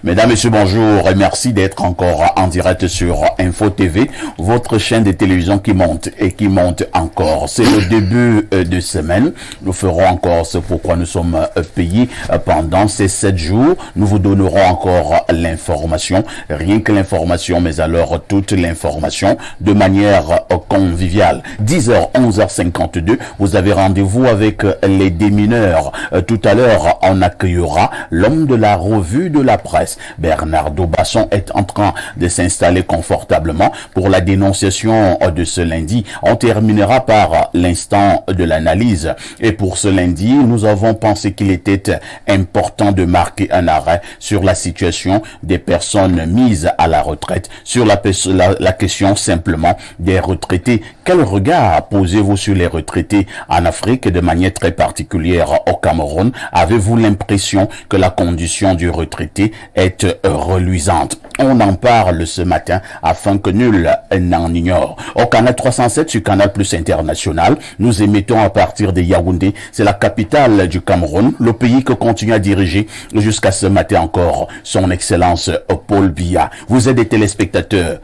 Mesdames, Messieurs, bonjour et merci d'être encore en direct sur Info TV, votre chaîne de télévision qui monte et qui monte encore. C'est le début de semaine. Nous ferons encore ce pourquoi nous sommes payés pendant ces 7 jours. Nous vous donnerons encore l'information, rien que l'information, mais alors toute l'information de manière conviviale. 10h, 11h52, vous avez rendez-vous avec les démineurs. Tout à l'heure, on accueillera l'homme de la revue de la presse. Bernardo Basson est en train de s'installer confortablement pour la dénonciation de ce lundi. On terminera par l'instant de l'analyse. Et pour ce lundi, nous avons pensé qu'il était important de marquer un arrêt sur la situation des personnes mises à la retraite, sur la question simplement des retraités. Quel regard posez-vous sur les retraités en Afrique et de manière très particulière au Cameroun? Avez-vous l'impression que la condition du retraité est reluisante? On en parle ce matin afin que nul n'en ignore. Au Canal 307 sur Canal Plus International, nous émettons à partir de Yaoundé. C'est la capitale du Cameroun, le pays que continue à diriger jusqu'à ce matin encore son Excellence Paul Biya. Vous êtes des téléspectateurs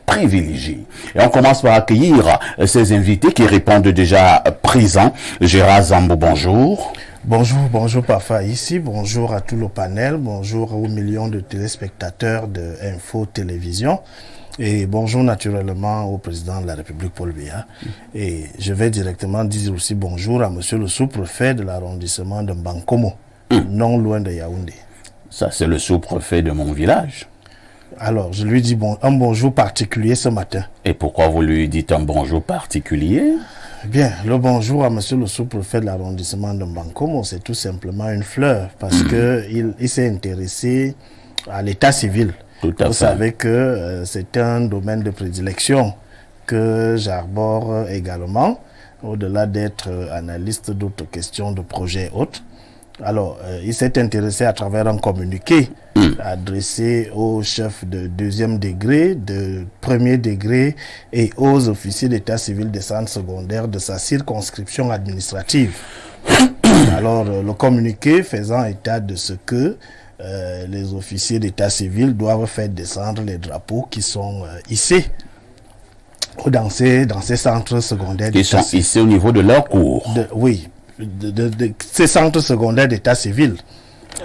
privilégiés. Et on commence par accueillir ces invités qui répondent déjà présents. Gérard Zambo, bonjour. Bonjour Pafa ici, bonjour à tout le panel, bonjour aux millions de téléspectateurs de Info Télévision et bonjour naturellement au président de la République Paul Biya. Et je vais directement dire aussi bonjour à monsieur le sous-préfet de l'arrondissement de Mbankomo, non loin de Yaoundé. Ça c'est le sous-préfet de mon village. Alors je lui dis un bonjour particulier ce matin. Et pourquoi vous lui dites un bonjour particulier? Bien, le bonjour à monsieur le sous-préfet de l'arrondissement de Mbankomo, c'est tout simplement une fleur parce que il s'est intéressé à l'état civil. Tout à fait. Vous savez que c'est un domaine de prédilection que j'arbore également, au-delà d'être analyste d'autres questions de projets autres. Alors, il s'est intéressé à travers un communiqué adressé aux chefs de 2e degré, de 1er degré et aux officiers d'état civil des centres secondaires de sa circonscription administrative. Alors, le communiqué faisant état de ce que les officiers d'état civil doivent faire descendre les drapeaux qui sont hissés dans ces centres secondaires d'état civil. Qui sont hissés au niveau de leur cours. Oui. De ces centres secondaires d'état civil.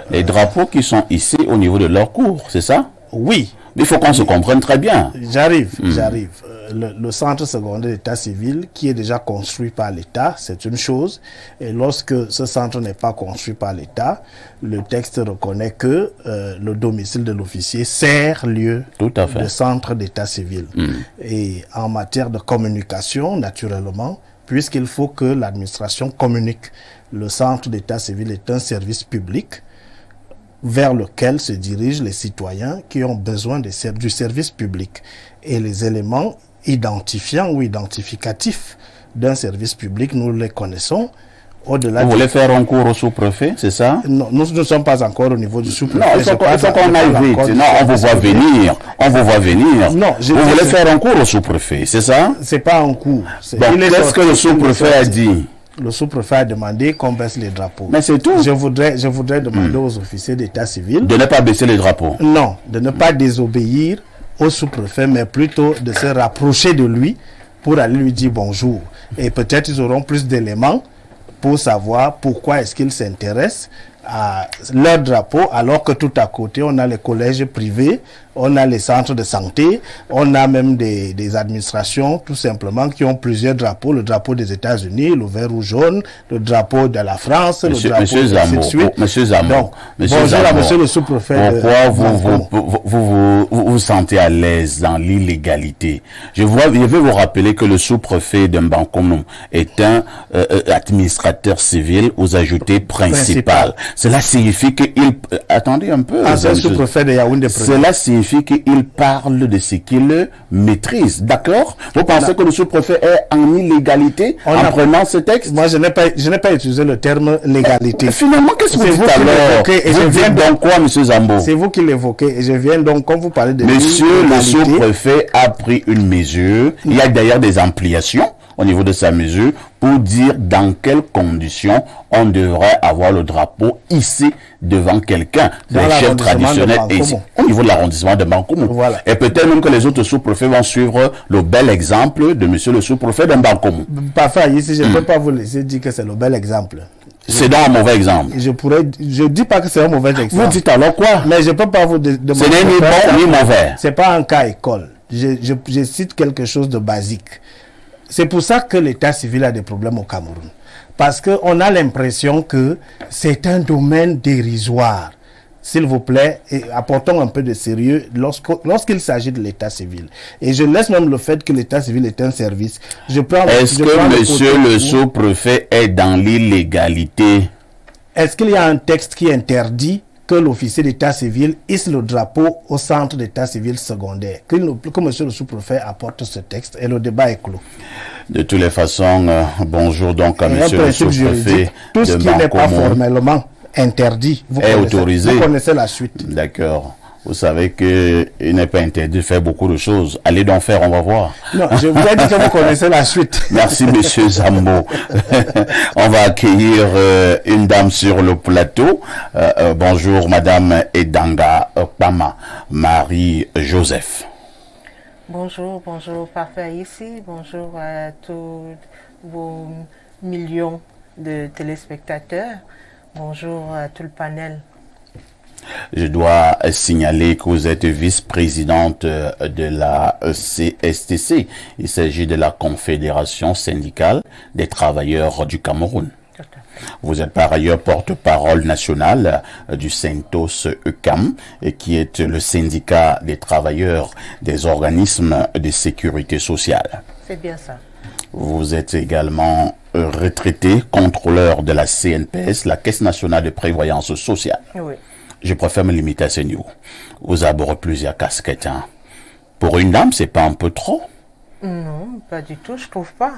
Les drapeaux qui sont hissés au niveau de leur cours, c'est ça? Oui. Mais il faut qu'on se comprenne très bien. J'arrive. Le centre secondaire d'état civil qui est déjà construit par l'État, c'est une chose. Et lorsque ce centre n'est pas construit par l'État, le texte reconnaît que le domicile de l'officier sert lieu de centre d'état civil. Et en matière de communication, naturellement, puisqu'il faut que l'administration communique. Le centre d'état civil est un service public vers lequel se dirigent les citoyens qui ont besoin du service public. Et les éléments identifiants ou identificatifs d'un service public, nous les connaissons. Vous voulez faire un cours au sous-préfet, c'est ça? Non, nous ne sommes pas encore au niveau du sous-préfet. Non, il faut qu'on aille vite. Non, on vous voit venir. On vous voit venir. Non, vous voulez faire un cours au sous-préfet, c'est ça? C'est pas un cours. Qu'est-ce que le sous-préfet a dit? Le sous-préfet a demandé qu'on baisse les drapeaux. Mais c'est tout. Je voudrais demander aux officiers d'état civil de ne pas baisser les drapeaux. Non, de ne pas désobéir au sous-préfet, mais plutôt de se rapprocher de lui pour aller lui dire bonjour. Et peut-être ils auront plus d'éléments pour savoir pourquoi est-ce qu'ils s'intéressent à leur drapeau, alors que tout à côté, on a les collèges privés on a les centres de santé, on a même des administrations, tout simplement, qui ont plusieurs drapeaux, le drapeau des États-Unis, le vert ou jaune, le drapeau de la France, le drapeau Monsieur de Zambo, suite. Zambo, Donc, Monsieur bonjour Zambo, à monsieur le sous-préfet. Pourquoi vous sentez à l'aise dans l'illégalité? Je vais vous rappeler que le sous-préfet de Mbankonom est un administrateur civil aux ajoutés principal. Cela signifie qu'il... attendez un peu. C'est un sous-préfet de Yaoundé. Cela signifie qu'il parle de ce qu'il maîtrise. D'accord? Vous pensez que le sous-préfet est en illégalité en prenant ce texte? Moi, je n'ai pas utilisé le terme légalité. Finalement, qu'est-ce que vous dites alors? Vous dites donc quoi, monsieur Zambo? C'est vous qui l'évoquez. Et je viens donc, quand vous parlez de monsieur le sous-préfet a pris une mesure. Il y a d'ailleurs des ampliations au niveau de sa mesure pour dire dans quelles conditions on devrait avoir le drapeau ici devant quelqu'un, les chefs traditionnels ici, au niveau de l'arrondissement de Mbankoumou. Voilà. Et peut-être même que les autres sous-préfets vont suivre le bel exemple de monsieur le sous-préfet de Mbankoumou. Parfait, ici je ne peux pas vous laisser dire que c'est le bel exemple. C'est donc un mauvais exemple. Je dis pas que c'est un mauvais exemple. Vous dites alors quoi? Mais je peux pas vous demander. Ce n'est ni bon ni mauvais. C'est pas un cas école. Je cite quelque chose de basique. C'est pour ça que l'état civil a des problèmes au Cameroun. Parce qu'on a l'impression que c'est un domaine dérisoire. S'il vous plaît, apportons un peu de sérieux lorsqu'il s'agit de l'état civil. Et je laisse même le fait que l'état civil est un service. Est-ce que monsieur le sous-préfet est dans l'illégalité? Est-ce qu'il y a un texte qui interdit que l'officier d'état civil hisse le drapeau au centre d'état civil secondaire? Que monsieur le sous-préfet apporte ce texte et le débat est clos. De toutes les façons, bonjour donc à monsieur le sous-préfet. Tout ce qui n'est pas formellement interdit, vous connaissez la suite. D'accord. Vous savez qu'il n'est pas interdit de faire beaucoup de choses. Allez donc faire, on va voir. Non, je vous ai dit que vous connaissez la suite. Merci, monsieur Zambo. On va accueillir une dame sur le plateau. Bonjour, madame Edanga Pama, Marie-Joseph. Bonjour, parfait ici. Bonjour à tous vos millions de téléspectateurs. Bonjour à tout le panel. Je dois signaler que vous êtes vice-présidente de la CSTC. Il s'agit de la Confédération syndicale des travailleurs du Cameroun. Vous êtes par ailleurs porte-parole nationale du Syntos ECAM, qui est le syndicat des travailleurs des organismes de sécurité sociale. C'est bien ça. Vous êtes également retraité, contrôleur de la CNPS, la Caisse nationale de prévoyance sociale. Oui. Je préfère me limiter à ce niveau. Vous aborez plusieurs casquettes. Hein. Pour une dame, c'est pas un peu trop? Non, pas du tout, je trouve pas.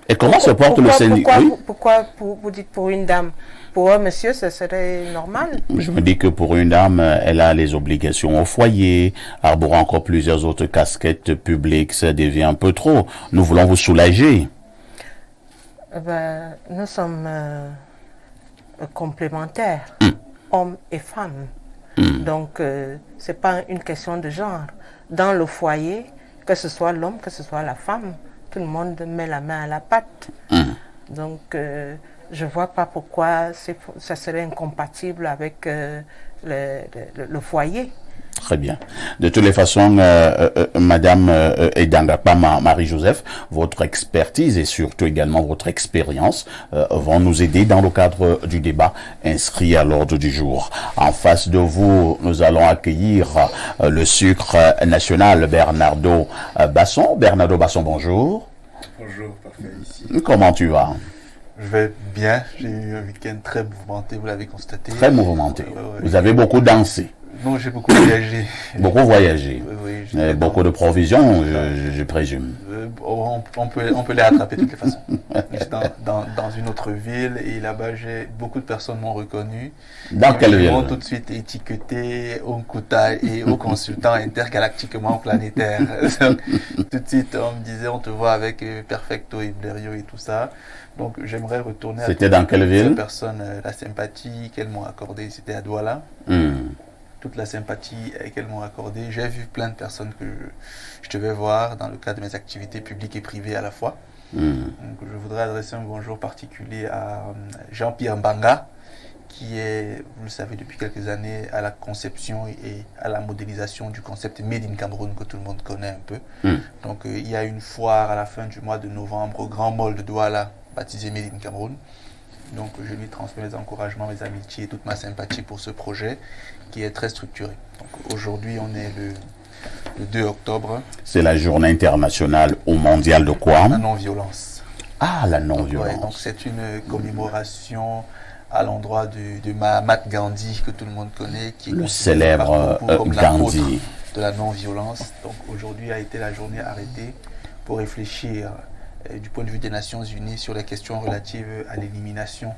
Et comment se porte le syndicat? Pourquoi vous dites pour une dame? Pour un monsieur, ce serait normal? Je me dis que pour une dame, elle a les obligations au foyer, arborant encore plusieurs autres casquettes publiques, ça devient un peu trop. Nous voulons vous soulager. Nous sommes complémentaires, hommes et femmes. Donc, c'est pas une question de genre. Dans le foyer, que ce soit l'homme, que ce soit la femme, tout le monde met la main à la pâte. Donc, je vois pas pourquoi ça serait incompatible avec le foyer. Très bien. De toutes les façons, Madame Edanga Pama, Marie-Joseph, votre expertise et surtout également votre expérience vont nous aider dans le cadre du débat inscrit à l'ordre du jour. En face de vous, nous allons accueillir le sucre national Bernardo Basson. Bernardo Basson, bonjour. Bonjour, parfait ici. Comment tu vas? Je vais bien. J'ai eu un week-end très mouvementé, vous l'avez constaté. Très mouvementé. Vous avez beaucoup dansé. Non, j'ai beaucoup voyagé. Beaucoup voyagé. Oui, beaucoup de provisions, je présume. On peut les rattraper de toutes les façons. J'étais dans une autre ville et là-bas, beaucoup de personnes m'ont reconnu. Dans quelle ville? Ils m'ont tout de suite étiqueté au Kouta et au consultant intergalactiquement planétaire. Tout de suite, on me disait, on te voit avec Perfecto et Blériot et tout ça. Donc, j'aimerais retourner à C'était dans quelle ville? Ces personnes, la sympathie qu'elles m'ont accordée, c'était à Douala. Toute la sympathie qu'elles m'ont accordée. J'ai vu plein de personnes que je devais voir dans le cadre de mes activités publiques et privées à la fois. Donc, je voudrais adresser un bonjour particulier à Jean-Pierre Mbanga, qui est, vous le savez, depuis quelques années, à la conception et à la modélisation du concept Made in Cameroun que tout le monde connaît un peu. Donc, il y a une foire à la fin du mois de novembre au Grand Mall de Douala, baptisée Made in Cameroun. Donc, je lui transmets mes encouragements, mes amitiés et toute ma sympathie pour ce projet qui est très structuré. Donc, aujourd'hui, on est le 2 octobre. C'est la journée internationale ou mondiale de quoi? La non-violence. Ah, la non-violence. Ouais, donc, c'est une commémoration à l'endroit de Mahatma Gandhi, que tout le monde connaît, qui est le célèbre comme Gandhi de la non-violence. Donc aujourd'hui a été la journée arrêtée pour réfléchir du point de vue des Nations Unies sur les questions relatives à l'élimination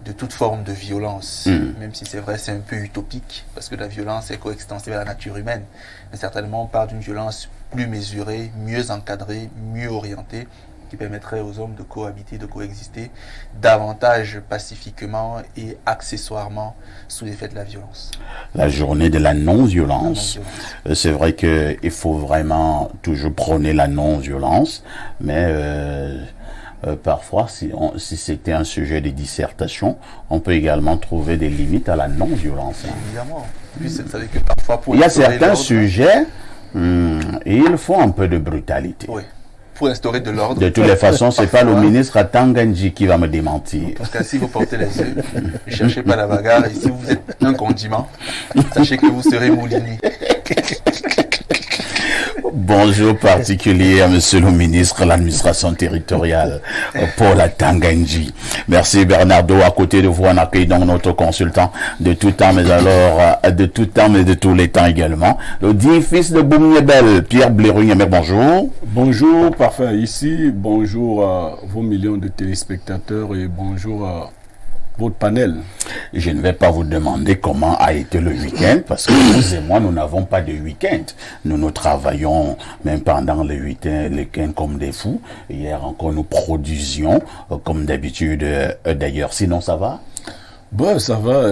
de toute forme de violence. Même si c'est vrai, c'est un peu utopique, parce que la violence est coextensive à la nature humaine. Mais certainement, on part d'une violence plus mesurée, mieux encadrée, mieux orientée, qui permettrait aux hommes de cohabiter, de coexister davantage pacifiquement et accessoirement sous l'effet de la violence. La journée de la non-violence. C'est vrai qu'il faut vraiment toujours prôner la non-violence, mais parfois, si c'était un sujet de dissertation, on peut également trouver des limites à la non-violence. Évidemment. Puis, vous savez que parfois, pour il y a certains sujets, il faut un peu de brutalité. Oui. Pour instaurer de l'ordre. De toutes les façons, c'est pas le ministre Tanganji qui va me démentir. Parce que si vous portez les yeux, ne cherchez pas la bagarre. Et si vous êtes un condiment, sachez que vous serez mouliné. Bonjour particulier à monsieur le ministre de l'administration territoriale, Paul Tanganji. Merci Bernardo. À côté de vous, on accueille donc notre consultant de tout temps, mais alors de tout temps, mais de tous les temps également. Le dit fils de Boumniebel, Pierre Blérugnamer, bonjour. Bonjour, parfait ici. Bonjour à vos millions de téléspectateurs et bonjour à votre panel. Je ne vais pas vous demander comment a été le week-end, parce que vous et moi, nous n'avons pas de week-end. Nous travaillons même pendant le week-end comme des fous. Hier encore, nous produisions comme d'habitude. D'ailleurs, sinon, ça va? Bon, ça va.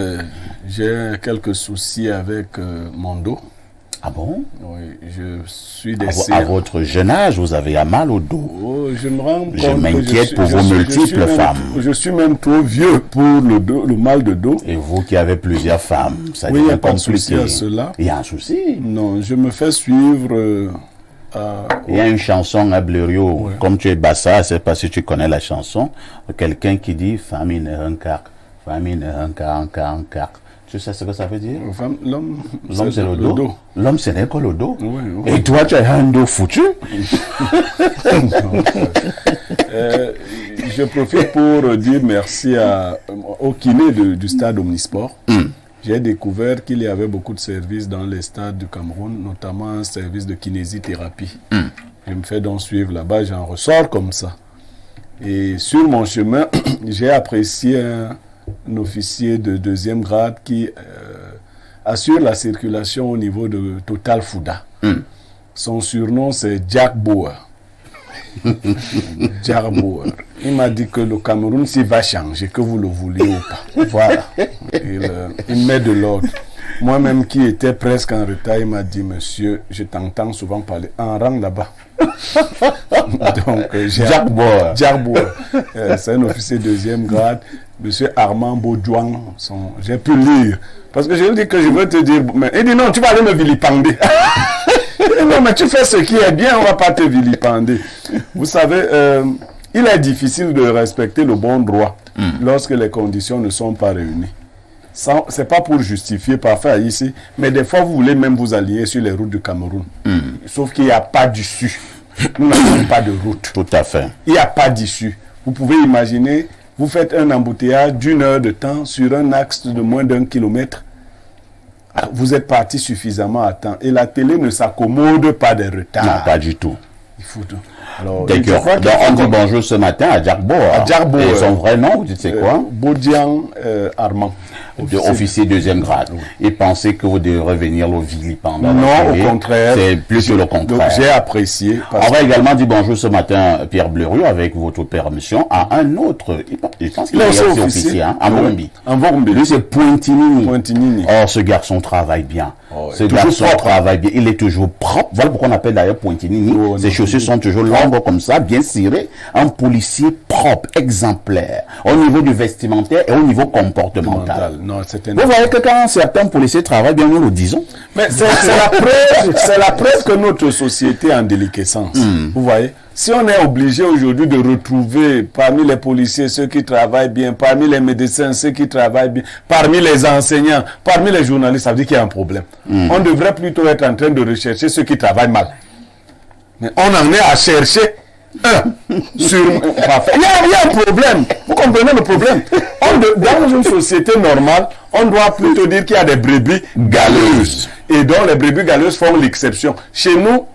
J'ai quelques soucis avec mon dos. Ah bon? Oui, je suis décédé. À votre jeune âge, vous avez mal au dos. Oh, je me rends compte. Je m'inquiète pour vos multiples femmes. Je suis même trop vieux pour le mal de dos. Et vous qui avez plusieurs femmes, ça oui, il n'y a devient pas de compliqué. souci à cela. Il y a un souci. Non, je me fais suivre. Il y a une chanson à Blériot, ouais. Comme tu es Bassa, je ne sais pas si tu connais la chanson, quelqu'un qui dit famine un car, un car. Tu sais ce que ça veut dire? L'homme, c'est le dos. L'homme, c'est n'est que le dos. Oui, oui. Et toi, tu as un dos foutu. Je profite pour dire merci au kiné du stade Omnisport. J'ai découvert qu'il y avait beaucoup de services dans les stades du Cameroun, notamment un service de kinésithérapie. Je me fais donc suivre là-bas, j'en ressors comme ça. Et sur mon chemin, j'ai apprécié un officier de 2e grade qui assure la circulation au niveau de Total Fouda. Son surnom, c'est Jack Bauer. Jack Bauer. Il m'a dit que le Cameroun s'y va changer, que vous le voulez ou pas. Voilà. Il met de l'ordre. Moi-même qui étais presque en retard, il m'a dit, monsieur, je t'entends souvent parler en rang là-bas. Donc, Jack Bauer. Jack Bauer. C'est un officier 2e grade. Monsieur Armand Baudouin, j'ai pu lire. Parce que je lui dis que je veux te dire. Mais il dit non, tu vas aller me vilipender. Non, mais tu fais ce qui est bien, on ne va pas te vilipender. Vous savez, il est difficile de respecter le bon droit lorsque les conditions ne sont pas réunies. Ce n'est pas pour justifier parfois ici, mais des fois vous voulez même vous allier sur les routes du Cameroun. Sauf qu'il n'y a pas d'issue. Nous n'avons pas de route. Tout à fait. Il n'y a pas d'issue. Vous pouvez imaginer, vous faites un embouteillage d'1 heure de temps sur un axe de moins d'1 kilomètre. Vous êtes parti suffisamment à temps. Et la télé ne s'accommode pas des retards. Non, pas du tout. Il faut tout. Alors, d'accord. Donc, on dit bonjour ce matin à Jack Bauer. À Jack Bauer. Et son vrai nom, tu sais quoi? Baudian Armand. Officier 2e grade. Oui. Et pensez que vous devez revenir le vilipendant. Non, au contraire. C'est plutôt le contraire. J'ai apprécié. On va également dire bonjour ce matin, Pierre Blériot, avec votre permission, à un autre. Je pense qu'il est aussi officier, hein, en Vorumbi. En Vorumbi. Lui, c'est Pointinini. Pointinini. Or, ce garçon travaille bien. Oh, Ce toujours garçon propre. travaille bien. Il est toujours propre. Voilà pourquoi on appelle d'ailleurs Pointinini. Oh, Ses non, chaussures sont toujours longues comme ça, bien cirées. Un policier propre, exemplaire, au niveau du vestimentaire et au niveau comportemental. Non, c'est un... Vous voyez que quand certains policiers travaillent bien, nous le disons. Mais c'est la preuve que notre société est en déliquescence. Vous voyez, si on est obligé aujourd'hui de retrouver parmi les policiers ceux qui travaillent bien, parmi les médecins ceux qui travaillent bien, parmi les enseignants, parmi les journalistes, ça veut dire qu'il y a un problème. On devrait plutôt être en train de rechercher ceux qui travaillent mal. Mais on en est à chercher sur... Il y a un problème. Vous comprenez le problème? Dans une société normale, on doit plutôt dire qu'il y a des brebis galeuses. Et donc les brebis galeuses font l'exception. Chez nous,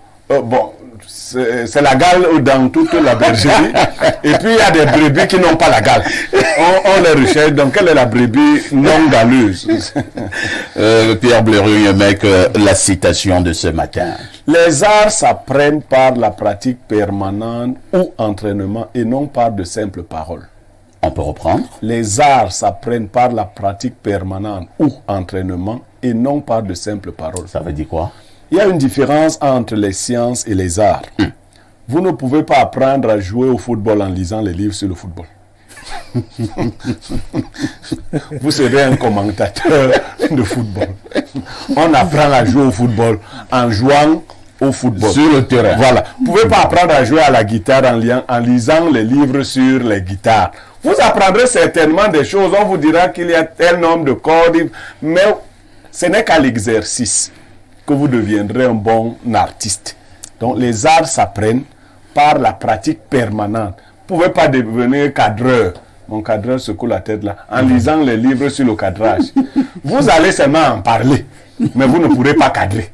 c'est la gale dans toute la bergerie. Et puis il y a des brebis qui n'ont pas la gale. On les recherche. Donc quelle est la brebis non galeuse? Pierre Blériot, mec, la citation de ce matin. Les arts s'apprennent par la pratique permanente ou entraînement et non par de simples paroles. On peut reprendre. Les arts s'apprennent par la pratique permanente ou entraînement et non par de simples paroles. Ça veut dire quoi? Il y a une différence entre les sciences et les arts. Vous ne pouvez pas apprendre à jouer au football en lisant les livres sur le football. Vous serez un commentateur de football. On apprend à jouer au football en jouant au football. Sur le terrain. Voilà. Vous ne pouvez pas apprendre à jouer à la guitare en lisant les livres sur les guitares. Vous apprendrez certainement des choses. On vous dira qu'il y a tel nombre de cordes. Mais ce n'est qu'à l'exercice que vous deviendrez un bon artiste. Donc les arts s'apprennent par la pratique permanente. Vous ne pouvez pas devenir cadreur. Mon cadreur secoue la tête là, en lisant les livres sur le cadrage. Vous allez seulement en parler, mais vous ne pourrez pas cadrer.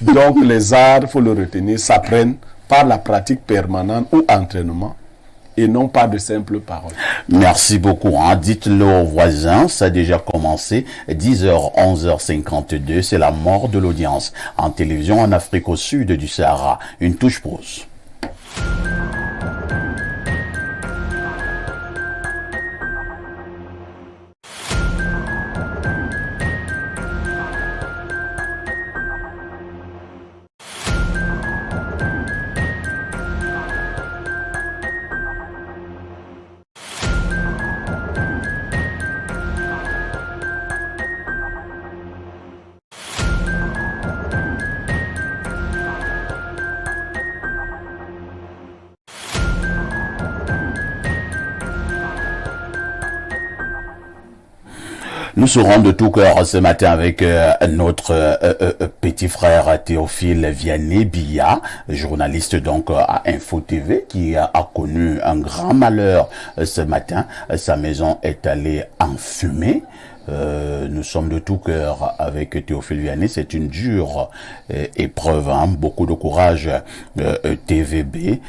Donc les arts, il faut le retenir, s'apprennent par la pratique permanente ou entraînement et non pas de simples paroles. Merci beaucoup. Dites-le aux voisins, ça a déjà commencé. 10h, 11h52, c'est la mort de l'audience en télévision en Afrique au sud du Sahara. Une touche pause. Nous serons de tout cœur ce matin avec notre petit frère Théophile Vianney-Biya, journaliste donc à Info TV, qui a connu un grand malheur ce matin. Sa maison est allée en fumée. Nous sommes de tout cœur avec Théophile Vianney. C'est une dure épreuve, hein? Beaucoup de courage, TVB.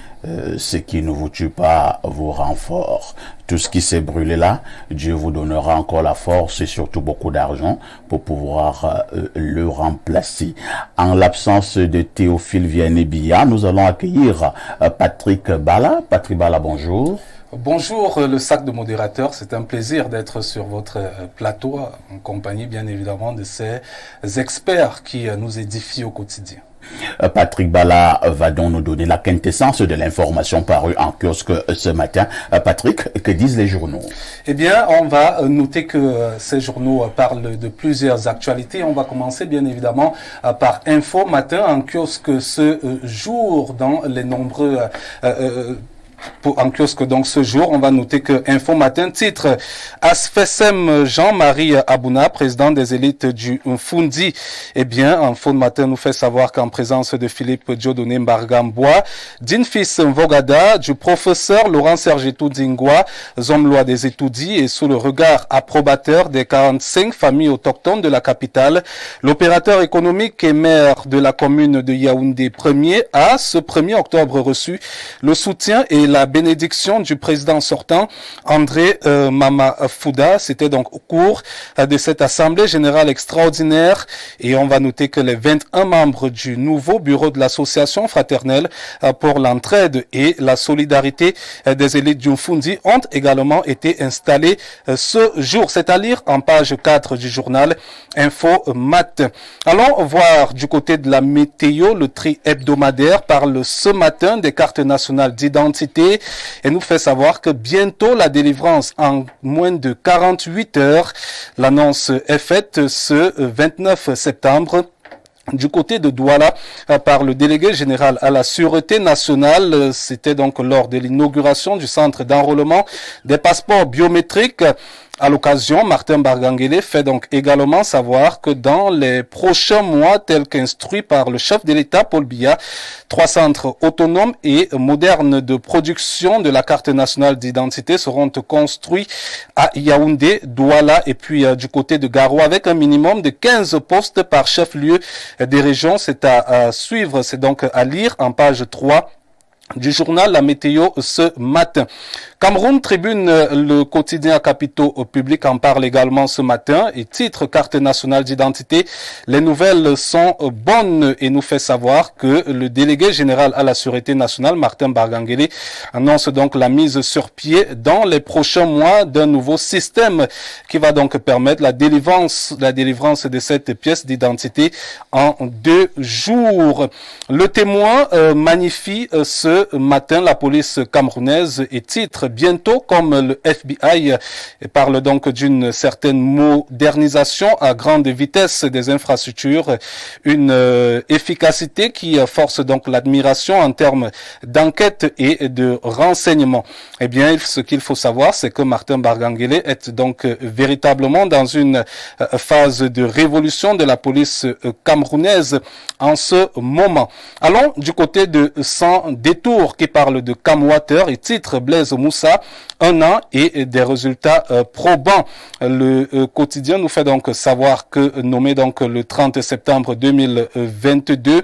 Ce qui ne vous tue pas vous rend fort. Tout ce qui s'est brûlé là, Dieu vous donnera encore la force et surtout beaucoup d'argent pour pouvoir le remplacer. En l'absence de Théophile Vianney-Biya, nous allons accueillir Patrick Bala. Patrick Bala, bonjour. Bonjour le sac de modérateurs, c'est un plaisir d'être sur votre plateau en compagnie bien évidemment de ces experts qui nous édifient au quotidien. Patrick Bala va donc nous donner la quintessence de l'information parue en kiosque ce matin. Patrick, que disent les journaux? Eh bien, on va noter que ces journaux parlent de plusieurs actualités. On va commencer bien évidemment par Info Matin en kiosque ce jour dans les nombreux... en kiosque donc ce jour, on va noter que Info Matin titre Asfessem Jean-Marie Abouna, président des élites du Fundi. Eh bien, Info Matin nous fait savoir qu'en présence de Philippe Dieudonné Mbargambois, d'Infis Mvogada, du professeur Laurent Sergetou Dingwa, Zomlois des Étoudis et sous le regard approbateur des 45 familles autochtones de la capitale, l'opérateur économique et maire de la commune de Yaoundé 1er a, ce 1er octobre reçu, le soutien et la bénédiction du président sortant, André Mamafouda. C'était donc au cours de cette assemblée générale extraordinaire, et on va noter que les 21 membres du nouveau bureau de l'association fraternelle pour l'entraide et la solidarité des élites du Mfundi ont également été installés ce jour. C'est à lire en page 4 du journal Info Mat. Allons voir du côté de la météo. Le tri hebdomadaire parle ce matin des cartes nationales d'identité et nous fait savoir que bientôt la délivrance en moins de 48 heures. L'annonce est faite ce 29 septembre. Du côté de Douala, par le délégué général à la Sûreté nationale, c'était donc lors de l'inauguration du centre d'enrôlement des passeports biométriques. À l'occasion, Martin Bargangele fait donc également savoir que dans les prochains mois, tels qu'instruits par le chef de l'État, Paul Biya, 3 centres autonomes et modernes de production de la carte nationale d'identité seront construits à Yaoundé, Douala et puis du côté de Garo avec un minimum de 15 postes par chef-lieu des régions. C'est à suivre, c'est donc à lire en page 3 du journal La Météo ce matin. Cameroun Tribune, le quotidien à capitaux publics en parle également ce matin et titre carte nationale d'identité. Les nouvelles sont bonnes et nous fait savoir que le délégué général à la Sûreté nationale, Martin Bargangele, annonce donc la mise sur pied dans les prochains mois d'un nouveau système qui va donc permettre la délivrance de cette pièce d'identité en 2 jours. Le Témoin magnifie ce matin la police camerounaise et titre bientôt comme le FBI et parle donc d'une certaine modernisation à grande vitesse des infrastructures, une efficacité qui force donc l'admiration en termes d'enquête et de renseignement. Eh bien, ce qu'il faut savoir, c'est que Martin Bargangele est donc véritablement dans une phase de révolution de la police camerounaise en ce moment. Allons du côté de Sans Détour qui parle de Camwater et titre Blaise Moussa, 1 an et des résultats probants. Le quotidien nous fait donc savoir que nommé donc le 30 septembre 2022,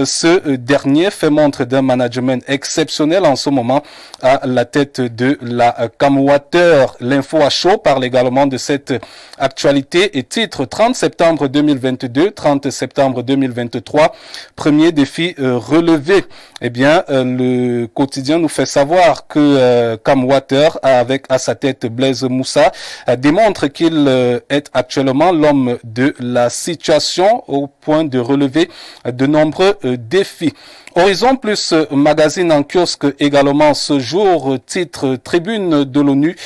ce dernier fait montre d'un management exceptionnel en ce moment à la tête de la Camwater. L'info à chaud parle également de cette actualité et titre 30 septembre 2022, 30 septembre 2023, premier défi relevé. Eh bien, le quotidien nous fait savoir que Camwater, avec à sa tête Blaise Moussa, démontre qu'il est actuellement l'homme de la situation au point de relever de nombreux défis. Horizon Plus magazine en kiosque également ce jour, titre Tribune de l'ONU.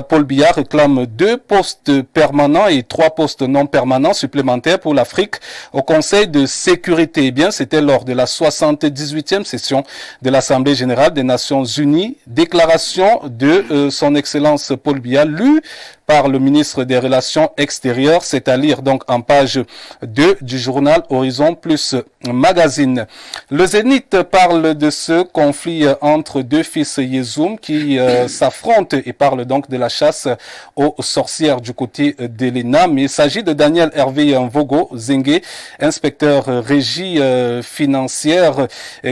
Paul Biya réclame 2 postes permanents et 3 postes non permanents supplémentaires pour l'Afrique au Conseil de sécurité. Eh bien, c'était lors de la 78e session de l'Assemblée générale des Nations unies. Déclaration de son Excellence Paul Biya, lue par le ministre des Relations extérieures. C'est à lire donc en page 2 du journal Horizon Plus magazine. Le Zénith parle de ce conflit entre 2 fils Yezoum qui s'affrontent et parle donc de la chasse aux sorcières du côté de l'ENAM. Il s'agit de Daniel Hervé Nvogo Zengue, inspecteur régie financière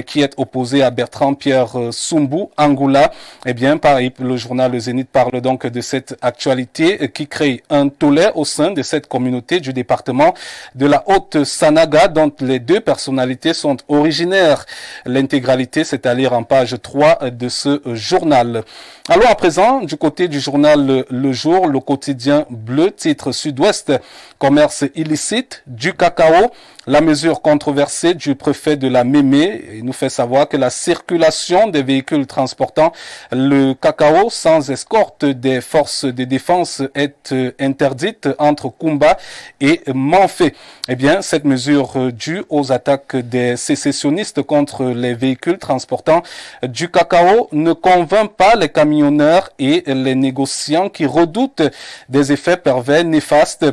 qui est opposé à Bertrand Pierre Sumbu Angoula. Eh bien, pareil, le journal Le Zénith parle donc de cette actualité qui crée un tollé au sein de cette communauté du département de la Haute-Sanaga dont les 2 personnalités sont originaires. L'intégralité, c'est à lire en page 3 de ce journal. Allons à présent du côté du journal Le Jour, le quotidien bleu, titre Sud-Ouest, commerce illicite du cacao. La mesure controversée du préfet de la Mémé nous fait savoir que la circulation des véhicules transportant le cacao sans escorte des forces de défense est interdite entre Kumba et Manfé. Eh bien, cette mesure due aux attaques des sécessionnistes contre les véhicules transportant du cacao ne convainc pas les camionneurs et les négociants qui redoutent des effets pervers néfastes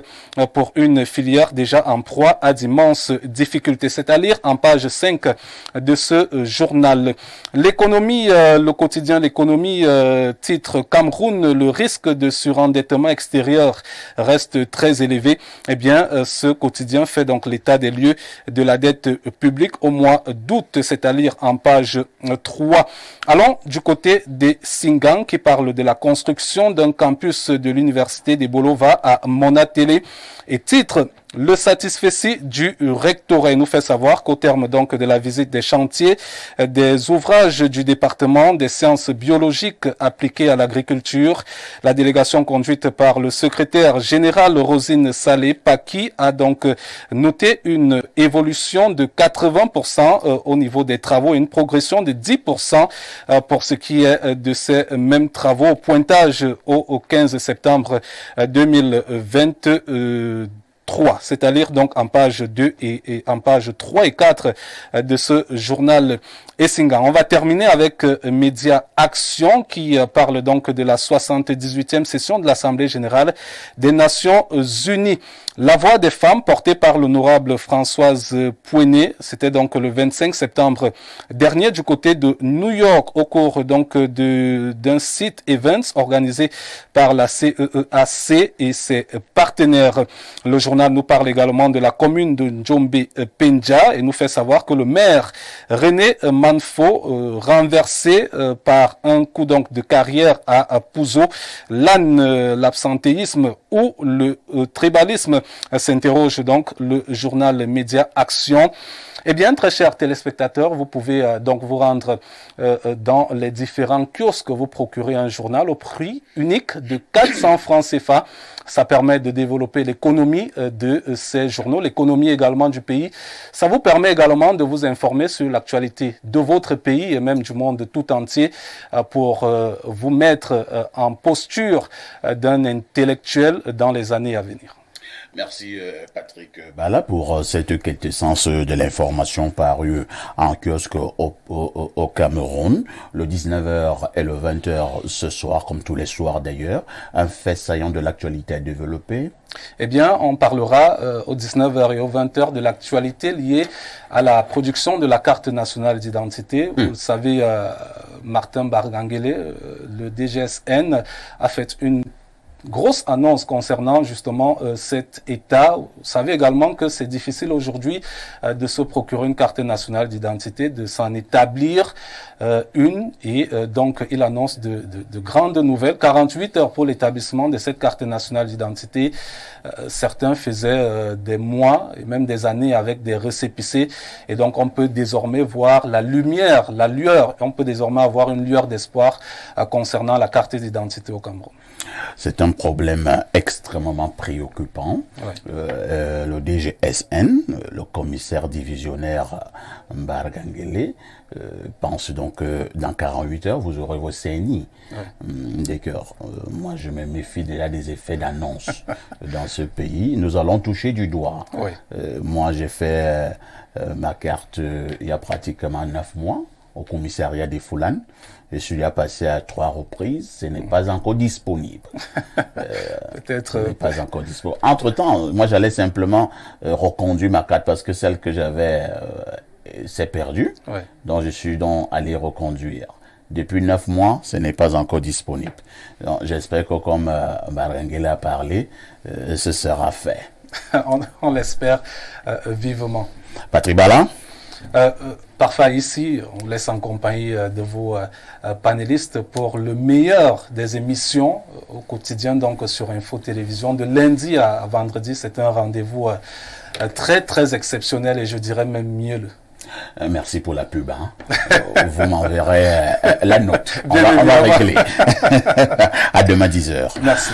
pour une filière déjà en proie à d'immenses difficultés. C'est à lire en page 5 de ce journal. L'économie, le quotidien L'économie, titre Cameroun, le risque de surendettement l'endettement extérieur reste très élevé, eh bien, ce quotidien fait donc l'état des lieux de la dette publique au mois d'août, c'est à dire en page 3. Allons du côté des Singang qui parle de la construction d'un campus de l'université de Bolova à Monatélé et titre le satisfecit du rectorat. Il nous fait savoir qu'au terme donc de la visite des chantiers des ouvrages du département des sciences biologiques appliquées à l'agriculture, la délégation conduite par le secrétaire général Rosine Salé-Paki a donc noté une évolution de 80% au niveau des travaux et une progression de 10% pour ce qui est de ces mêmes travaux au pointage au 15 septembre 2022. C'est-à-dire donc en page 2 et en page 3 et 4 de ce journal Essinga. On va terminer avec Média Action qui parle donc de la 78e session de l'Assemblée générale des Nations Unies. La voix des femmes portée par l'honorable Françoise Pouené, c'était donc le 25 septembre dernier du côté de New York au cours donc d'un site events organisé par la CEEAC et ses partenaires. Le journal nous parle également de la commune de Njombe-Penja et nous fait savoir que le maire René Manfo, renversé par un coup donc de carrière à Pouzo, l'absentéisme ou le tribalisme, s'interroge donc le journal Média Action. Eh bien, très chers téléspectateurs, vous pouvez donc vous rendre dans les différents kiosques, vous procurer un journal au prix unique de 400 francs CFA. Ça permet de développer l'économie de ces journaux, l'économie également du pays. Ça vous permet également de vous informer sur l'actualité de votre pays et même du monde tout entier pour vous mettre en posture d'un intellectuel dans les années à venir. Merci Patrick Bala pour cette quintessence de l'information parue en kiosque au Cameroun, le 19h et le 20h ce soir, comme tous les soirs d'ailleurs. Un fait saillant de l'actualité à développer. Eh bien, on parlera aux 19h et aux 20h de l'actualité liée à la production de la carte nationale d'identité. Vous le savez, Martin Bargangele, le DGSN, a fait une grosse annonce concernant justement cet état. Vous savez également que c'est difficile aujourd'hui de se procurer une carte nationale d'identité, de s'en établir une et donc il annonce de grandes nouvelles. 48 heures pour l'établissement de cette carte nationale d'identité. Certains faisaient des mois et même des années avec des récépissés et donc on peut désormais voir la lumière, la lueur, on peut désormais avoir une lueur d'espoir concernant la carte d'identité au Cameroun. C'est un problème extrêmement préoccupant. Ouais. Le DGSN, le commissaire divisionnaire Mbargangele, pense donc que dans 48 heures, vous aurez vos CNI. Ouais. D'accord. Moi, je me méfie déjà des effets d'annonce dans ce pays. Nous allons toucher du doigt. Ouais. Moi, j'ai fait ma carte il y a pratiquement 9 mois au commissariat des Foulanes. Je suis là passé à 3 reprises, ce n'est pas encore disponible. Peut-être. Ce n'est pas encore disponible. Entre-temps, moi j'allais simplement reconduire ma carte parce que celle que j'avais s'est perdue. Ouais. Donc je suis donc allé reconduire. Depuis 9 mois, ce n'est pas encore disponible. J'espère que comme Barengele a parlé, ce sera fait. on l'espère vivement. Patrick Bala. Parfois ici, on laisse en compagnie de vos panélistes pour le meilleur des émissions au quotidien, donc sur Info Télévision. De lundi à vendredi, c'est un rendez-vous très très exceptionnel et je dirais même mielleux. Merci pour la pub. Hein. Vous m'enverrez la note. On va régler. À demain 10h. Merci.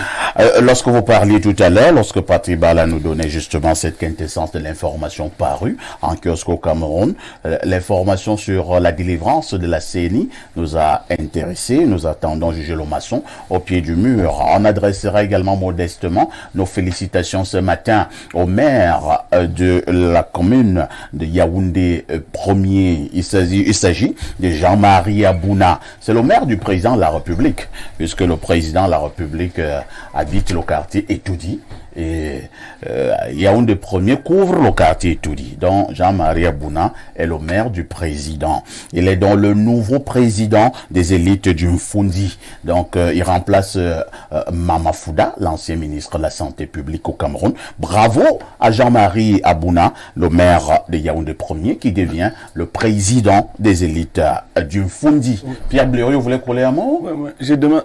Lorsque vous parliez tout à l'heure, lorsque Patrick Bala nous donnait justement cette quintessence de l'information parue en kiosque au Cameroun, l'information sur la délivrance de la CNI nous a intéressés. Nous attendons juger le maçon au pied du mur. On adressera également modestement nos félicitations ce matin au maire de la commune de Yaoundé premier. Il s'agit de Jean-Marie Abouna. C'est le maire du président de la République, puisque le président de la République habite le quartier Etoudi. Et Yaoundé Premier couvre le quartier Toudi, dont Jean-Marie Abouna est le maire du président. Il est donc le nouveau président des élites du Mfundi. Donc, il remplace Mama Fouda, l'ancien ministre de la Santé publique au Cameroun. Bravo à Jean-Marie Abouna, le maire de Yaoundé Premier, qui devient le président des élites du Mfundi. Pierre Blériot, vous voulez coller un mot? Je demande,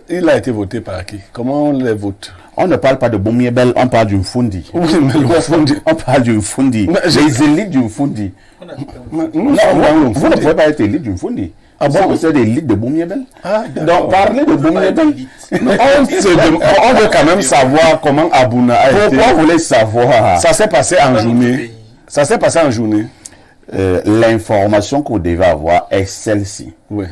il a été voté par qui? Comment on les vote? On ne parle pas de Bomiebel, on parle du Mfundi. Oui, mais le Mfundi. On parle du Mfundi. Les élites du Mfundi. Vous Vous ne pouvez pas être élite du Mfundi. Ah bon? Vous êtes élite de Bomiebel. Donc, parlez de Bomiebel. On veut quand même savoir comment Abouna a été. Pourquoi vous voulez savoir? Ça s'est passé en journée. Ça s'est passé en journée. L'information que vous devez avoir est celle-ci. Oui.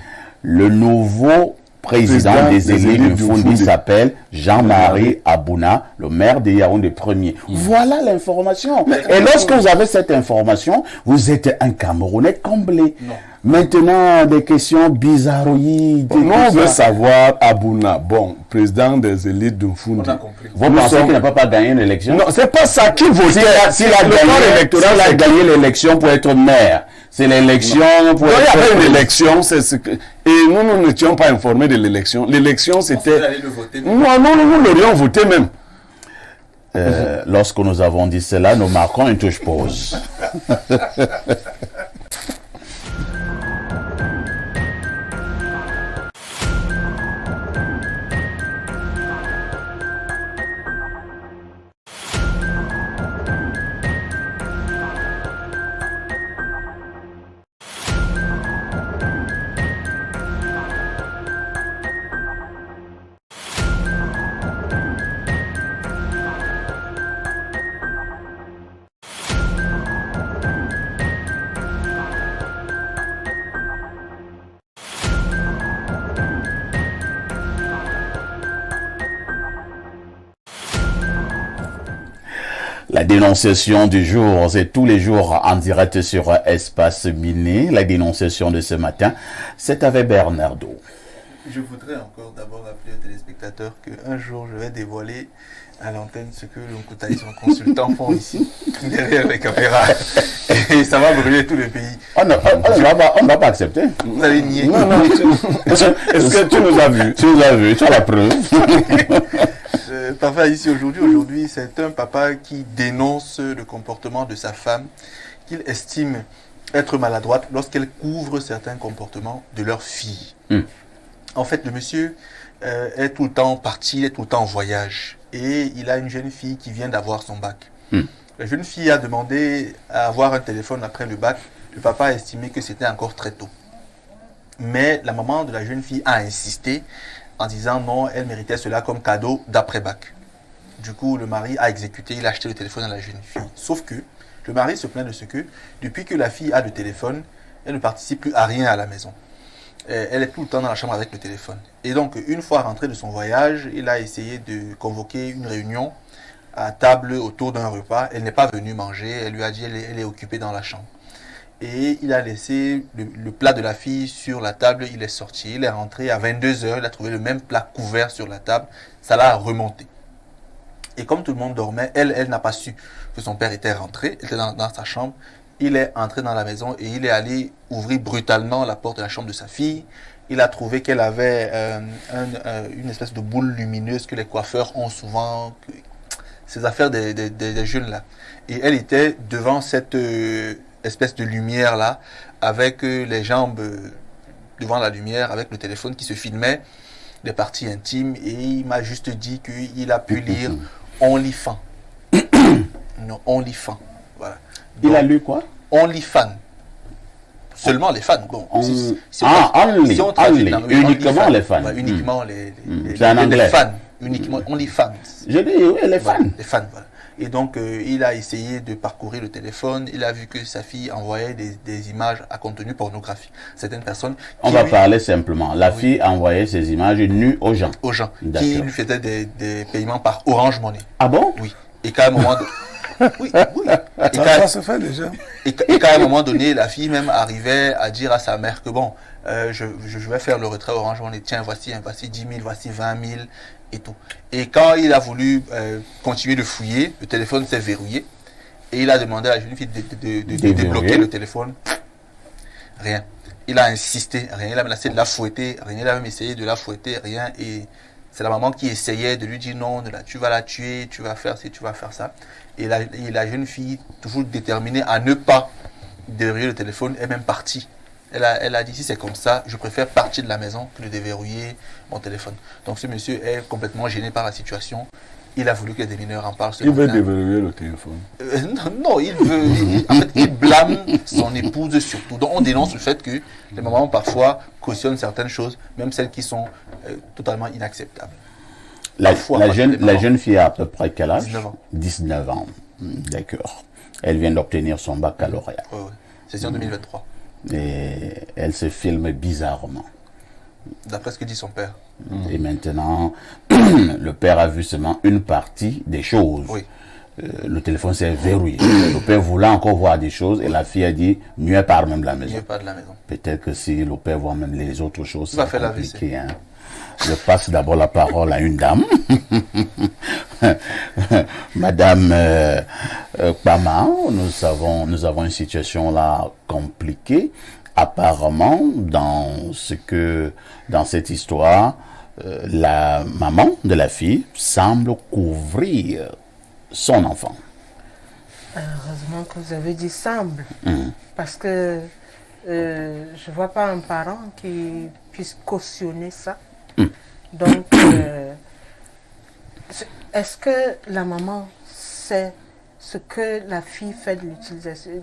Le nouveau président des élites du Mfundi s'appelle Jean-Marie Abouna, le maire de Yaoundé Premier. Voilà l'information. Et lorsque vous avez cette information, vous êtes un Camerounais comblé. Non. Maintenant, des questions bizarroïdes. Nous, on veut savoir Abouna, bon, président des élites du Mfundi. On a compris. Vous pensez qu'il n'a pas gagné l'élection? Non, c'est pas ça qui votait. S'il a gagné l'élection pour être maire, c'est l'élection pour il y être... avait une élection, c'est ce que... Et nous n'étions pas informés de l'élection. L'élection, c'était... Vous allez le voter. Non, nous l'aurions voté même. Lorsque nous avons dit cela, nous marquons une touche pause. La dénonciation du jour, c'est tous les jours en direct sur Espace Miné. La dénonciation de ce matin, c'est avec Bernardo. Je voudrais encore d'abord rappeler aux téléspectateurs qu'un jour je vais dévoiler à l'antenne ce que Lunkouta et son consultant font ici, derrière les caméras. Et ça va brûler tout le pays. On ne va pas accepter. Vous allez nier. Non. Est-ce que tu nous as vu? Tu nous as vu, tu as la preuve. Papa ici aujourd'hui, c'est un papa qui dénonce le comportement de sa femme, qu'il estime être maladroite lorsqu'elle couvre certains comportements de leur fille. En fait, le monsieur est tout le temps parti, il est tout le temps en voyage. Et il a une jeune fille qui vient d'avoir son bac. La jeune fille a demandé à avoir un téléphone après le bac. Le papa a estimé que c'était encore très tôt. Mais la maman de la jeune fille a insisté en disant non, elle méritait cela comme cadeau d'après-bac. Du coup, le mari a exécuté, il a acheté le téléphone à la jeune fille. Sauf que le mari se plaint de ce que, depuis que la fille a le téléphone, elle ne participe plus à rien à la maison. Elle est tout le temps dans la chambre avec le téléphone. Et donc, une fois rentré de son voyage, il a essayé de convoquer une réunion à table autour d'un repas. Elle n'est pas venue manger, elle lui a dit elle est occupée dans la chambre. Et il a laissé le plat de la fille sur la table, il est sorti, il est rentré à 22h, il a trouvé le même plat couvert sur la table, ça l'a remonté. Et comme tout le monde dormait, elle n'a pas su que son père était rentré, elle était dans sa chambre, il est entré dans la maison et il est allé ouvrir brutalement la porte de la chambre de sa fille. Il a trouvé qu'elle avait une espèce de boule lumineuse que les coiffeurs ont souvent, ces affaires des jeunes là. Et elle était devant cette espèce de lumière là, avec les jambes devant la lumière, avec le téléphone qui se filmait, des parties intimes, et il m'a juste dit qu'il a pu lire OnlyFans. Non, OnlyFans. Voilà. Donc, il a lu quoi? OnlyFans. Seulement les fans. Bon, Only. Uniquement les fans. Ouais, uniquement les fans. Uniquement OnlyFans. Je dis oui, les fans. Voilà, les fans, voilà. Et donc, il a essayé de parcourir le téléphone. Il a vu que sa fille envoyait des images à contenu pornographique. Certaines personnes... On va parler simplement. La fille envoyait ces images nues aux gens. Aux gens. Qui lui faisaient des paiements par Orange Money. Ah bon? Oui. Et qu'à un moment... Oui. Et ça se fait déjà. Et qu'à un moment donné, la fille même arrivait à dire à sa mère que bon, je vais faire le retrait Orange Money. Tiens, voici 10 000, voici 20 000. et tout. Et quand il a voulu continuer de fouiller, le téléphone s'est verrouillé et il a demandé à la jeune fille de débloquer le téléphone. Rien. Il a insisté, rien. Il a menacé de la fouetter, rien. Il a même essayé de la fouetter, rien. Et c'est la maman qui essayait de lui dire non, tu vas la tuer, tu vas faire ci, tu vas faire ça. Et la jeune fille, toujours déterminée à ne pas déverrouiller le téléphone, est même partie. Elle a dit, si c'est comme ça, je préfère partir de la maison que de déverrouiller mon téléphone. Donc ce monsieur est complètement gêné par la situation. Il a voulu que des mineurs en parlent. Il veut déverrouiller le téléphone. Non, il veut. En fait, il blâme son épouse surtout. Donc on dénonce le fait que les mamans parfois cautionnent certaines choses, même celles qui sont totalement inacceptables. La jeune fille a à peu près quel âge? 19 ans. 19 ans. D'accord. Elle vient d'obtenir son baccalauréat. Oui. C'est en 2023. Et elle se filme bizarrement. D'après ce que dit son père. Et maintenant, le père a vu seulement une partie des choses. Oui. Le téléphone s'est verrouillé. Le père voulait encore voir des choses et la fille a dit, mieux part même de la maison. Mieux part de la maison. Peut-être que si le père voit même les autres choses, c'est compliqué. Hein. Je passe d'abord la parole à une dame. Madame Pama, nous avons une situation là compliquée. Apparemment, dans cette histoire, la maman de la fille semble couvrir son enfant. Heureusement que vous avez dit semble, parce que je vois pas un parent qui puisse cautionner ça. Donc, est-ce que la maman sait ce que la fille fait de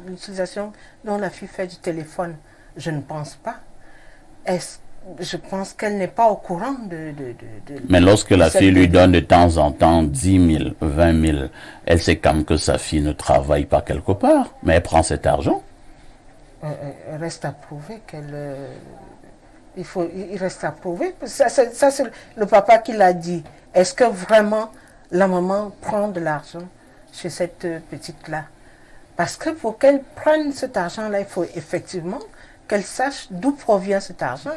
l'utilisation dont la fille fait du téléphone? Je ne pense pas. Je pense qu'elle n'est pas au courant de Mais lorsque la fille lui donne de temps en temps 10 000, 20 000, elle sait quand même que sa fille ne travaille pas quelque part, mais elle prend cet argent. Reste à prouver qu'elle... Il reste à prouver. Ça, c'est le papa qui l'a dit. Est-ce que vraiment la maman prend de l'argent chez cette petite-là? Parce que pour qu'elle prenne cet argent-là, il faut effectivement qu'elle sache d'où provient cet argent.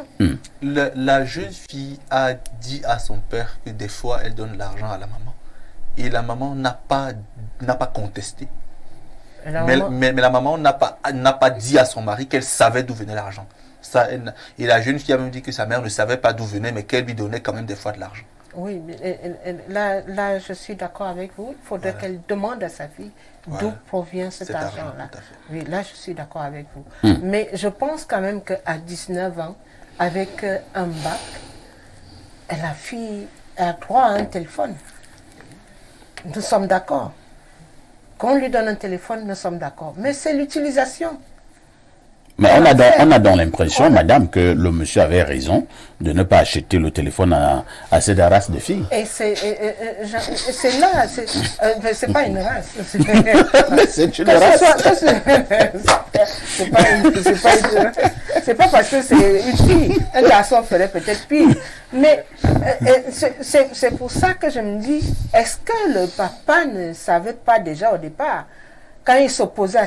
La jeune fille a dit à son père que des fois, elle donne l'argent à la maman. Et la maman n'a pas contesté. Mais la maman n'a pas dit à son mari qu'elle savait d'où venait l'argent. Et la jeune fille a même dit que sa mère ne savait pas d'où venait, mais qu'elle lui donnait quand même des fois de l'argent. Oui, là, je suis d'accord avec vous. Il faudrait qu'elle demande à sa fille d'où provient cet argent-là. Oui, là, je suis d'accord avec vous. Mais je pense quand même qu'à 19 ans, avec un bac, la fille a droit à un téléphone. Nous sommes d'accord. Qu'on lui donne un téléphone, nous sommes d'accord. Mais c'est l'utilisation. Mais on a donc l'impression, madame, que le monsieur avait raison de ne pas acheter le téléphone à cette race de filles. Et c'est là, c'est pas une race. C'est une race. C'est pas parce que c'est une fille. Un garçon ferait peut-être pire. Mais c'est pour ça que je me dis, est-ce que le papa ne savait pas déjà au départ, quand il s'opposait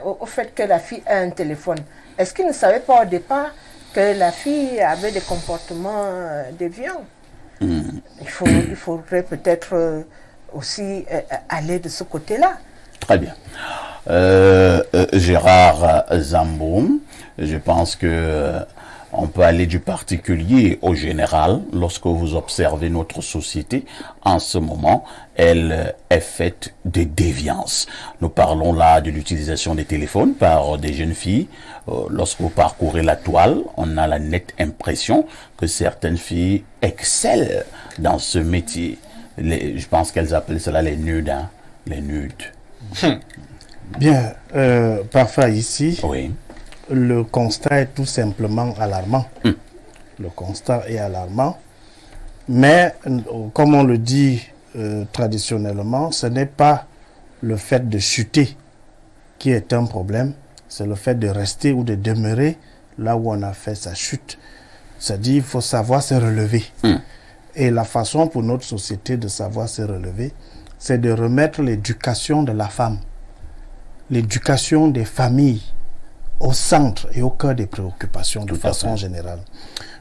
au fait que la fille ait un téléphone, est-ce qu'il ne savait pas au départ que la fille avait des comportements déviants? Il faudrait peut-être aussi aller de ce côté-là. Très bien. Gérard Zamboum, je pense que on peut aller du particulier au général. Lorsque vous observez notre société, en ce moment, elle est faite de déviance. Nous parlons là de l'utilisation des téléphones par des jeunes filles. Lorsque vous parcourez la toile, on a la nette impression que certaines filles excellent dans ce métier. Je pense qu'elles appellent cela les nudes. Hein? Les nudes. Bien, parfois ici... Oui. Le constat est tout simplement alarmant. Le constat est alarmant. Mais, comme on le dit traditionnellement, ce n'est pas le fait de chuter qui est un problème, c'est le fait de rester ou de demeurer là où on a fait sa chute. C'est-à-dire qu'il faut savoir se relever. Et la façon pour notre société de savoir se relever, c'est de remettre l'éducation de la femme, l'éducation des familles, au centre et au cœur des préoccupations de façon générale.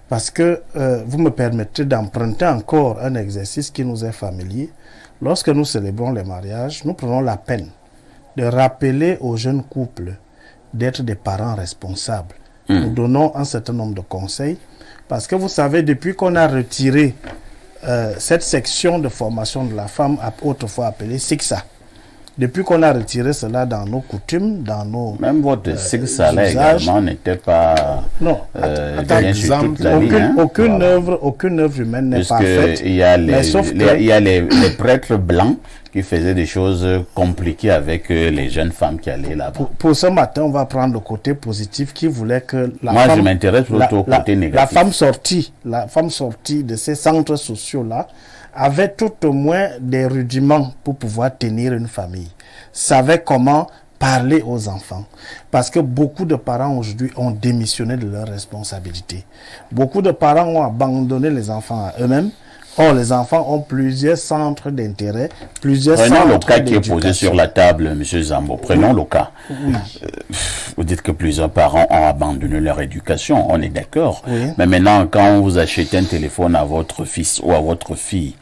Parce que vous me permettrez d'emprunter encore un exercice qui nous est familier. Lorsque nous célébrons les mariages, nous prenons la peine de rappeler aux jeunes couples d'être des parents responsables. Nous donnons un certain nombre de conseils parce que vous savez, depuis qu'on a retiré cette section de formation de la femme, autrefois appelée SICSA, depuis qu'on a retiré cela dans nos coutumes, dans nos Même votre SICSA là également n'était pas bien sur toute la vie. Aucune œuvre humaine n'est parfaite. Il y a les prêtres blancs qui faisaient des choses compliquées avec les jeunes femmes qui allaient là-bas. Pour ce matin, on va prendre le côté positif qui voulait que Moi, je m'intéresse plutôt au côté négatif. La femme sortie de ces centres sociaux-là avait tout au moins des rudiments pour pouvoir tenir une famille, savait comment parler aux enfants. Parce que beaucoup de parents aujourd'hui ont démissionné de leurs responsabilités. Beaucoup de parents ont abandonné les enfants à eux-mêmes. Or, les enfants ont plusieurs centres d'intérêt, plusieurs centres Prenons le cas qui est d'éducation. posé sur la table, M. Zambo. Prenons le cas. Oui. Vous dites que plusieurs parents ont abandonné leur éducation. On est d'accord. Oui. Mais maintenant, quand vous achetez un téléphone à votre fils ou à votre fille,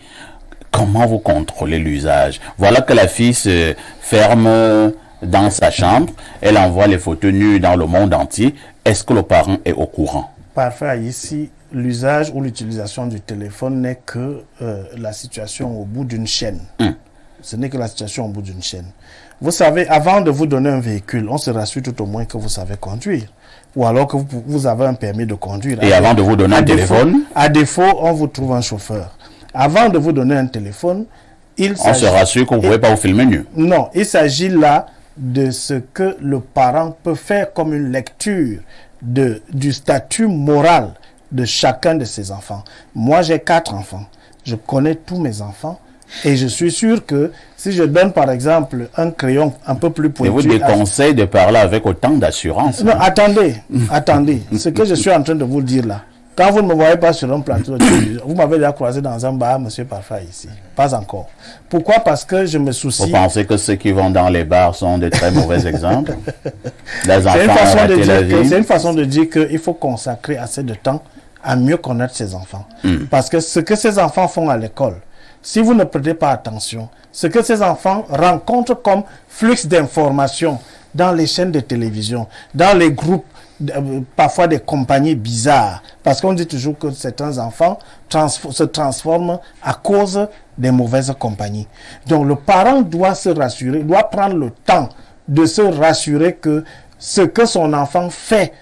comment vous contrôlez l'usage? Voilà que la fille se ferme dans sa chambre. Elle envoie les photos nues dans le monde entier. Est-ce que le parent est au courant? Parfait. Ici, l'usage ou l'utilisation du téléphone n'est que la situation au bout d'une chaîne. Ce n'est que la situation au bout d'une chaîne. Vous savez, avant de vous donner un véhicule, on se rassure tout au moins que vous savez conduire. Ou alors que vous avez un permis de conduire. Et avant de vous donner un téléphone? À défaut, on vous trouve un chauffeur. Avant de vous donner un téléphone, on se rassure que vous ne pouvez pas vous filmer nu. Non, il s'agit là de ce que le parent peut faire comme une lecture du statut moral de chacun de ses enfants. Moi, j'ai 4 enfants. Je connais tous mes enfants et je suis sûr que si je donne par exemple un crayon un peu plus pointu... Et vous déconseillez de parler avec autant d'assurance. Non, attendez. Ce que je suis en train de vous dire là, quand vous ne me voyez pas sur un plateau, vous m'avez déjà croisé dans un bar, monsieur Parfait, ici. Pas encore. Pourquoi? Parce que je me soucie... Vous pensez que ceux qui vont dans les bars sont de très mauvais exemples? Les enfants c'est une façon de dire qu'il faut consacrer assez de temps à mieux connaître ses enfants. Parce que ce que ces enfants font à l'école, si vous ne prêtez pas attention, ce que ces enfants rencontrent comme flux d'informations dans les chaînes de télévision, dans les groupes, parfois des compagnies bizarres, parce qu'on dit toujours que certains enfants se transforment à cause des mauvaises compagnies. Donc le parent doit se rassurer, doit prendre le temps de se rassurer que ce que son enfant fait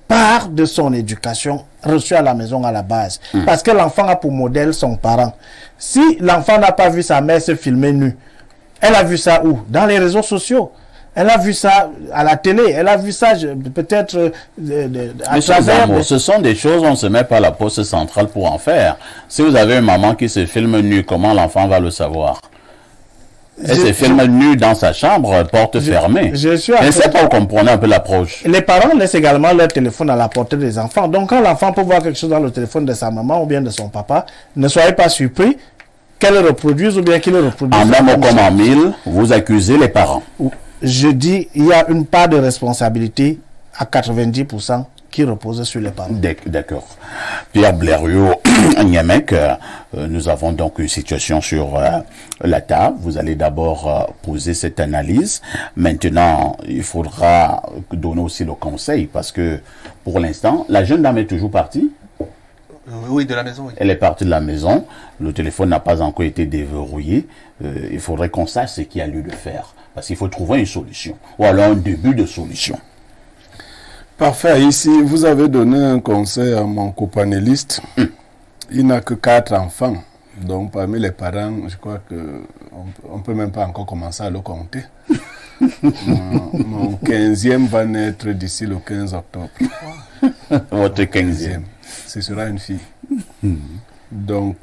part de son éducation reçue à la maison à la base. Parce que l'enfant a pour modèle son parent. Si l'enfant n'a pas vu sa mère se filmer nue, elle a vu ça où? Dans les réseaux sociaux. Elle a vu ça à la télé, elle a vu ça peut-être à travers... Ce sont des choses, on ne se met pas à la poste centrale pour en faire. Si vous avez une maman qui se filme nue, comment l'enfant va le savoir? Elle se filme nue dans sa chambre, porte fermée. Je ne sais pas, vous comprenez un peu l'approche. Les parents laissent également leur téléphone à la portée des enfants. Donc quand l'enfant peut voir quelque chose dans le téléphone de sa maman ou bien de son papa, ne soyez pas surpris qu'elle le reproduise ou bien qu'il le reproduise. En un mot comme en mille, vous accusez les parents. Je dis, il y a une part de responsabilité à 90% qui repose sur les parents. D'accord. Pierre Blériot, Niamek, nous avons donc une situation sur la table. Vous allez d'abord poser cette analyse. Maintenant, il faudra donner aussi le conseil parce que pour l'instant, la jeune dame est toujours partie. Oui, de la maison. Oui. Elle est partie de la maison. Le téléphone n'a pas encore été déverrouillé. Il faudrait qu'on sache ce qu'il y a lieu de faire. Parce qu'il faut trouver une solution. Ou alors un début de solution. Parfait. Ici, vous avez donné un conseil à mon copanéliste. Il n'a que 4 enfants. Donc, parmi les parents, je crois qu'on ne peut même pas encore commencer à le compter. Mon 15e va naître d'ici le 15 octobre. Votre 15e. Ce sera une fille. Donc,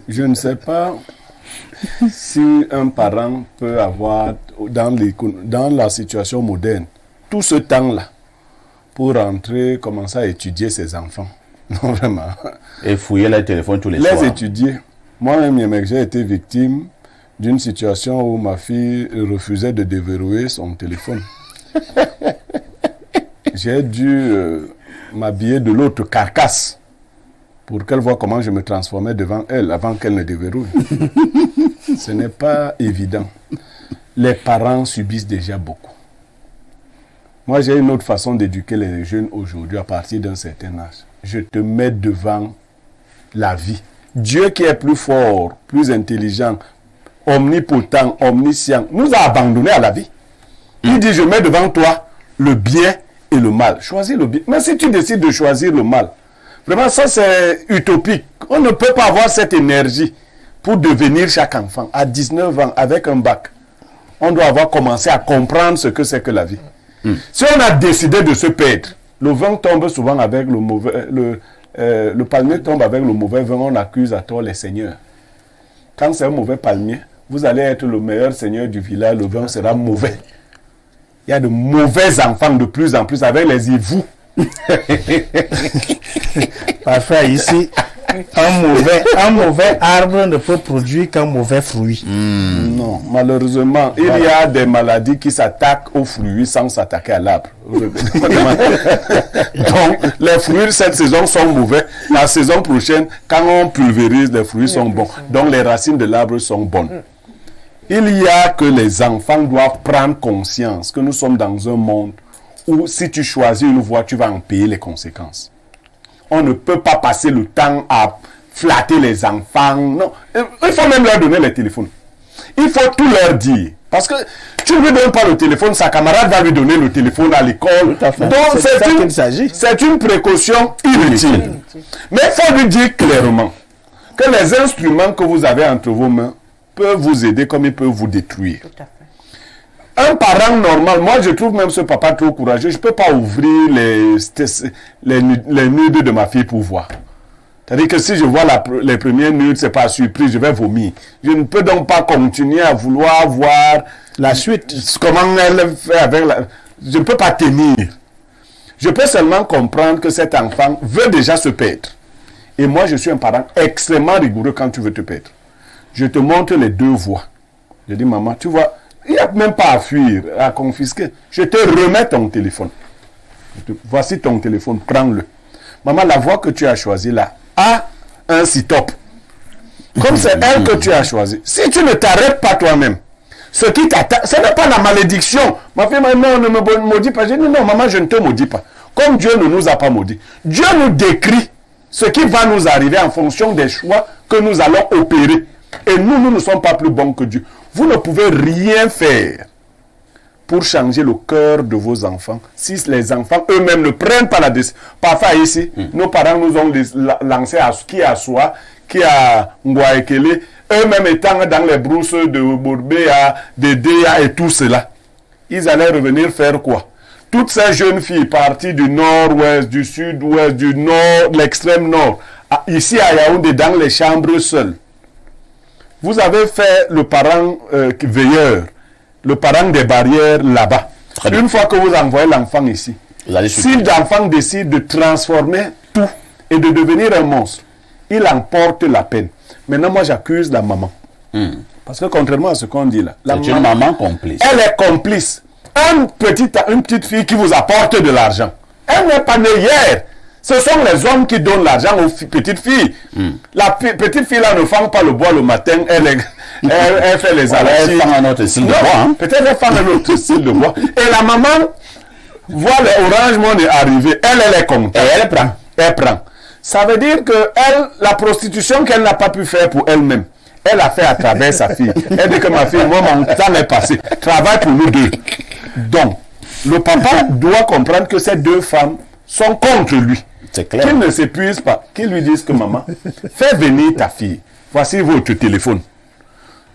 je ne sais pas si un parent peut avoir, dans la situation moderne, tout ce temps-là pour rentrer, commencer à étudier ses enfants. Non, vraiment. Et fouiller les téléphones tous les soirs. Les étudier. Moi-même, j'ai été victime d'une situation où ma fille refusait de déverrouiller son téléphone. J'ai dû m'habiller de l'autre carcasse pour qu'elle voie comment je me transformais devant elle avant qu'elle ne déverrouille. Ce n'est pas évident. Les parents subissent déjà beaucoup. Moi, j'ai une autre façon d'éduquer les jeunes aujourd'hui à partir d'un certain âge. Je te mets devant la vie. Dieu qui est plus fort, plus intelligent, omnipotent, omniscient, nous a abandonnés à la vie. Il dit, je mets devant toi le bien et le mal. Choisis le bien. Mais si tu décides de choisir le mal, vraiment ça c'est utopique. On ne peut pas avoir cette énergie pour devenir chaque enfant. À 19 ans, avec un bac, on doit avoir commencé à comprendre ce que c'est que la vie. Si on a décidé de se perdre, le vin tombe souvent avec le mauvais... le palmier tombe avec le mauvais vin, on accuse à tort les seigneurs. Quand c'est un mauvais palmier, vous allez être le meilleur seigneur du village, le vin sera mauvais. Il y a de mauvais enfants de plus en plus avec les hivoux. Parfois ici, un mauvais arbre ne peut produire qu'un mauvais fruit. Non, malheureusement, il y a des maladies qui s'attaquent aux fruits sans s'attaquer à l'arbre. Donc, les fruits cette saison sont mauvais. La saison prochaine, quand on pulvérise, les fruits sont bons. Donc, les racines de l'arbre sont bonnes. Il y a que les enfants doivent prendre conscience que nous sommes dans un monde où si tu choisis une voie, tu vas en payer les conséquences. On ne peut pas passer le temps à flatter les enfants. Non, il faut même leur donner les téléphones. Il faut tout leur dire. Parce que tu ne lui donnes pas le téléphone, sa camarade va lui donner le téléphone à l'école. Donc c'est une précaution inutile. Mais il faut lui dire clairement que les instruments que vous avez entre vos mains peuvent vous aider comme ils peuvent vous détruire. Tout à fait. Un parent normal, moi je trouve même ce papa trop courageux, je ne peux pas ouvrir les nudes de ma fille pour voir. C'est-à-dire que si je vois les premières nudes, ce n'est pas surprise, je vais vomir. Je ne peux donc pas continuer à vouloir voir la suite. Comment elle fait avec la... Je ne peux pas tenir. Je peux seulement comprendre que cet enfant veut déjà se perdre. Et moi je suis un parent extrêmement rigoureux quand tu veux te perdre. Je te montre les deux voies. Je dis, maman, tu vois, il n'y a même pas à fuir, à confisquer. Je te remets ton téléphone. Voici ton téléphone, prends-le. Maman, la voie que tu as choisie là a un sit-up. Comme c'est elle que tu as choisi. Si tu ne t'arrêtes pas toi-même, ce qui t'attaque, ce n'est pas la malédiction. Ma fille m'a dit, non, ne me maudis pas. J'ai dit, non, maman, je ne te maudis pas. Comme Dieu ne nous a pas maudits. Dieu nous décrit ce qui va nous arriver en fonction des choix que nous allons opérer. Et nous ne sommes pas plus bons que Dieu. Vous ne pouvez rien faire pour changer le cœur de vos enfants si les enfants eux-mêmes ne prennent pas la décision. Parfois ici, nos parents nous ont lancé à qui à Soa, qui à Ngwaekele, eux-mêmes étant dans les brousses de Bourbéa, de Déa et tout cela. Ils allaient revenir faire quoi? Toutes ces jeunes filles parties du nord-ouest, du sud-ouest, du nord, l'extrême nord, ici à Yaoundé, dans les chambres seules. Vous avez fait le parent veilleur, le parent des barrières là-bas. Une fois que vous envoyez l'enfant ici, si l'enfant décide de transformer tout et de devenir un monstre, il emporte la peine. Maintenant, moi, j'accuse la maman. Parce que contrairement à ce qu'on dit là, c'est une maman complice. Elle est complice. Une petite fille qui vous apporte de l'argent. Elle n'est pas née hier. Ce sont les hommes qui donnent l'argent aux petites filles. La petite fille là ne fend pas le bois le matin, elle fait les allées. Elle fend un autre style de bois. Hein? Peut-être elle fend un autre style de bois. Et la maman voit les Orange Money arriver, elle est contente. Et elle prend. Elle prend. Ça veut dire que la prostitution qu'elle n'a pas pu faire pour elle-même, elle a fait à travers sa fille. Elle dit que ma fille, moi mon temps est passé. Travaille pour nous deux. Donc, le papa doit comprendre que ces deux femmes sont contre lui. C'est clair. Qu'il ne s'épuise pas, qu'il lui dise que maman, fais venir ta fille. Voici votre téléphone.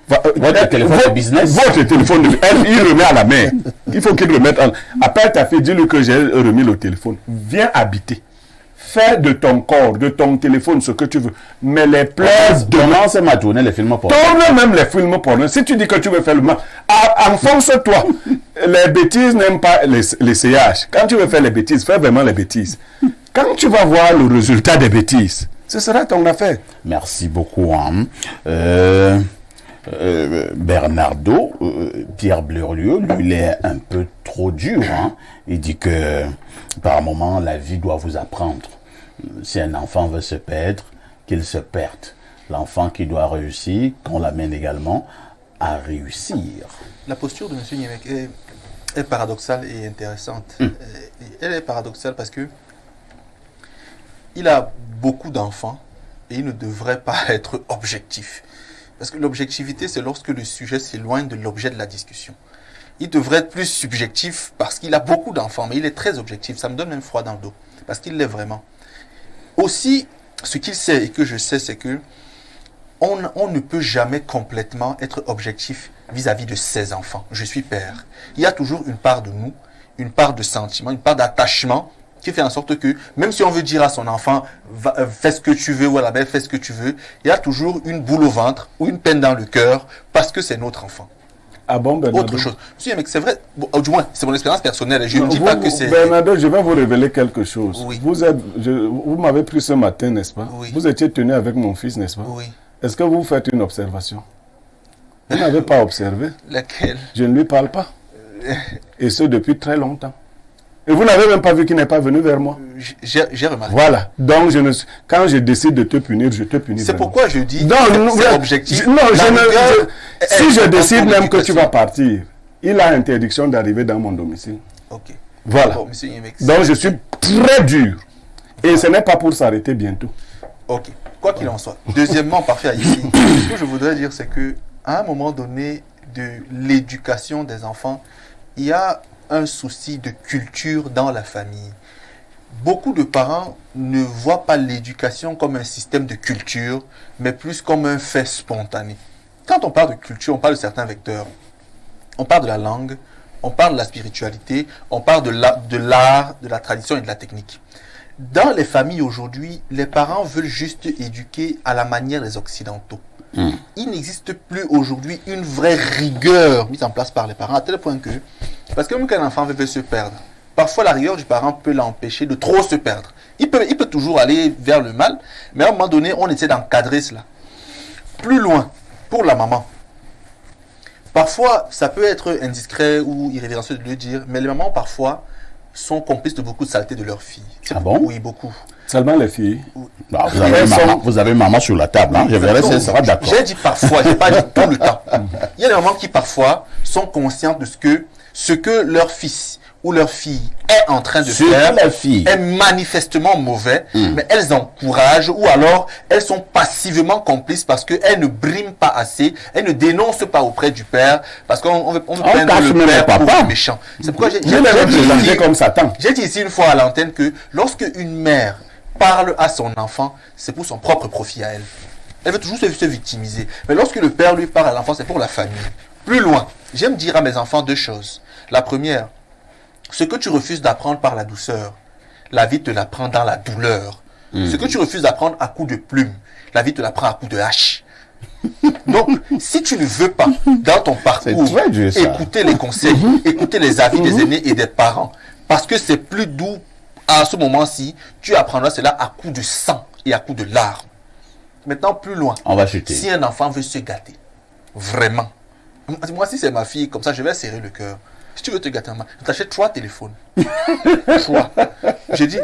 Votre téléphone de business. Votre téléphone de business. Il remet à la mère. Il faut qu'il remette. Appelle ta fille, dis-lui que j'ai remis le téléphone. Viens habiter. Fais de ton corps, de ton téléphone ce que tu veux. Mais les plaies commence à tourner les films porno. Tourne même les films porno. Si tu dis que tu veux faire le mal, enfonce-toi. Les bêtises n'aiment pas les CH. Quand tu veux faire les bêtises, fais vraiment les bêtises. Quand tu vas voir le résultat des bêtises, ce sera ton affaire. Merci beaucoup. Hein. Bernardo, Pierre Blériot, lui, il est un peu trop dur. Hein. Il dit que par moment, la vie doit vous apprendre. Si un enfant veut se perdre, qu'il se perde. L'enfant qui doit réussir, qu'on l'amène également à réussir. La posture de M. Niémec est paradoxale et intéressante. Elle est paradoxale parce que il a beaucoup d'enfants et il ne devrait pas être objectif. Parce que l'objectivité, c'est lorsque le sujet s'éloigne de l'objet de la discussion. Il devrait être plus subjectif parce qu'il a beaucoup d'enfants, mais il est très objectif. Ça me donne même froid dans le dos, parce qu'il l'est vraiment. Aussi, ce qu'il sait et que je sais, c'est que on ne peut jamais complètement être objectif vis-à-vis de ses enfants. Je suis père. Il y a toujours une part de nous, une part de sentiment, une part d'attachement qui fait en sorte que, même si on veut dire à son enfant, fais ce que tu veux, ou à la belle, fais ce que tu veux, il y a toujours une boule au ventre ou une peine dans le cœur parce que c'est notre enfant. Ah bon, Bernardo? Autre chose. Monsieur, mais c'est vrai, bon, du moins, c'est mon expérience personnelle. Et je ne dis pas que c'est... Bernardo, je vais vous révéler quelque chose. Oui. Vous m'avez pris ce matin, n'est-ce pas? Oui. Vous étiez tenu avec mon fils, n'est-ce pas? Oui. Est-ce que vous faites une observation? Vous n'avez pas observé? Laquelle? Je ne lui parle pas. Et ce, depuis très longtemps. Et vous n'avez même pas vu qu'il n'est pas venu vers moi. J'ai remarqué. Voilà. Donc, quand je décide de te punir, je te punis. C'est pourquoi je dis non, c'est objectif. Si je décide même que tu vas partir, il a interdiction d'arriver dans mon domicile. Ok. Voilà. Bon, monsieur Niémec, Donc, je suis très dur. Et ce n'est pas pour s'arrêter bientôt. ok. Quoi qu'il en soit. Deuxièmement, parfait ici. Ce que je voudrais dire, c'est que à un moment donné de l'éducation des enfants, il y a un souci de culture dans la famille. Beaucoup de parents ne voient pas l'éducation comme un système de culture, mais plus comme un fait spontané. Quand on parle de culture, on parle de certains vecteurs. On parle de la langue, on parle de la spiritualité, on parle de l'art, de la tradition et de la technique. Dans les familles aujourd'hui, les parents veulent juste éduquer à la manière des Occidentaux. Il n'existe plus aujourd'hui une vraie rigueur mise en place par les parents, à tel point que, parce que même quand un enfant veut se perdre, parfois la rigueur du parent peut l'empêcher de trop se perdre. Il peut toujours aller vers le mal, mais à un moment donné, on essaie d'encadrer cela. Plus loin, pour la maman. Parfois, ça peut être indiscret ou irrévérencieux de le dire, mais les mamans, parfois, sont complices de beaucoup de saletés de leurs filles. Ah bon? Oui, beaucoup. Seulement les filles. Bah, vous avez maman sur la table, hein? Je verrai si elle sera d'accord. J'ai dit parfois, je n'ai pas dit tout le temps. Il y a des mamans qui parfois sont conscientes de ce que leur fils ou leur fille est en train de faire est manifestement mauvais, mais elles encouragent ou alors elles sont passivement complices parce qu'elles ne briment pas assez, elles ne dénoncent pas auprès du père parce qu'on veut peindre le père pour méchant. C'est pourquoi j'ai dit ici une fois à l'antenne que lorsque une mère parle à son enfant, c'est pour son propre profit à elle. Elle veut toujours se victimiser. Mais lorsque le père lui parle à l'enfant, c'est pour la famille. Plus loin, j'aime dire à mes enfants deux choses. La première, ce que tu refuses d'apprendre par la douceur, la vie te l'apprend dans la douleur. Ce que tu refuses d'apprendre à coups de plume, la vie te l'apprend à coups de hache. Donc, si tu ne veux pas, dans ton parcours, écouter les conseils, écouter les avis des aînés et des parents, parce que c'est plus doux à ce moment-ci, tu apprendras cela à coups de sang et à coups de larmes. Maintenant, plus loin, on va chuter. Si un enfant veut se gâter, vraiment, moi si c'est ma fille, comme ça, je vais serrer le cœur. Si tu veux te gâter, je t'achète 3 téléphones. 3. J'ai dit,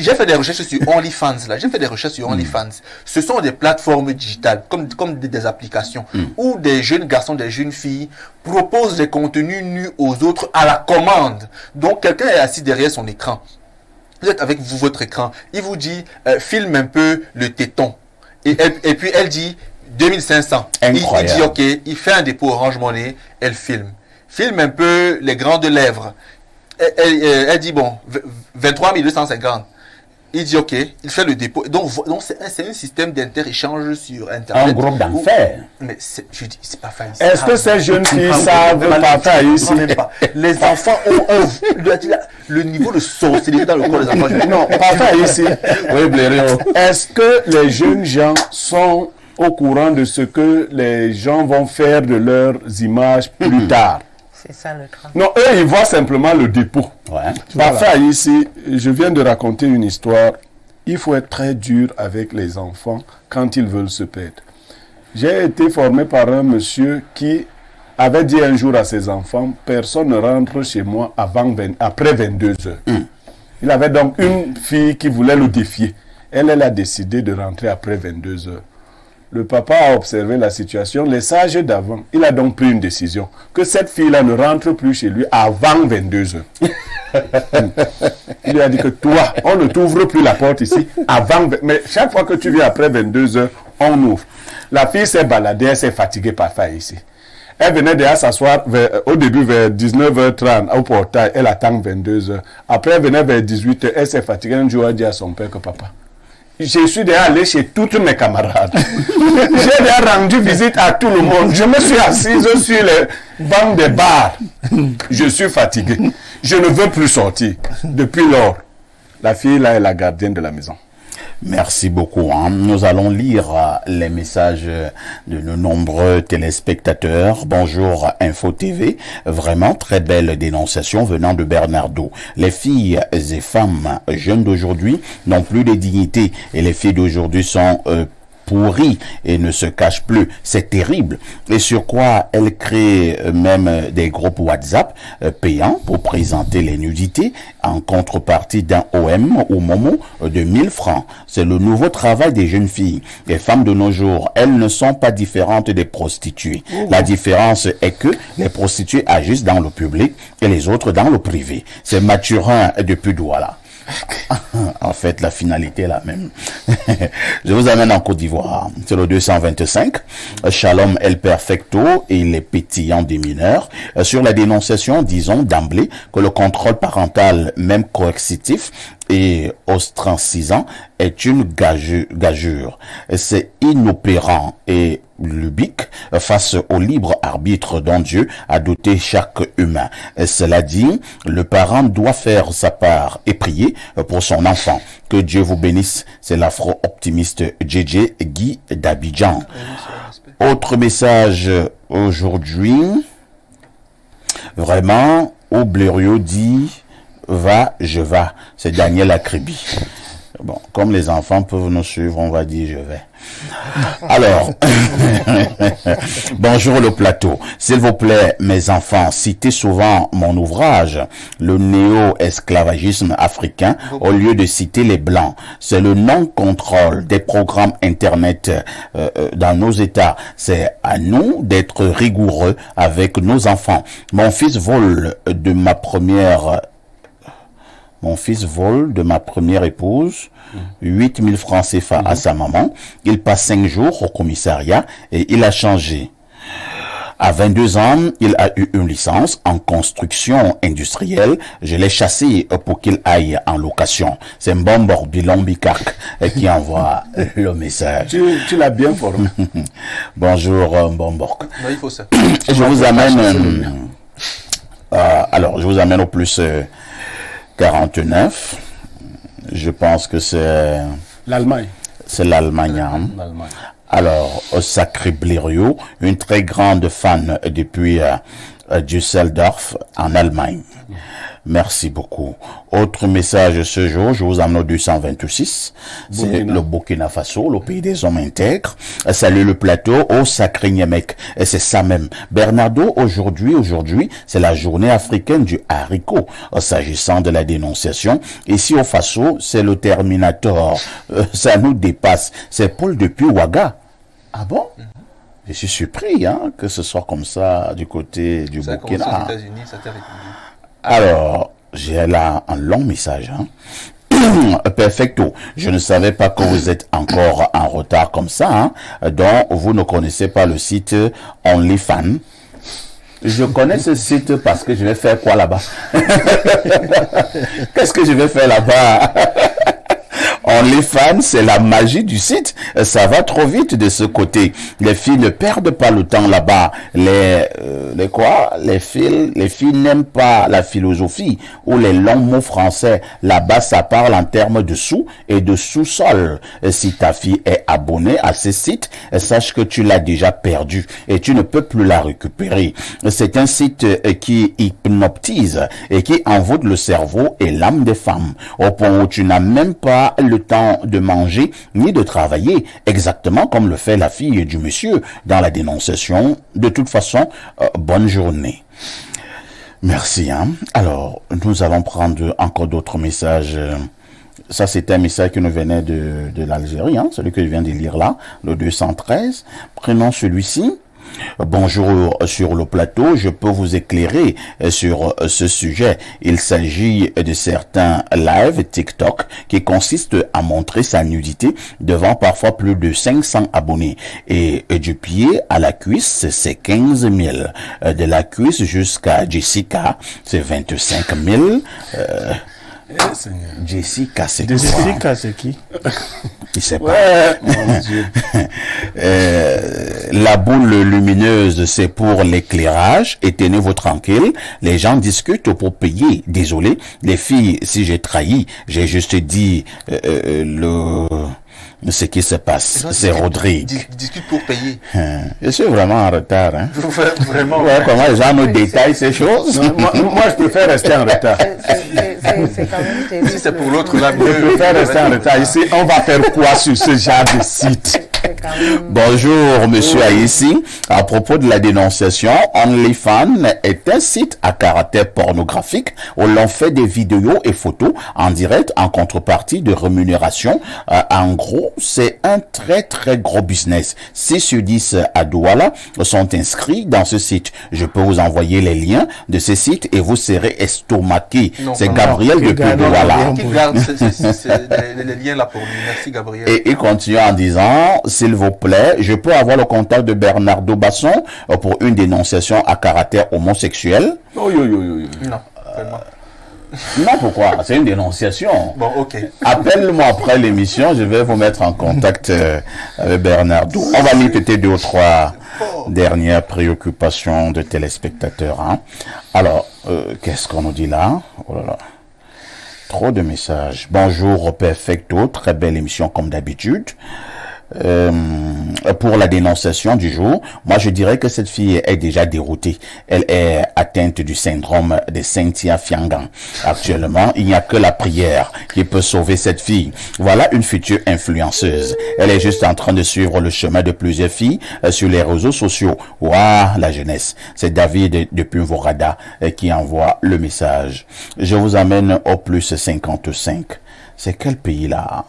j'ai fait des recherches sur OnlyFans. J'ai fait des recherches sur OnlyFans. Ce sont des plateformes digitales, comme des applications, où des jeunes garçons, des jeunes filles proposent des contenus nus aux autres à la commande. Donc, quelqu'un est assis derrière son écran. Vous êtes avec votre écran. Il vous dit, filme un peu le téton. Et puis, elle dit, 2500. Il dit, ok, il fait un dépôt Orange Money, elle filme. Filme un peu les grandes lèvres. Elle dit, bon, 23 250. Il dit, ok, il fait le dépôt. Donc c'est un système d'inter-échange sur Internet. Un groupe d'affaires. Mais je dis, c'est pas facile. Est-ce que ces jeunes filles savent partir ici? Les enfants ont le niveau de sorcellerie dans le corps des enfants. Non, partir ici. Oui, Blériot. Est-ce que les jeunes gens sont au courant de ce que les gens vont faire de leurs images plus tard? C'est ça le travail. Non, eux, ils voient simplement le dépôt. Ouais. Parfois, ici, je viens de raconter une histoire. Il faut être très dur avec les enfants quand ils veulent se perdre. J'ai été formé par un monsieur qui avait dit un jour à ses enfants, personne ne rentre chez moi après 22 heures. Il avait donc une fille qui voulait le défier. Elle a décidé de rentrer après 22 heures. Le papa a observé la situation, les sages d'avant. Il a donc pris une décision, que cette fille-là ne rentre plus chez lui avant 22 heures. Il lui a dit que toi, on ne t'ouvre plus la porte ici avant. Mais chaque fois que tu viens après 22 heures, on ouvre. La fille s'est baladée, elle s'est fatiguée par faire ici. Elle venait déjà s'asseoir au début vers 19h30 au portail, elle attend 22 heures. Après, elle venait vers 18h, elle s'est fatiguée. Un jour, elle dit à son père que papa, je suis déjà allé chez toutes mes camarades. J'ai déjà rendu visite à tout le monde. Je me suis assise sur les bancs des bars. Je suis fatigué. Je ne veux plus sortir. Depuis lors, la fille là est la gardienne de la maison. Merci beaucoup. Nous allons lire les messages de nos nombreux téléspectateurs. Bonjour Info TV. Vraiment très belle dénonciation venant de Bernardo. Les filles et femmes jeunes d'aujourd'hui n'ont plus de dignité et les filles d'aujourd'hui sont pourries et ne se cachent plus. C'est terrible. Et sur quoi elle crée même des groupes WhatsApp payants pour présenter les nudités en contrepartie d'un OM ou Momo de 1000 francs. C'est le nouveau travail des jeunes filles. Les femmes de nos jours, elles ne sont pas différentes des prostituées. La différence est que les prostituées agissent dans le public et les autres dans le privé. C'est Mathurin depuis Douala. En fait, la finalité est la même. Je vous amène en Côte d'Ivoire. C'est le 225. Shalom El Perfecto et les pétillants des mineurs. Sur la dénonciation, disons d'emblée que le contrôle parental, même coercitif et ostracisant, est une gageure. C'est inopérant et lubique face au libre arbitre dont Dieu a doté chaque humain. Cela dit, le parent doit faire sa part et prier pour son enfant. Que Dieu vous bénisse. C'est l'afro-optimiste JJ Guy d'Abidjan. Autre message aujourd'hui. Vraiment, Oblerio dit va, je va. C'est Daniel Akribi. Bon, comme les enfants peuvent nous suivre, on va dire je vais. Alors, bonjour le plateau. S'il vous plaît, mes enfants, citez souvent mon ouvrage, le néo-esclavagisme africain, au lieu de citer les blancs. C'est le non-contrôle des programmes Internet dans nos États. C'est à nous d'être rigoureux avec nos enfants. Mon fils vole de ma première épouse 8 000 francs CFA à sa maman. Il passe 5 jours au commissariat et il a changé. À 22 ans, il a eu une licence en construction industrielle. Je l'ai chassé pour qu'il aille en location. C'est Mbombor Bilombikark qui envoie le message. Tu l'as bien formé. Bonjour Mbombor. Non, il faut ça. Je vous amène... alors, je vous amène au plus 49. Je pense que c'est... L'Allemagne. C'est l'Allemagne. L'Allemagne. Alors, Sacré Blériot, une très grande fan depuis Düsseldorf en Allemagne. Merci beaucoup. Autre message ce jour, je vous amène au 226. C'est le Burkina Faso, le pays des hommes intègres. Salut le plateau, au Sacré Niemek. Et c'est ça même. Bernardo, aujourd'hui, c'est la journée africaine du haricot. S'agissant de la dénonciation, ici au Faso, c'est le Terminator. Ça nous dépasse. C'est Paul depuis Ouaga. Ah bon? Je suis surpris que ce soit comme ça du côté du Burkina. Ça, aux États-Unis, ça t'est répondu. Alors, j'ai là un long message. Perfecto. Je ne savais pas que vous êtes encore en retard comme ça, donc vous ne connaissez pas le site OnlyFans. Je connais ce site parce que je vais faire quoi là-bas? Qu'est-ce que je vais faire là-bas? OnlyFans, c'est la magie du site. Ça va trop vite de ce côté. Les filles ne perdent pas le temps là-bas. Les filles n'aiment pas la philosophie ou les longs mots français. Là-bas, ça parle en termes de sous et de sous-sol. Si ta fille est abonnée à ces sites, sache que tu l'as déjà perdue et tu ne peux plus la récupérer. C'est un site qui hypnotise et qui envoûte le cerveau et l'âme des femmes au point où tu n'as même pas le le temps de manger ni de travailler, exactement comme le fait la fille du monsieur dans la dénonciation. De toute façon, bonne journée. Merci. Alors, nous allons prendre encore d'autres messages. Ça, c'était un message qui nous venait de l'Algérie, celui que je viens de lire là, le 213. Prenons celui-ci. Bonjour sur le plateau, je peux vous éclairer sur ce sujet. Il s'agit de certains lives TikTok qui consistent à montrer sa nudité devant parfois plus de 500 abonnés. Et du pied à la cuisse, c'est 15 000. De la cuisse jusqu'à Jessica, c'est 25 000. Jessica, c'est quoi? Jessica, c'est qui? Il sait pas. Mon Dieu. La boule lumineuse, c'est pour l'éclairage. Et tenez-vous tranquille. Les gens discutent pour payer. Désolé, les filles, si j'ai trahi, j'ai juste dit ce qui se passe. C'est Rodrigue. Discute pour payer. Je suis vraiment en retard. Vraiment. Ouais, comment les gens nous détaillent ces choses? Moi, je préfère rester en retard. C'est quand même terrible. Si c'est pour l'autre là, Je préfère rester en retard. Ici, on va faire quoi sur ce genre de site? Bonjour, monsieur Aïssi. À propos de la dénonciation, OnlyFans est un site à caractère pornographique où l'on fait des vidéos et photos en direct en contrepartie de rémunération. En gros, c'est un très très gros business. 6 sur 10 à Douala sont inscrits dans ce site. Je peux vous envoyer les liens de ce site et vous serez estomaqué. C'est Gabriel depuis Douala. Qui garde les liens là pour lui. Merci Gabriel. Et il continue en disant, s'il vous plaît, je peux avoir le contact de Bernardo Basson pour une dénonciation à caractère homosexuel. Non, vraiment. Non, pourquoi? C'est une dénonciation. Bon, ok. Appelle-moi après l'émission, je vais vous mettre en contact avec Bernardo. On va lire peut-être 2 ou 3 dernières préoccupations de téléspectateurs. Alors, qu'est-ce qu'on nous dit là? Oh là là. Trop de messages. Bonjour, Perfecto. Très belle émission comme d'habitude. Pour la dénonciation du jour, moi je dirais que cette fille est déjà déroutée. Elle est atteinte du syndrome de Cynthia Fiangan. Actuellement, il n'y a que la prière qui peut sauver cette fille. Voilà une future influenceuse. Elle est juste en train de suivre le chemin de plusieurs filles sur les réseaux sociaux. Waouh, la jeunesse. C'est David depuis Vorada qui envoie le message. Je vous amène au plus 55. C'est quel pays là?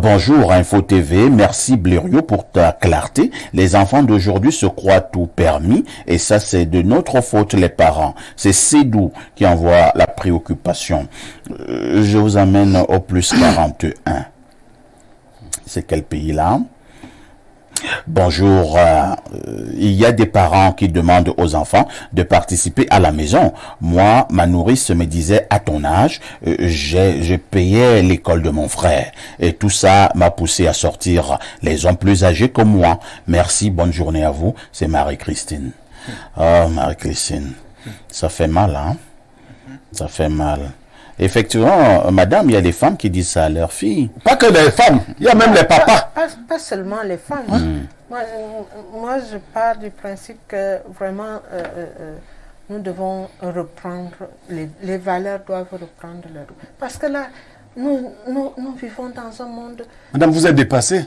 Bonjour Info TV, merci Blériot pour ta clarté. Les enfants d'aujourd'hui se croient tout permis et ça c'est de notre faute les parents. C'est Sédou qui envoie la préoccupation. Je vous amène au plus 41. C'est quel pays là? Bonjour, il y a des parents qui demandent aux enfants de participer à la maison. Moi, ma nourrice me disait, à ton âge, je payais l'école de mon frère. Et tout ça m'a poussé à sortir les hommes plus âgés que moi. Merci, bonne journée à vous. C'est Marie-Christine. Oh, Marie-Christine, ça fait mal, Ça fait mal. Effectivement, madame, il y a des femmes qui disent ça à leurs filles. Pas que les femmes, il y a même les papas. Pas seulement les femmes. Moi, je pars du principe que vraiment, nous devons reprendre, les valeurs doivent reprendre leur... Parce que là, nous vivons dans un monde... Madame, vous êtes dépassée.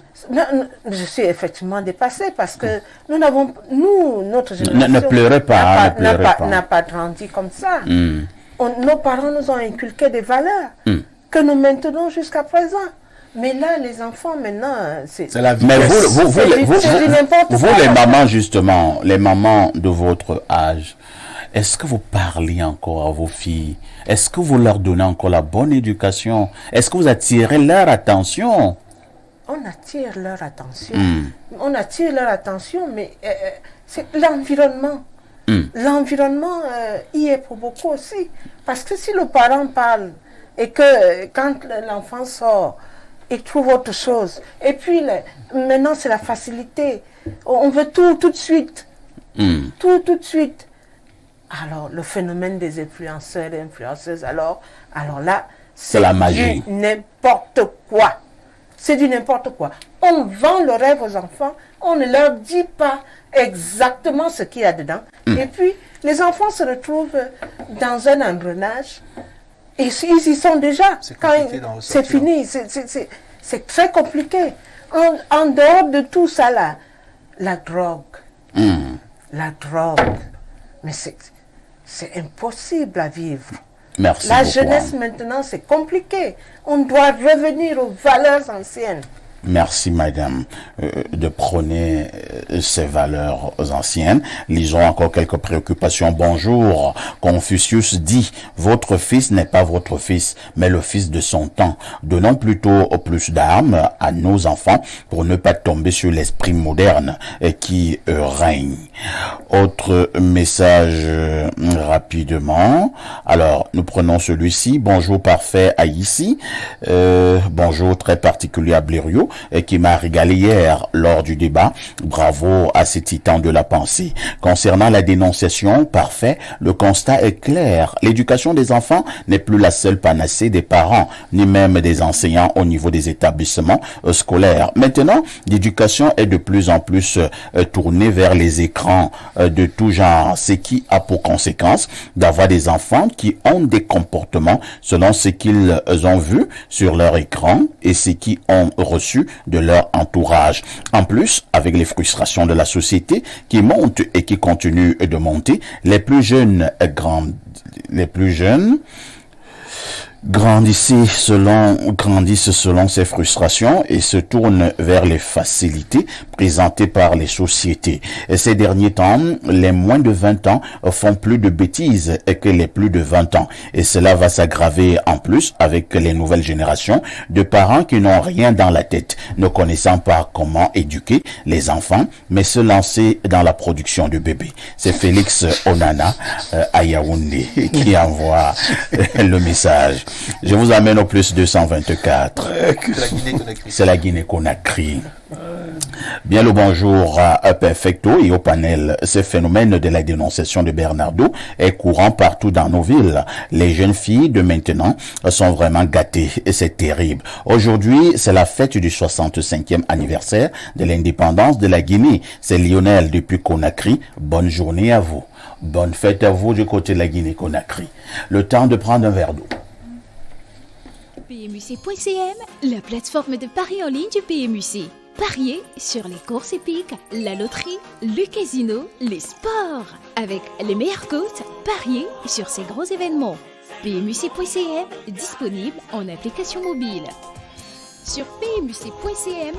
Je suis effectivement dépassée parce que notre génération... Ne pleurez pas, n'a pas grandi comme ça. Nos parents nous ont inculqué des valeurs que nous maintenons jusqu'à présent. Mais là, les enfants, maintenant, c'est la vie. Mais vous, les mamans, justement, les mamans de votre âge, est-ce que vous parlez encore à vos filles? Est-ce que vous leur donnez encore la bonne éducation? Est-ce que vous attirez leur attention? On attire leur attention. On attire leur attention, mais c'est l'environnement. L'environnement y est pour beaucoup aussi. Parce que si le parent parle et que quand l'enfant sort, il trouve autre chose. Et puis maintenant c'est la facilité. On veut tout de suite. Tout de suite. Alors le phénomène des influenceurs et influenceuses, alors là, c'est la magie. Du n'importe quoi. C'est du n'importe quoi. On vend le rêve aux enfants, on ne leur dit pas exactement ce qu'il y a dedans. Et puis, les enfants se retrouvent dans un engrenage Et ils y sont déjà. C'est Quand compliqué d'en c'est ressortir. fini, c'est très compliqué. En dehors de tout ça là, la drogue. La drogue. Mais c'est impossible à vivre. Merci La beaucoup. jeunesse maintenant, c'est compliqué. On doit revenir aux valeurs anciennes. Merci, madame, de prôner ces valeurs anciennes. Lisons encore quelques préoccupations. Bonjour. Confucius dit, votre fils n'est pas votre fils, mais le fils de son temps. Donnons plutôt plus d'armes à nos enfants pour ne pas tomber sur l'esprit moderne qui règne. Autre message rapidement. Alors, nous prenons celui-ci. Bonjour parfait à ici. Bonjour très particulier à Blériot, qui m'a régalé hier lors du débat. Bravo à ces titans de la pensée. Concernant la dénonciation, parfait, le constat est clair. L'éducation des enfants n'est plus la seule panacée des parents, ni même des enseignants au niveau des établissements scolaires. Maintenant, l'éducation est de plus en plus tournée vers les écrans de tout genre, ce qui a pour conséquence d'avoir des enfants qui ont des comportements selon ce qu'ils ont vu sur leur écran et ce qu'ils ont reçu de leur entourage. En plus, avec les frustrations de la société qui montent et qui continuent de monter, les plus jeunes grandissent selon ces frustrations et se tournent vers les facilités présentées par les sociétés. Et ces derniers temps, les moins de 20 ans font plus de bêtises que les plus de 20 ans. Et cela va s'aggraver en plus avec les nouvelles générations de parents qui n'ont rien dans la tête, ne connaissant pas comment éduquer les enfants, mais se lancer dans la production de bébés. C'est Félix Onana à Yaoundé qui envoie le message. Je vous amène au plus 224. C'est la Guinée-Conakry. Bien le bonjour à Perfecto et au panel. Ce phénomène de la dénonciation de Bernardo est courant partout dans nos villes. Les jeunes filles de maintenant sont vraiment gâtées et c'est terrible. Aujourd'hui, c'est la fête du 65e anniversaire de l'indépendance de la Guinée. C'est Lionel depuis Conakry. Bonne journée à vous. Bonne fête à vous du côté de la Guinée-Conakry. Le temps de prendre un verre d'eau. PMUC.cm, la plateforme de paris en ligne du PMUC. Pariez sur les courses épiques, la loterie, le casino, les sports. Avec les meilleures cotes, pariez sur ces gros événements. PMUC.cm, disponible en application mobile. Sur PMUC.cm,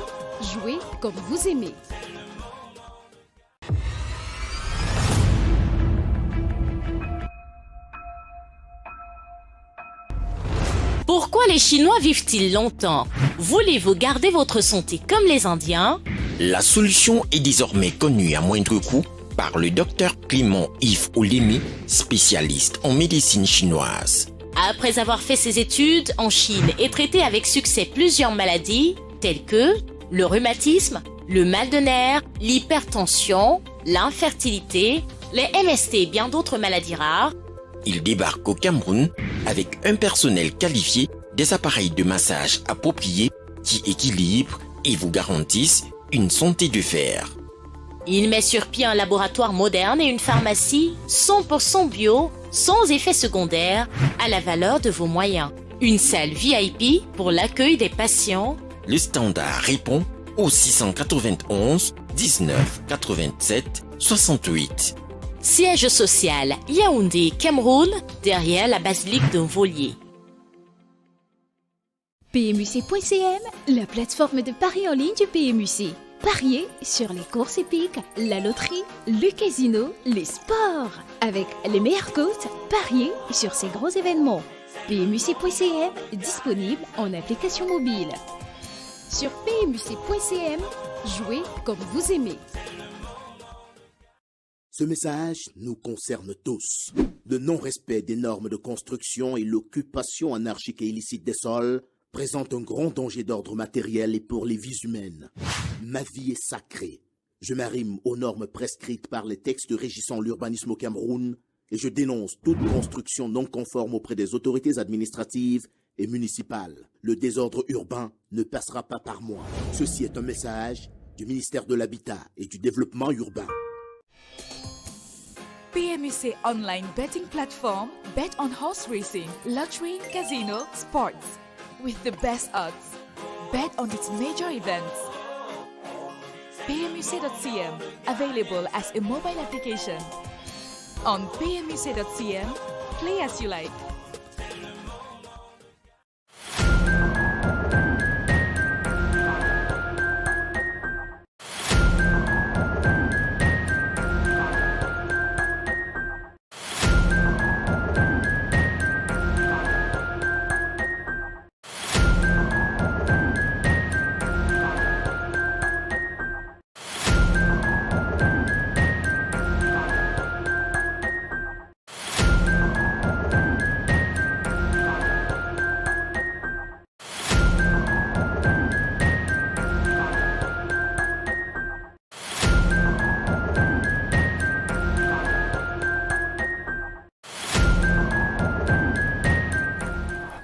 jouez comme vous aimez. Pourquoi les Chinois vivent-ils longtemps? Voulez-vous garder votre santé comme les Indiens? La solution est désormais connue à moindre coût par le docteur Clément Yves Olemi, spécialiste en médecine chinoise. Après avoir fait ses études en Chine et traité avec succès plusieurs maladies telles que le rhumatisme, le mal de nerfs, l'hypertension, l'infertilité, les MST et bien d'autres maladies rares, Il débarque au Cameroun avec un personnel qualifié, des appareils de massage appropriés qui équilibrent et vous garantissent une santé de fer. il met sur pied un laboratoire moderne et une pharmacie 100% bio, sans effets secondaires, à la valeur de vos moyens. Une salle VIP pour l'accueil des patients. Le standard répond au 691 19 87 68. Siège social Yaoundé, Cameroun, derrière la basilique de Volier. PMUC.cm, la plateforme de paris en ligne du PMUC. Pariez sur les courses épiques, la loterie, le casino, les sports. Avec les meilleures cotes, pariez sur ces gros événements. PMUC.cm, disponible en application mobile. Sur PMUC.cm, jouez comme vous aimez. Ce message nous concerne tous. Le non-respect des normes de construction et l'occupation anarchique et illicite des sols présentent un grand danger d'ordre matériel et pour les vies humaines. Ma vie est sacrée. Je m'arrime aux normes prescrites par les textes régissant l'urbanisme au Cameroun et je dénonce toute construction non conforme auprès des autorités administratives et municipales. Le désordre urbain ne passera pas par moi. Ceci est un message du ministère de l'Habitat et du Développement urbain. PMUC online betting platform, bet on horse racing, lottery, casino, sports. With the best odds. Bet on its major events. PMUC.cm, available as a mobile application. On PMUC.cm, play as you like.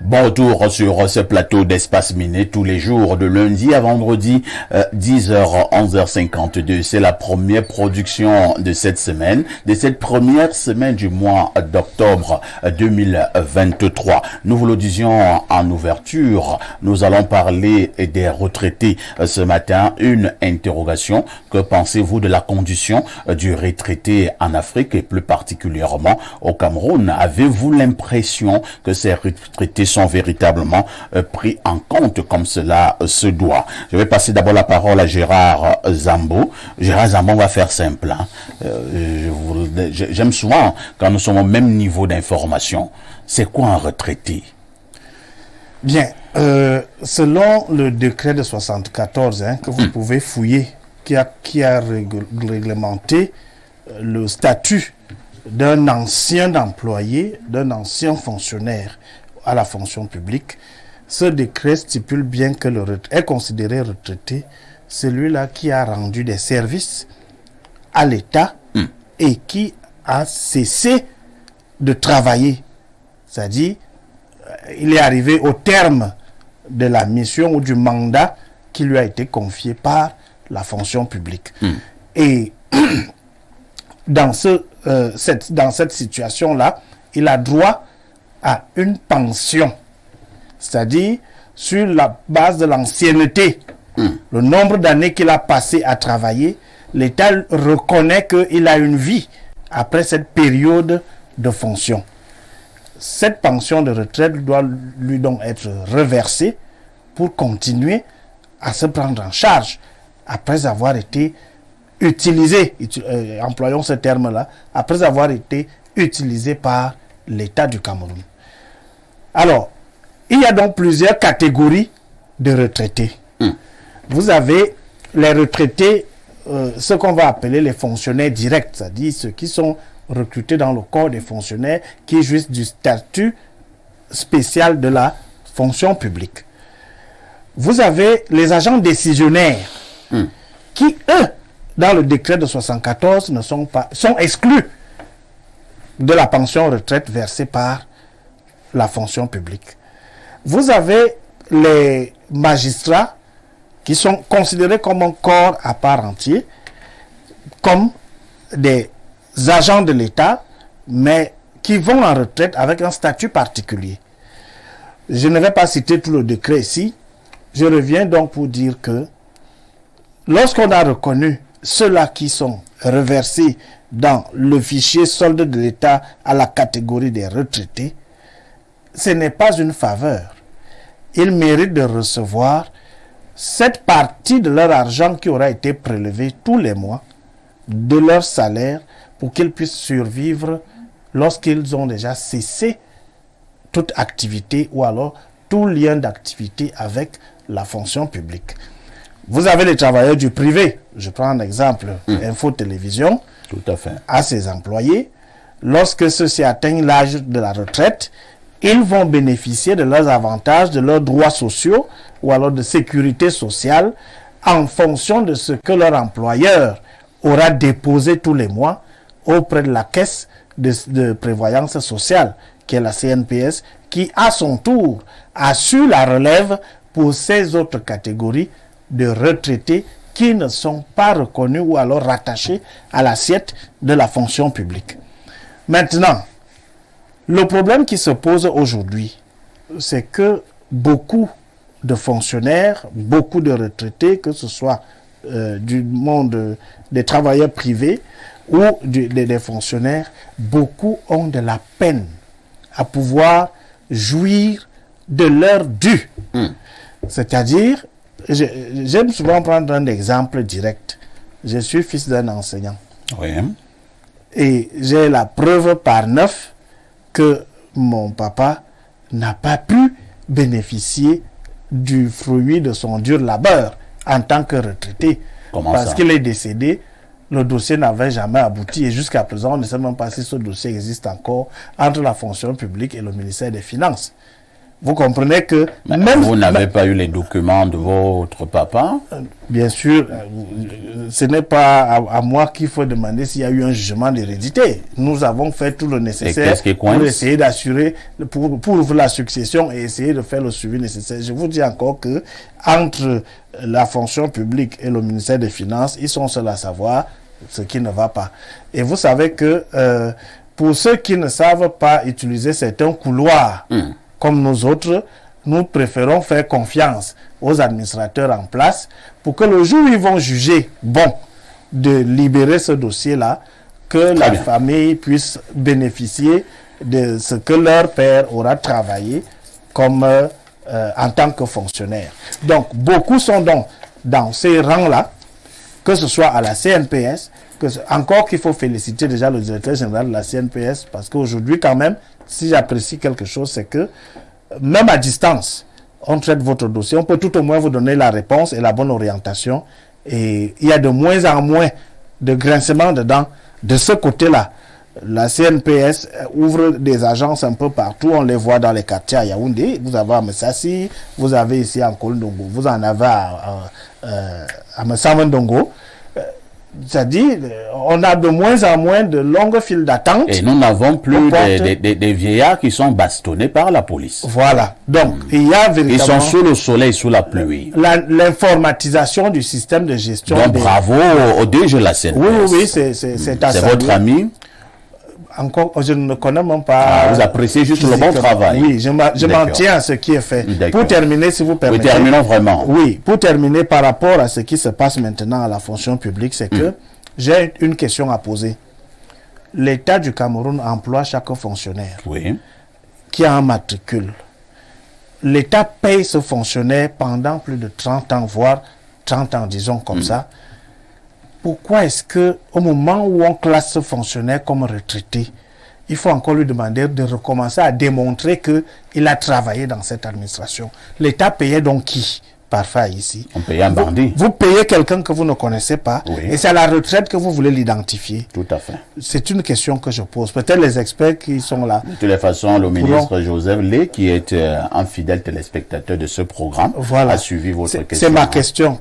Bon retour sur ce plateau d'Espace Miné tous les jours de lundi à vendredi 10h 11h52. C'est la première production de cette semaine, de cette première semaine du mois d'octobre 2023. Nous vous le disions en ouverture, nous allons parler des retraités ce matin. Une interrogation: que pensez-vous de la condition du retraité en Afrique et plus particulièrement au Cameroun? Avez-vous l'impression que ces retraités sont véritablement pris en compte comme cela se doit? Je vais passer d'abord la parole à Gérard Zambo. Gérard Zambo, on va faire simple. Hein. J'aime souvent quand nous sommes au même niveau d'information. C'est quoi un retraité? Bien, selon le décret de 74 que vous pouvez fouiller, qui a réglementé le statut d'un ancien employé, d'un ancien fonctionnaire à la fonction publique, ce décret stipule bien que le retraité est considéré retraité celui-là qui a rendu des services à l'État et qui a cessé de travailler. C'est-à-dire, il est arrivé au terme de la mission ou du mandat qui lui a été confié par la fonction publique. Et dans cette situation-là, il a droit à une pension, c'est-à-dire sur la base de l'ancienneté, le nombre d'années qu'il a passé à travailler, l'État reconnaît qu'il a une vie après cette période de fonction. Cette pension de retraite doit lui donc être reversée pour continuer à se prendre en charge après avoir été utilisé, employons ce terme-là, après avoir été utilisé par l'État du Cameroun. Alors, il y a donc plusieurs catégories de retraités. Vous avez les retraités, ce qu'on va appeler les fonctionnaires directs, c'est-à-dire ceux qui sont recrutés dans le corps des fonctionnaires qui jouissent du statut spécial de la fonction publique. Vous avez les agents décisionnaires qui, eux, dans le décret de 74, sont exclus de la pension retraite versée par la fonction publique. Vous avez les magistrats qui sont considérés comme un corps à part entier, comme des agents de l'État, mais qui vont en retraite avec un statut particulier. Je ne vais pas citer tout le décret ici. Je reviens donc pour dire que lorsqu'on a reconnu ceux-là qui sont reversés dans le fichier solde de l'État à la catégorie des retraités, ce n'est pas une faveur. Ils méritent de recevoir cette partie de leur argent qui aura été prélevée tous les mois de leur salaire pour qu'ils puissent survivre lorsqu'ils ont déjà cessé toute activité ou alors tout lien d'activité avec la fonction publique. Vous avez les travailleurs du privé. Je prends un exemple, Info Télévision. Tout à fait. À ses employés, lorsque ceux-ci atteignent l'âge de la retraite, ils vont bénéficier de leurs avantages, de leurs droits sociaux ou alors de sécurité sociale en fonction de ce que leur employeur aura déposé tous les mois auprès de la caisse de prévoyance sociale, qui est la CNPS, qui à son tour assure la relève pour ces autres catégories de retraités qui ne sont pas reconnus ou alors rattachés à l'assiette de la fonction publique. Maintenant, le problème qui se pose aujourd'hui, c'est que beaucoup de fonctionnaires, beaucoup de retraités, que ce soit du monde des travailleurs privés ou des fonctionnaires, beaucoup ont de la peine à pouvoir jouir de leur dû. C'est-à-dire, j'aime souvent prendre un exemple direct. Je suis fils d'un enseignant. Oui. Et j'ai la preuve par 9 que mon papa n'a pas pu bénéficier du fruit de son dur labeur en tant que retraité. Comment parce ça? qu'il est décédé, le dossier n'avait jamais abouti et jusqu'à présent, on ne sait même pas si ce dossier existe encore entre la fonction publique et le ministère des Finances. Vous comprenez que même vous n'avez pas eu les documents de votre papa? Bien sûr, ce n'est pas à moi qu'il faut demander s'il y a eu un jugement d'hérédité. Nous avons fait tout le nécessaire pour essayer d'assurer, pour la succession et essayer de faire le suivi nécessaire. Je vous dis encore que entre la fonction publique et le ministère des Finances, ils sont seuls à savoir ce qui ne va pas. Et vous savez que pour ceux qui ne savent pas utiliser certains couloirs, comme nous autres, nous préférons faire confiance aux administrateurs en place pour que le jour où ils vont juger bon de libérer ce dossier-là, que la famille puisse bénéficier de ce que leur père aura travaillé comme en tant que fonctionnaire. Donc, beaucoup sont donc dans ces rangs-là, que ce soit à la CNPS, encore qu'il faut féliciter déjà le directeur général de la CNPS, parce qu'aujourd'hui quand même, si j'apprécie quelque chose, c'est que même à distance, on traite votre dossier, on peut tout au moins vous donner la réponse et la bonne orientation. Et il y a de moins en moins de grincements dedans. De ce côté-là, la CNPS ouvre des agences un peu partout. On les voit dans les quartiers à Yaoundé. Vous avez à Messassi, vous avez ici en Kolndongo, vous en avez à Messamendongo. C'est-à-dire, on a de moins en moins de longues files d'attente. Et nous n'avons plus des vieillards qui sont bastonnés par la police. Voilà. Donc, il y a véritablement... Ils sont sous le soleil, sous la pluie. L'informatisation du système de gestion. Donc, bravo au DG de la CNPS. Oui, c'est à votre ami. Encore, je ne connais même pas. Vous appréciez juste le bon travail. Oui, je m'en tiens à ce qui est fait. Pour terminer, si vous permettez. Oui, terminons vraiment. Oui, pour terminer par rapport à ce qui se passe maintenant à la fonction publique, c'est que j'ai une question à poser. L'État du Cameroun emploie chaque fonctionnaire qui a un matricule. L'État paye ce fonctionnaire pendant plus de 30 ans, voire 30 ans, disons comme ça. Pourquoi est-ce que au moment où on classe ce fonctionnaire comme retraité, il faut encore lui demander de recommencer à démontrer qu'il a travaillé dans cette administration? L'État payait donc qui parfois ici? On payait un bandit. Vous payez quelqu'un que vous ne connaissez pas et c'est à la retraite que vous voulez l'identifier. Tout à fait. C'est une question que je pose. Peut-être les experts qui sont là. De toutes les façons, le ministre Joseph Lé, qui est un fidèle téléspectateur de ce programme, a suivi votre question. C'est ma question.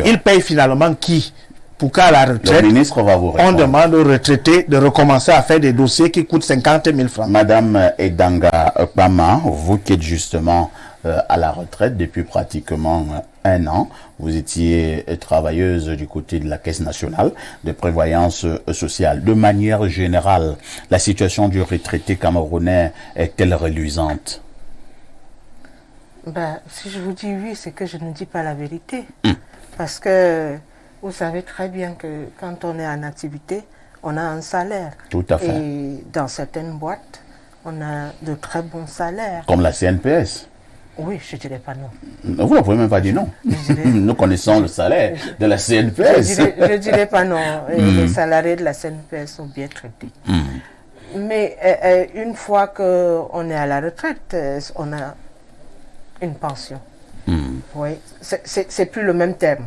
Il paye finalement qui? Pour qu'à la retraite, le ministre va vous répondre. On demande aux retraités de recommencer à faire des dossiers qui coûtent 50 000 francs. Madame Edanga Pama, vous qui êtes justement à la retraite depuis pratiquement un an, vous étiez travailleuse du côté de la Caisse nationale de prévoyance sociale. De manière générale, la situation du retraité camerounais est-elle reluisante? Si je vous dis oui, c'est que je ne dis pas la vérité. Parce que vous savez très bien que quand on est en activité, on a un salaire. Tout à fait. Et dans certaines boîtes, on a de très bons salaires. Comme la CNPS. Oui, je ne dirais pas non. Vous ne pouvez même pas dire non. Nous connaissons le salaire de la CNPS. Je ne dirais pas non. Les salariés de la CNPS sont bien traités. Mais une fois qu'on est à la retraite, on a une pension. Oui, c'est plus le même terme.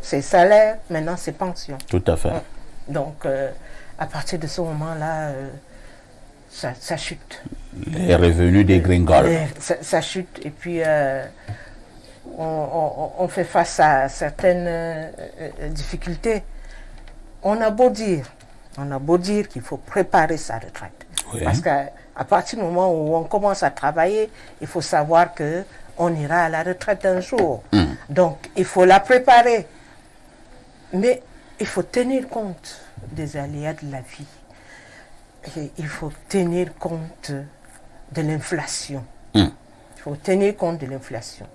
C'est salaire, maintenant c'est pension. Tout à fait. Donc, à partir de ce moment-là, ça chute. Les revenus dégringolent. Ça chute et puis on fait face à certaines difficultés. On a beau dire qu'il faut préparer sa retraite. Parce qu'à partir du moment où on commence à travailler, il faut savoir qu'on ira à la retraite un jour. Donc, il faut la préparer. Mais il faut tenir compte des aléas de la vie. il faut tenir compte de l'inflation. Il faut tenir compte de l'inflation.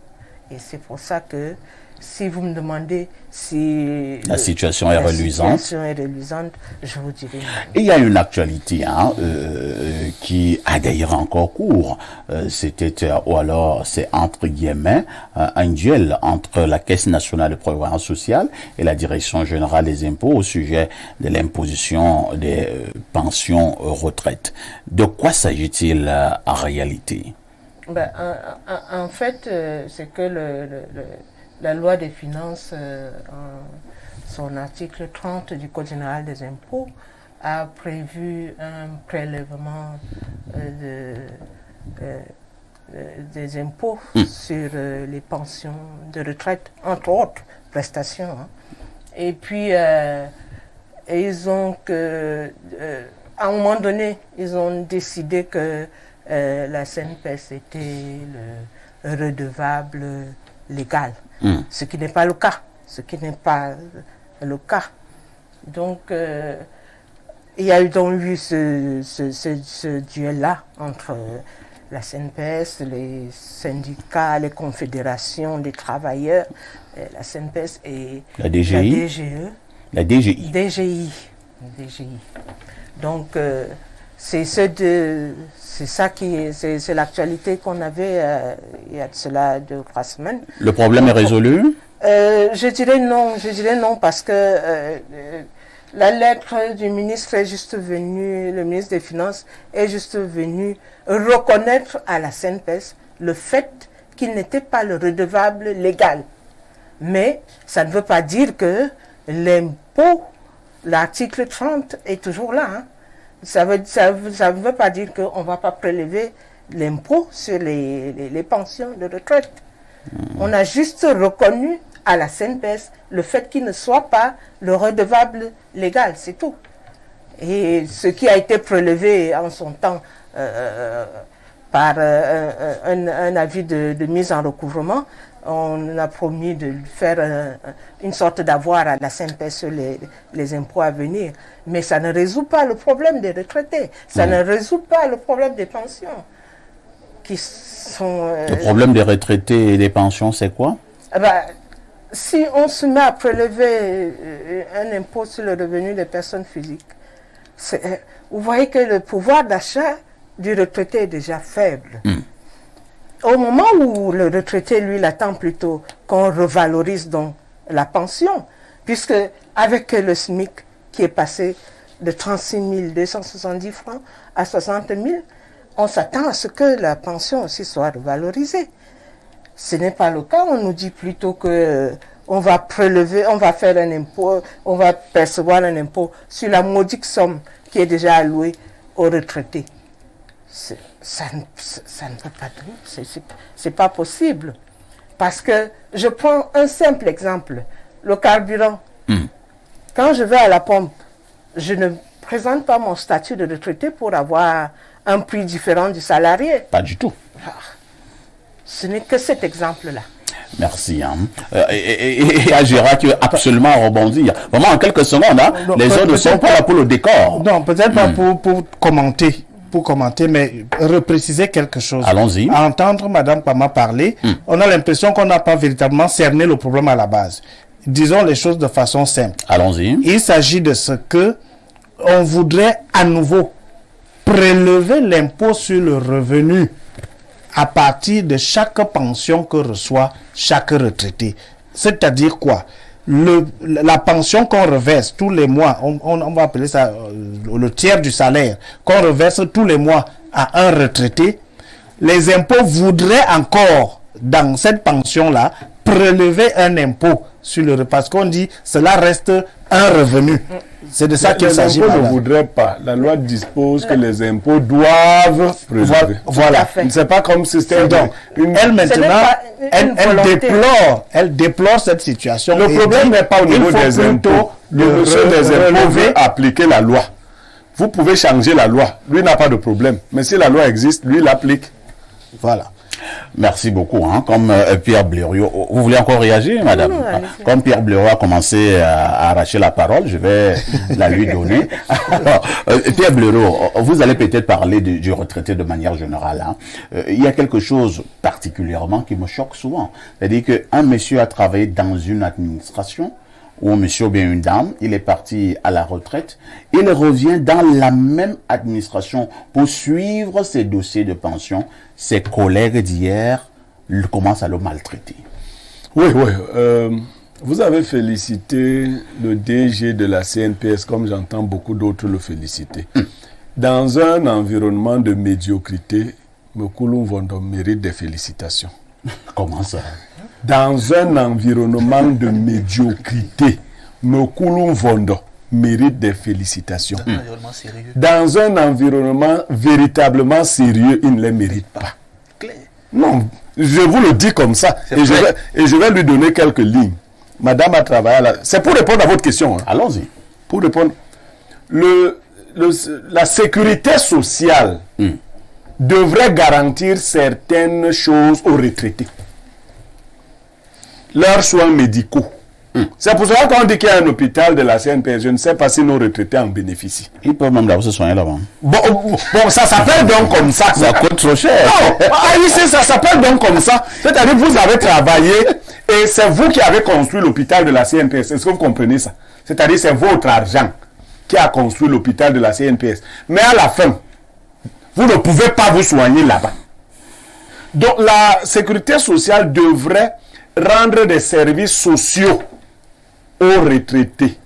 Et c'est pour ça que si vous me demandez si la situation est reluisante, je vous dirai non. Et il y a une actualité qui a d'ailleurs encore cours. Ou alors c'est entre guillemets un duel entre la Caisse nationale de prévoyance sociale et la Direction générale des impôts au sujet de l'imposition des pensions retraite. De quoi s'agit-il en réalité? En fait, c'est que la loi des finances, son article 30 du Code général des impôts, a prévu un prélèvement des impôts sur les pensions de retraite, entre autres prestations. Et puis, ils ont à un moment donné, ils ont décidé que la CNPS était le redevable légal. Ce qui n'est pas le cas. Donc, il y a eu donc eu ce duel-là entre la CNPS, les syndicats, les confédérations des travailleurs, la CNPS et la DGI. La DGI. Donc, c'est l'actualité qu'on avait il y a de cela 2 ou 3 semaines. Le problème est résolu? Je dirais non parce que la lettre du ministre est juste venue, le ministre des Finances est juste venu reconnaître à la CNPS le fait qu'il n'était pas le redevable légal. Mais ça ne veut pas dire que l'impôt, l'article 30 est toujours là. Ça ne veut pas dire qu'on ne va pas prélever l'impôt sur les pensions de retraite. On a juste reconnu à la CNPS le fait qu'il ne soit pas le redevable légal, c'est tout. Et ce qui a été prélevé en son temps par un avis de mise en recouvrement, on a promis de faire une sorte d'avoir à la CNPS sur les impôts à venir. Mais ça ne résout pas le problème des retraités. Ça ne résout pas le problème des pensions. Le problème des retraités et des pensions, c'est quoi? Si on se met à prélever un impôt sur le revenu des personnes physiques, vous voyez que le pouvoir d'achat du retraité est déjà faible. Au moment où le retraité, lui, il attend plutôt qu'on revalorise donc la pension, puisque avec le SMIC qui est passé de 36 270 francs à 60 000, on s'attend à ce que la pension aussi soit revalorisée. Ce n'est pas le cas, on nous dit plutôt que on va prélever, on va faire un impôt, on va percevoir un impôt sur la modique somme qui est déjà allouée aux retraités. Ça ne peut pas donner, c'est pas possible. Parce que je prends un simple exemple, le carburant. Quand je vais à la pompe, je ne présente pas mon statut de retraité pour avoir un prix différent du salarié. Pas du tout. Ce n'est que cet exemple-là. Merci. Et à Gérard qui veut absolument rebondir. Vraiment, en quelques secondes, les autres ne sont pas là pour le décor. Non, peut-être pas pour commenter. Mais repréciser quelque chose. Allons-y. À entendre Madame Pama parler, on a l'impression qu'on n'a pas véritablement cerné le problème à la base. Disons les choses de façon simple. Allons-y. Il s'agit de ce que on voudrait à nouveau prélever l'impôt sur le revenu à partir de chaque pension que reçoit chaque retraité. C'est-à-dire quoi? La pension qu'on reverse tous les mois, on va appeler ça le tiers du salaire, qu'on reverse tous les mois à un retraité, les impôts voudraient encore, dans cette pension-là, prélever un impôt sur le repas. Parce qu'on dit, cela reste un revenu. C'est de ça qu'il s'agit. Les impôts ne voudraient pas. La loi dispose que les impôts doivent prélever. Voilà. C'est pas comme si c'était elle maintenant, elle déplore cette situation. Le problème n'est pas au niveau des impôts. Le monsieur des impôts veut appliquer la loi. Vous pouvez changer la loi. Lui n'a pas de problème. Mais si la loi existe, lui l'applique. Voilà. Merci beaucoup. Comme Pierre Blériot, vous voulez encore réagir, madame? Non, comme Pierre Blériot a commencé à arracher la parole, je vais la lui donner. Alors, Pierre Blériot, vous allez peut-être parler du retraité de manière générale. Il y a quelque chose particulièrement qui me choque souvent. C'est-à-dire qu'un monsieur a travaillé dans une administration, ou un monsieur ou bien une dame, il est parti à la retraite, il revient dans la même administration pour suivre ses dossiers de pension. Ses collègues d'hier commencent à le maltraiter. Oui. Vous avez félicité le DG de la CNPS comme j'entends beaucoup d'autres le féliciter. Dans un environnement de médiocrité, Mokulu Mvondo mérite des félicitations. Comment ça? Dans un environnement de médiocrité, Mokulu Mvondo mérite des félicitations. Dans un environnement véritablement sérieux, il ne les mérite pas. Non, je vous le dis comme ça. Et je vais lui donner quelques lignes. Madame a travaillé là. C'est pour répondre à votre question. Allons-y. Pour répondre. La sécurité sociale devrait garantir certaines choses aux retraités. Leurs soins médicaux. C'est pour cela qu'on dit qu'il y a un hôpital de la CNPS. Je ne sais pas si nos retraités en bénéficient. Ils peuvent même d'abord se soigner là-bas. Bon, ça s'appelle donc comme ça. Ça coûte trop cher. Non, ça s'appelle donc comme ça. C'est-à-dire que vous avez travaillé et c'est vous qui avez construit l'hôpital de la CNPS. Est-ce que vous comprenez ça? C'est-à-dire c'est votre argent qui a construit l'hôpital de la CNPS. Mais à la fin, vous ne pouvez pas vous soigner là-bas. Donc la sécurité sociale devrait rendre des services sociaux aux retraités.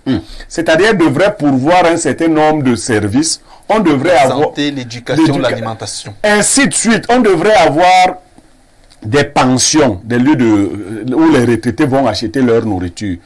C'est-à-dire devrait pourvoir un certain nombre de services. On devrait avoir santé, l'éducation, l'alimentation. Ainsi de suite. On devrait avoir des pensions, des lieux où les retraités vont acheter leur nourriture,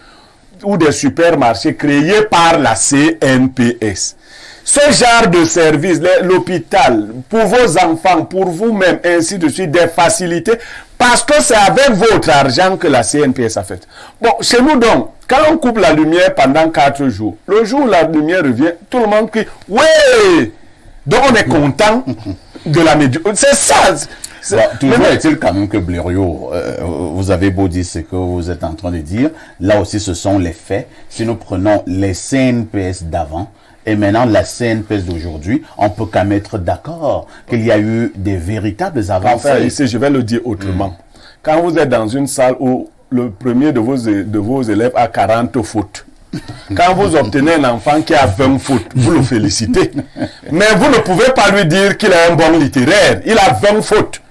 ou des supermarchés créés par la CNPS. Ce genre de service, l'hôpital, pour vos enfants, pour vous-même, ainsi de suite, des facilités, parce que c'est avec votre argent que la CNPS a fait. Bon, chez nous donc, quand on coupe la lumière pendant 4 jours, le jour où la lumière revient, tout le monde crie « Ouais !» Donc on est content de la médiocrité. C'est ça. Toujours est-il quand même que Blériot, vous avez beau dire ce que vous êtes en train de dire, là aussi ce sont les faits. Si nous prenons les CNPS d'avant, et maintenant la CNPS d'aujourd'hui, on peut quand même être d'accord qu'il y a eu des véritables avancées. Enfin, ici, je vais le dire autrement. Quand vous êtes dans une salle où le premier de vos élèves a 40 fautes, quand vous obtenez un enfant qui a 20 fautes, vous le félicitez. Mais vous ne pouvez pas lui dire qu'il a un bon littéraire. Il a 20 fautes.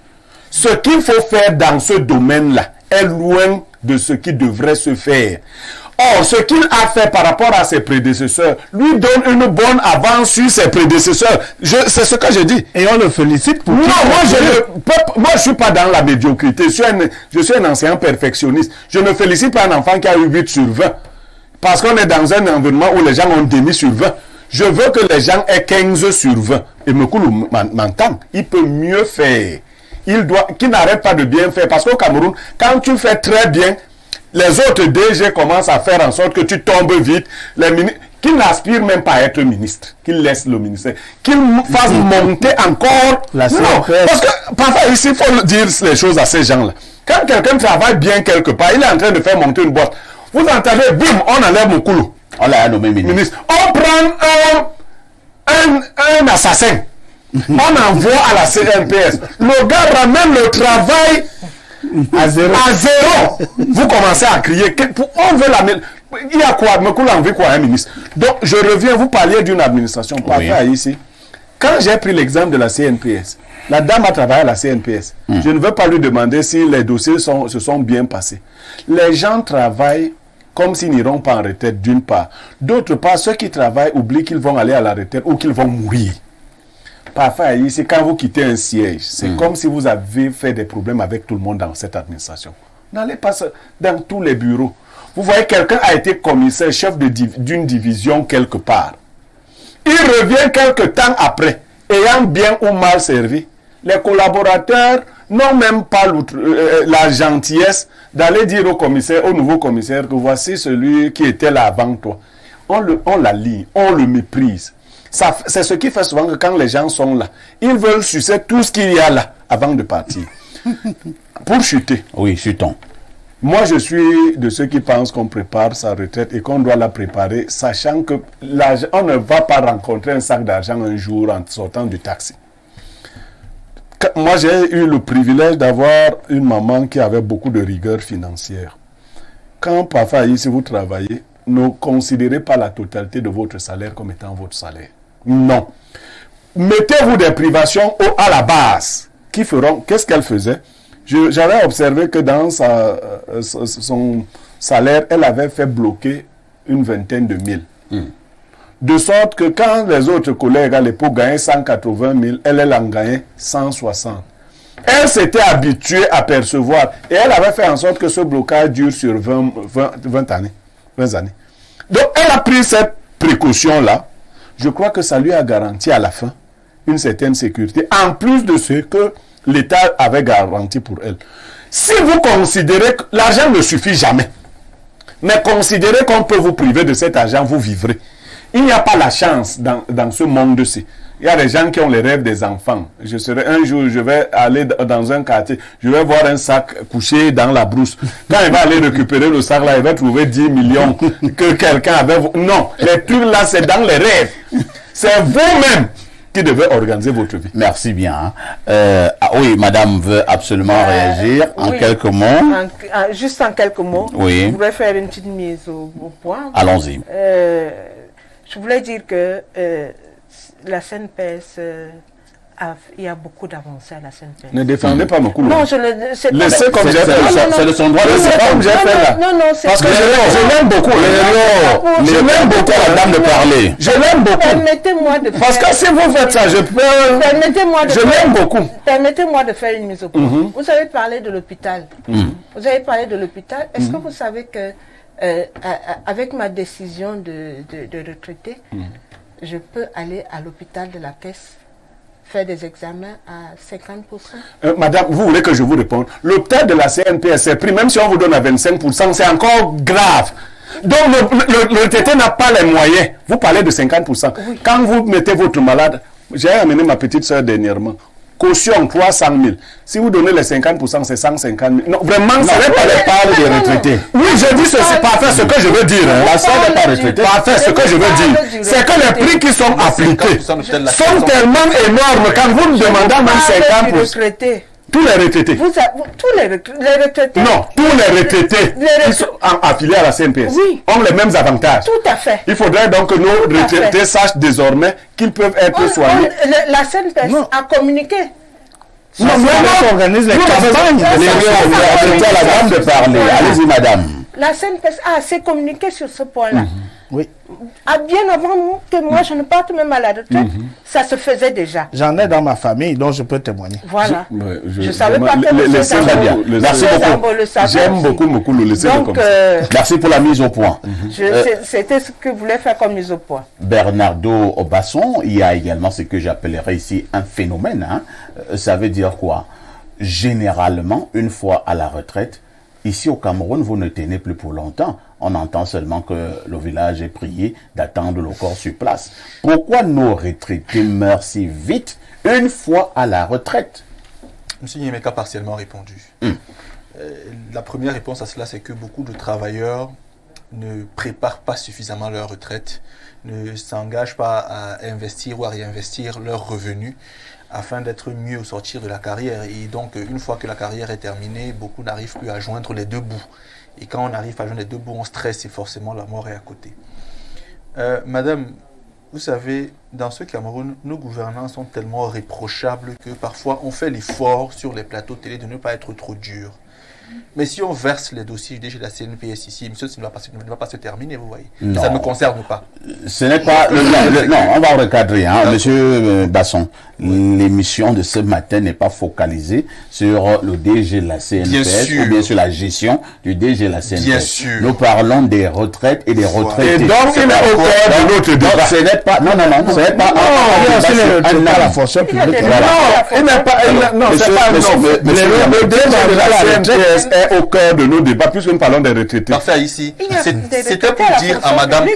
Ce qu'il faut faire dans ce domaine-là est loin de ce qui devrait se faire. Or, ce qu'il a fait par rapport à ses prédécesseurs lui donne une bonne avance sur ses prédécesseurs. C'est ce que je dis. Et on le félicite pour... Non, moi je suis pas dans la médiocrité. Je suis un enseignant perfectionniste. Je ne félicite pas un enfant qui a eu 8 sur 20. Parce qu'on est dans un environnement où les gens ont demi sur 20. Je veux que les gens aient 15 sur 20. Et Mokulu m'entend. Il peut mieux faire. Qu'il n'arrête pas de bien faire. Parce qu'au Cameroun, quand tu fais très bien, les autres DG commencent à faire en sorte que tu tombes vite. Qu'ils n'aspirent même pas à être ministre. Qu'ils laissent le ministère. Qu'ils fassent monter encore la CNPS. Non, parce que parfois ici, il faut dire les choses à ces gens-là. Quand quelqu'un travaille bien quelque part, il est en train de faire monter une boîte. Vous entendez, bim, on enlève Mokulu. On l'a nommé ministre. On prend un assassin. On envoie à la CNPS. Le gars ramène le travail à zéro. Vous commencez à crier. On veut la... Il y a quoi? Mokulu a envie quoi, un ministre? Donc, je reviens, vous parliez d'une administration. Parfait ici. Quand j'ai pris l'exemple de la CNPS, la dame a travaillé à la CNPS. Je ne veux pas lui demander si les dossiers se sont bien passés. Les gens travaillent comme s'ils n'iront pas en retraite, d'une part. D'autre part, ceux qui travaillent oublient qu'ils vont aller à la retraite ou qu'ils vont mourir. Parfois, ici, quand vous quittez un siège, c'est comme si vous avez fait des problèmes avec tout le monde dans cette administration. N'allez pas dans tous les bureaux. Vous voyez, quelqu'un a été commissaire, chef d'une division quelque part. Il revient quelque temps après, ayant bien ou mal servi. Les collaborateurs n'ont même pas la gentillesse d'aller dire au commissaire, au nouveau commissaire, que voici celui qui était là avant toi. On la lit, on le méprise. C'est ce qui fait souvent que quand les gens sont là, ils veulent sucer tout ce qu'il y a là avant de partir. Pour chuter. Oui, chutons. Moi, je suis de ceux qui pensent qu'on prépare sa retraite et qu'on doit la préparer, sachant que on ne va pas rencontrer un sac d'argent un jour en sortant du taxi. Moi, j'ai eu le privilège d'avoir une maman qui avait beaucoup de rigueur financière. Quand parfois, ici, vous travaillez, ne considérez pas la totalité de votre salaire comme étant votre salaire. Non. Mettez-vous des privations à la base. Qui feront, qu'est-ce qu'elle faisait? J'avais observé que dans son salaire, elle avait fait bloquer une vingtaine de mille. De sorte que quand les autres collègues à l'époque gagnaient 180 000, elle en gagnait 160. Elle s'était habituée à percevoir. Et elle avait fait en sorte que ce blocage dure sur 20 années. Donc, elle a pris cette précaution-là. Je crois que ça lui a garanti à la fin une certaine sécurité, en plus de ce que l'État avait garanti pour elle. Si vous considérez que l'argent ne suffit jamais, mais considérez qu'on peut vous priver de cet argent, vous vivrez. Il n'y a pas la chance dans ce monde-ci. Il y a des gens qui ont les rêves des enfants. Un jour, je vais aller dans un quartier, je vais voir un sac couché dans la brousse. Quand il va aller récupérer le sac là, il va trouver 10 millions que quelqu'un avait... Non, les trucs là, c'est dans les rêves. C'est vous-même qui devez organiser votre vie. Merci bien. Oui, madame veut absolument réagir en quelques mots. Juste en quelques mots. Oui. Je voudrais faire une petite mise au point. Allons-y. Je voulais dire que la CNPS, il y a beaucoup d'avancées à la CNPS. Ne défendez pas mon coup. Non, je ne... Laissez comme j'ai fait. C'est de son droit. Laissez comme j'ai fait là. Non, c'est... Parce que je l'aime beaucoup. Je l'aime beaucoup la dame de parler. Je l'aime beaucoup. Permettez-moi de faire... Parce que si vous faites ça, je peux... Permettez-moi de je l'aime beaucoup. Permettez-moi de faire une mise au point. Vous avez parlé de l'hôpital. Vous avez parlé de l'hôpital. Est-ce que vous savez que avec ma décision de retraiter, je peux aller à l'hôpital de la Caisse faire des examens à 50%. Madame, vous voulez que je vous réponde? L'hôpital de la CNPS est pris, même si on vous donne à 25%, c'est encore grave. Donc le retraité n'a pas les moyens. Vous parlez de 50%. Oui. Quand vous mettez votre malade, j'ai amené ma petite soeur dernièrement. Caution 300 000. Si vous donnez les 50%, c'est 150 000. Non, vraiment, ce n'est pas les parts des retraités. Oui, je dis ceci, parfait, ce que je veux dire. La soeur n'est pas retraitée. Parfait, ce que je veux dire. C'est que les prix qui sont appliqués sont tellement énormes. Quand vous me demandez même 50%. Tous les retraités. Tous les retraités. Non, tous les retraités qui sont affiliés à la CNPS ont les mêmes avantages. Tout à fait. Il faudrait donc que nos retraités sachent désormais qu'ils peuvent être soignés. La CNPS a communiqué. Non, on organise les campagnes. La dame de parler. Allez-y, madame. La CNPS a assez communiqué sur ce point-là. Oui. Bien avant que moi je ne parte même à la retraite, ça se faisait déjà. J'en ai dans ma famille, donc je peux témoigner. Voilà. Je ne savais pas que le Merci beaucoup. J'aime beaucoup le laisser comme ça. Merci pour la mise au point. C'était ce que je voulais faire comme mise au point. Bernardo Basson, il y a également ce que j'appellerais ici un phénomène. Ça veut dire quoi? Généralement, une fois à la retraite, ici au Cameroun, vous ne tenez plus pour longtemps. On entend seulement que le village est prié d'attendre le corps sur place. Pourquoi nos retraités meurent si vite une fois à la retraite? Monsieur Nyemeka a partiellement répondu. La première réponse à cela, c'est que beaucoup de travailleurs ne préparent pas suffisamment leur retraite, ne s'engagent pas à investir ou à réinvestir leurs revenus afin d'être mieux au sortir de la carrière. Et donc, une fois que la carrière est terminée, beaucoup n'arrivent plus à joindre les deux bouts. Et quand on arrive à joindre les deux bouts, on stresse et forcément la mort est à côté. Madame, vous savez, dans ce Cameroun, nos gouvernants sont tellement réprochables que parfois on fait l'effort sur les plateaux télé de ne pas être trop dur. Mais si on verse les dossiers de la CNPS ici, monsieur, ça ne va pas se terminer, vous voyez. Non. Ça ne me concerne pas. Ce n'est pas... non, on va recadrer, monsieur Basson. L'émission de ce matin n'est pas focalisée sur le DG de la CNPS ou bien sur la gestion du DG de la CNPS. Bien sûr. Nous parlons des retraites et des retraités. Et donc, il est au cœur de notre débat. Ce n'est pas... Non, ce n'est pas... Non, la fonction publique. Non, il n'est pas... Non, c'est pas... Le DG de la CNPS est au cœur de nos débats, puisque nous parlons des retraités. Parfait, ici. C'était pour dire à madame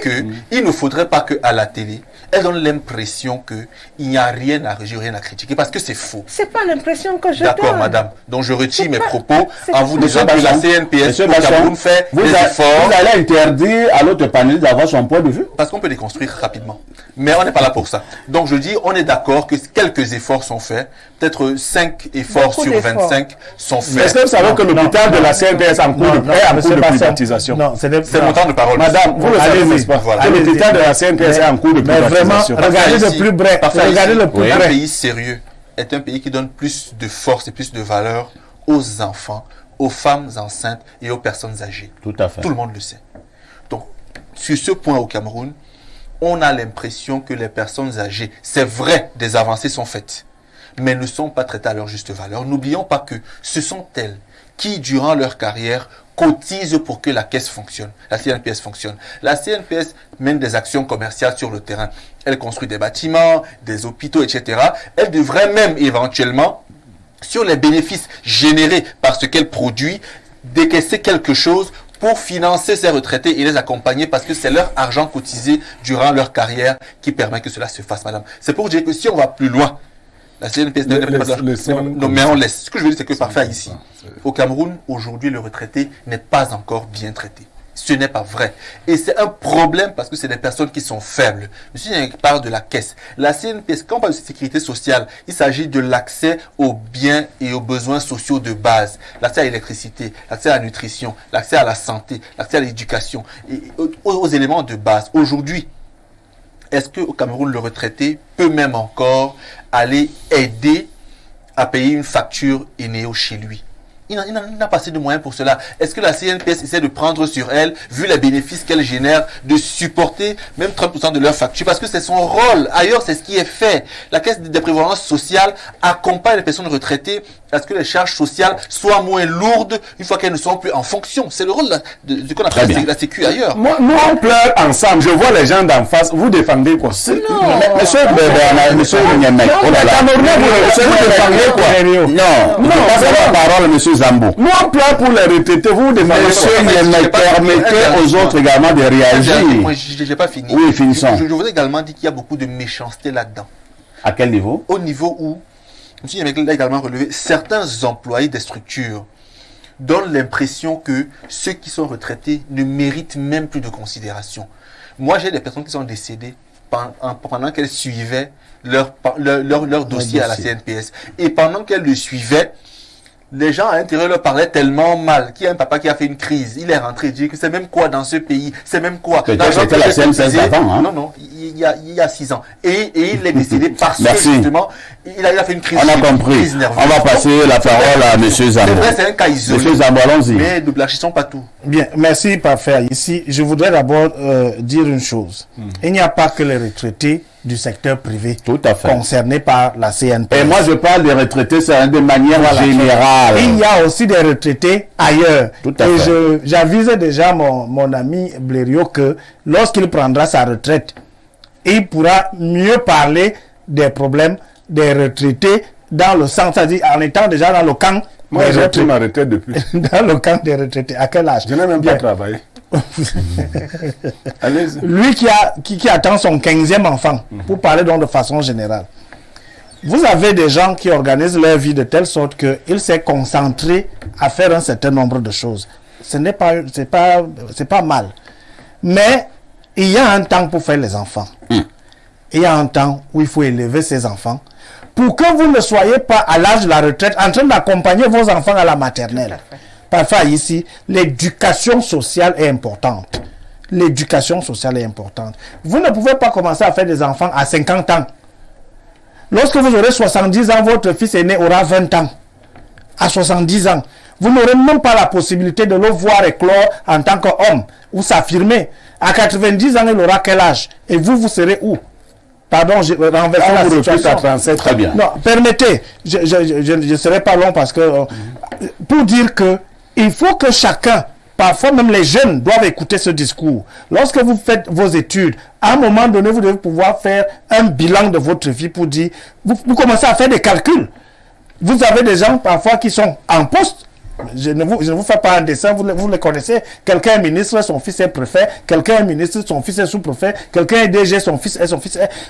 qu'il ne faudrait pas qu'à la télé, elle donne l'impression qu'il n'y a rien à régler. rien à critiquer parce que c'est faux. C'est pas l'impression que je D'accord, donne. madame. Donc je retire mes propos en vous Monsieur disant que la CNPS au Cameroun fait des efforts. Vous allez interdire à l'autre panel d'avoir son point de vue? Parce qu'on peut déconstruire rapidement. Mais on n'est pas là pour ça. Donc je dis, on est d'accord que quelques efforts sont faits. Peut-être 5 efforts Beaucoup sur d'efforts. 25 sont faits. Est-ce que vous savez que l'hôpital de la CNPS est en cours de privatisation? Non, C'est mon temps de parole. Madame, vous le savez, n'est-ce pas? Voilà. Que l'hôpital de la CNPS est en cours de Mais vraiment, privatisation. regardez Parfait, de plus près. Parfait, Regardez ici, le plus un près. pays sérieux est un pays qui donne plus de force et plus de valeur aux enfants, aux femmes enceintes et aux personnes âgées. Tout à fait. Tout le monde le sait. Donc, sur ce point au Cameroun, on a l'impression que les personnes âgées, c'est vrai, des avancées sont faites, mais ne sont pas traitées à leur juste valeur. N'oublions pas que ce sont elles qui, durant leur carrière, cotisent pour que la caisse fonctionne, la CNPS fonctionne. La CNPS mène des actions commerciales sur le terrain. Elle construit des bâtiments, des hôpitaux, etc. Elle devrait même éventuellement, sur les bénéfices générés par ce qu'elle produit, décaisser quelque chose pour financer ces retraités et les accompagner parce que c'est leur argent cotisé durant leur carrière qui permet que cela se fasse, madame. C'est pour dire que si on va plus loin, la CNPS non, mais on laisse. Ce que je veux dire, c'est que parfait ici, au Cameroun, aujourd'hui, le retraité n'est pas encore bien traité. Ce n'est pas vrai. Et c'est un problème parce que c'est des personnes qui sont faibles. Monsieur parle de la caisse. La CNPS, quand on parle de sécurité sociale, il s'agit de l'accès aux biens et aux besoins sociaux de base. L'accès à l'électricité, l'accès à la nutrition, l'accès à la santé, l'accès à l'éducation, et aux éléments de base. Aujourd'hui, est-ce qu'au Cameroun, le retraité peut même encore aller aider à payer une facture Eneo chez lui? Il n'a pas assez de moyens pour cela. Est-ce que la CNPS essaie de prendre sur elle, vu les bénéfices qu'elle génère, de supporter même 30% de leur facture? Parce que c'est son rôle. Ailleurs, c'est ce qui est fait. La Caisse de prévoyance sociale accompagne les personnes retraitées à ce que les charges sociales soient moins lourdes une fois qu'elles ne sont plus en fonction. C'est le rôle de ce qu'on appelle la Sécu ailleurs. Moi, on pleure ensemble. Je vois les gens d'en face. Vous défendez quoi? Monsieur Niamey, oh là là. Vous défendez quoi? Non, passez la parole, monsieur Zambo. Nous, on pleure pour les retraités. Vous défendez Monsieur Niamey, permettez aux autres également de réagir. Moi, je n'ai pas fini. Oui, finissons. Je voudrais également dire qu'il y a beaucoup de méchanceté là-dedans. À quel niveau? Au niveau où, M. Niamey l'a également relevé, certains employés des structures donnent l'impression que ceux qui sont retraités ne méritent même plus de considération. Moi, j'ai des personnes qui sont décédées pendant qu'elles suivaient leur dossier à la CNPS. Et pendant qu'elles le suivaient, les gens à l'intérieur leur parlaient tellement mal qu'il y a un papa qui a fait une crise. Il est rentré et dit que c'est même quoi dans ce pays? C'est même quoi? C'était la CNPS avant, hein? Non, il y a 6 ans. Et il est décédé parce que justement, il a fait une crise. On a compris. On va passer la parole à M. Zambo. C'est vrai, c'est un cas isolé. M. Zambo, allons-y. Mais ne blanchissons pas tout. Bien, merci, parfait. Ici, je voudrais d'abord dire une chose. Il n'y a pas que les retraités du secteur privé concernés par la CNPS. Et moi, je parle des retraités, c'est de manière générale. Il y a aussi des retraités ailleurs. Tout à fait. Et j'avisais déjà mon ami Blériot que lorsqu'il prendra sa retraite, il pourra mieux parler des problèmes des retraités dans le sens, c'est-à-dire en étant déjà dans le camp. Moi, j'ai pris ma retraite depuis. Dans le camp des retraités. À quel âge? Je n'ai même pas travaillé. Lui qui attend son 15e enfant, pour parler donc de façon générale. Vous avez des gens qui organisent leur vie de telle sorte qu'ils s'est concentré à faire un certain nombre de choses. C'est pas mal. Mais il y a un temps pour faire les enfants. Il y a un temps où il faut élever ses enfants pour que vous ne soyez pas à l'âge de la retraite en train d'accompagner vos enfants à la maternelle. Parfois ici, l'éducation sociale est importante. L'éducation sociale est importante. Vous ne pouvez pas commencer à faire des enfants à 50 ans. Lorsque vous aurez 70 ans, votre fils aîné aura 20 ans. À 70 ans, vous n'aurez même pas la possibilité de le voir éclore en tant qu'homme ou s'affirmer. À 90 ans, il aura quel âge? Et vous serez où? Pardon, je renverse la situation. À 37, très bien. Non, permettez, je ne serai pas long parce que pour dire que il faut que chacun, parfois même les jeunes, doivent écouter ce discours. Lorsque vous faites vos études, à un moment donné, vous devez pouvoir faire un bilan de votre vie pour dire, vous commencez à faire des calculs. Vous avez des gens parfois qui sont en poste Je ne vous fais pas un dessin, vous les connaissez. Quelqu'un est ministre, son fils est préfet. Quelqu'un est ministre, son fils est sous-préfet. Quelqu'un est DG, son fils est...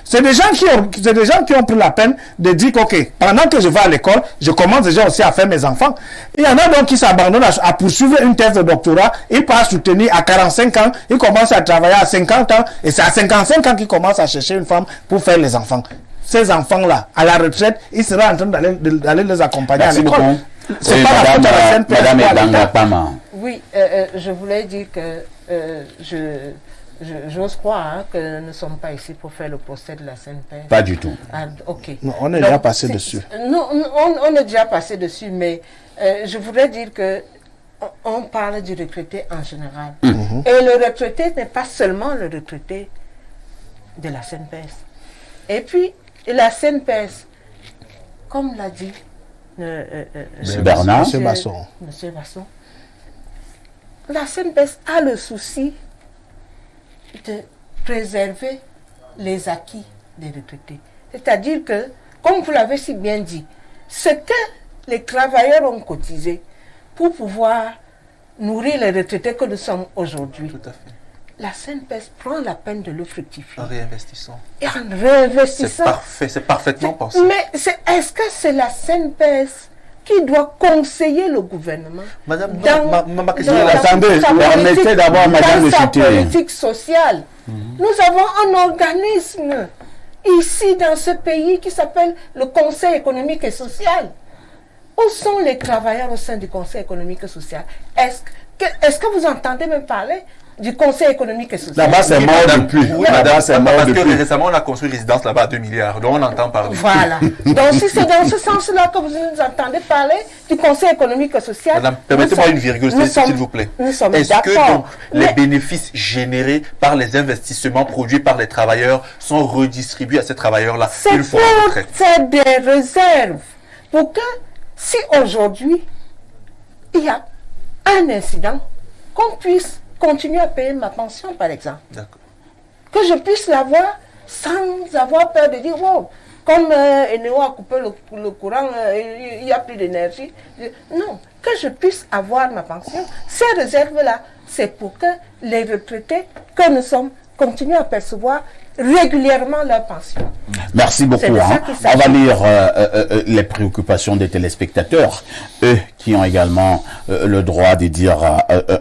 C'est des gens qui ont pris la peine de dire que, ok, pendant que je vais à l'école, je commence déjà aussi à faire mes enfants. Il y en a donc qui s'abandonnent à poursuivre une thèse de doctorat. Ils passent soutenir à 45 ans. Ils commencent à travailler à 50 ans. Et c'est à 55 ans qu'ils commencent à chercher une femme pour faire les enfants. Ces enfants-là, à la retraite, ils seront en train d'aller les accompagner à l'école. C'est pas la faute à la CNPS. Madame Ebanga Pama. Oui, je voulais dire que j'ose croire que nous ne sommes pas ici pour faire le procès de la CNPS. Pas du tout. Ah, ok. Non, on est déjà passé dessus. Non, on est déjà passé dessus, mais je voudrais dire que on parle du retraité en général. Et le retraité n'est pas seulement le retraité de la CNPS. Et puis, la CNPS, comme l'a dit Bernard, Monsieur Basson. Monsieur Basson, la CNPS a le souci de préserver les acquis des retraités. C'est-à-dire que, comme vous l'avez si bien dit, ce que les travailleurs ont cotisé pour pouvoir nourrir les retraités que nous sommes aujourd'hui. Tout à fait. La CNPS prend la peine de le fructifier. En réinvestissant. Et en réinvestissant. C'est parfait, c'est parfaitement pensé. Mais est-ce que c'est la CNPS qui doit conseiller le gouvernement? Madame, ma question est attendez, permettez d'abord madame de sa citer. politique sociale. Nous avons un organisme ici dans ce pays qui s'appelle le Conseil économique et social. Où sont les travailleurs au sein du Conseil économique et social? Est-ce que vous entendez me parler du Conseil économique et social? Là-bas, c'est mort depuis. Oui, madame, c'est mort depuis. Parce que récemment, on a construit une résidence là-bas à 2 milliards. Donc, on entend parler. Voilà. Donc, si c'est dans ce sens-là que vous nous entendez parler du Conseil économique et social... Madame, permettez-moi une virgule, s'il vous plaît. Nous sommes Est-ce que d'accord. donc, les bénéfices générés par les investissements produits par les travailleurs sont redistribués à ces travailleurs-là une fois en retraite? C'est des réserves. Pour que, si aujourd'hui, il y a un incident, qu'on puisse continuer à payer ma pension, par exemple. D'accord. Que je puisse l'avoir sans avoir peur de dire, wow, comme Eneo a coupé le courant, il n'y a plus d'énergie. Non, que je puisse avoir ma pension. Ces réserves-là, c'est pour que les retraités que nous sommes continuent à percevoir régulièrement leur pension. Merci beaucoup. On va lire les préoccupations des téléspectateurs, eux qui ont également le droit de dire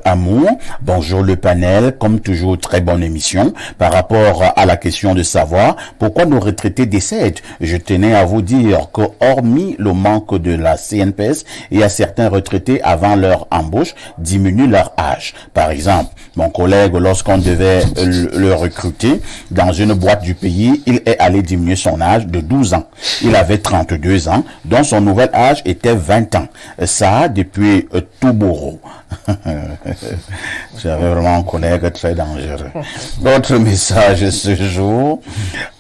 un mot. Bonjour le panel, comme toujours très bonne émission. Par rapport à la question de savoir pourquoi nos retraités décèdent, je tenais à vous dire que hormis le manque de la CNPS, il y a certains retraités avant leur embauche diminuent leur âge. Par exemple, mon collègue, lorsqu'on devait le recruter dans une boîte du pays, il est allé diminuer son âge de 12 ans. Il avait 32 ans, dont son nouvel âge était 20 ans. Ça, depuis Touboro. J'avais vraiment un collègue très dangereux. D'autres messages ce jour.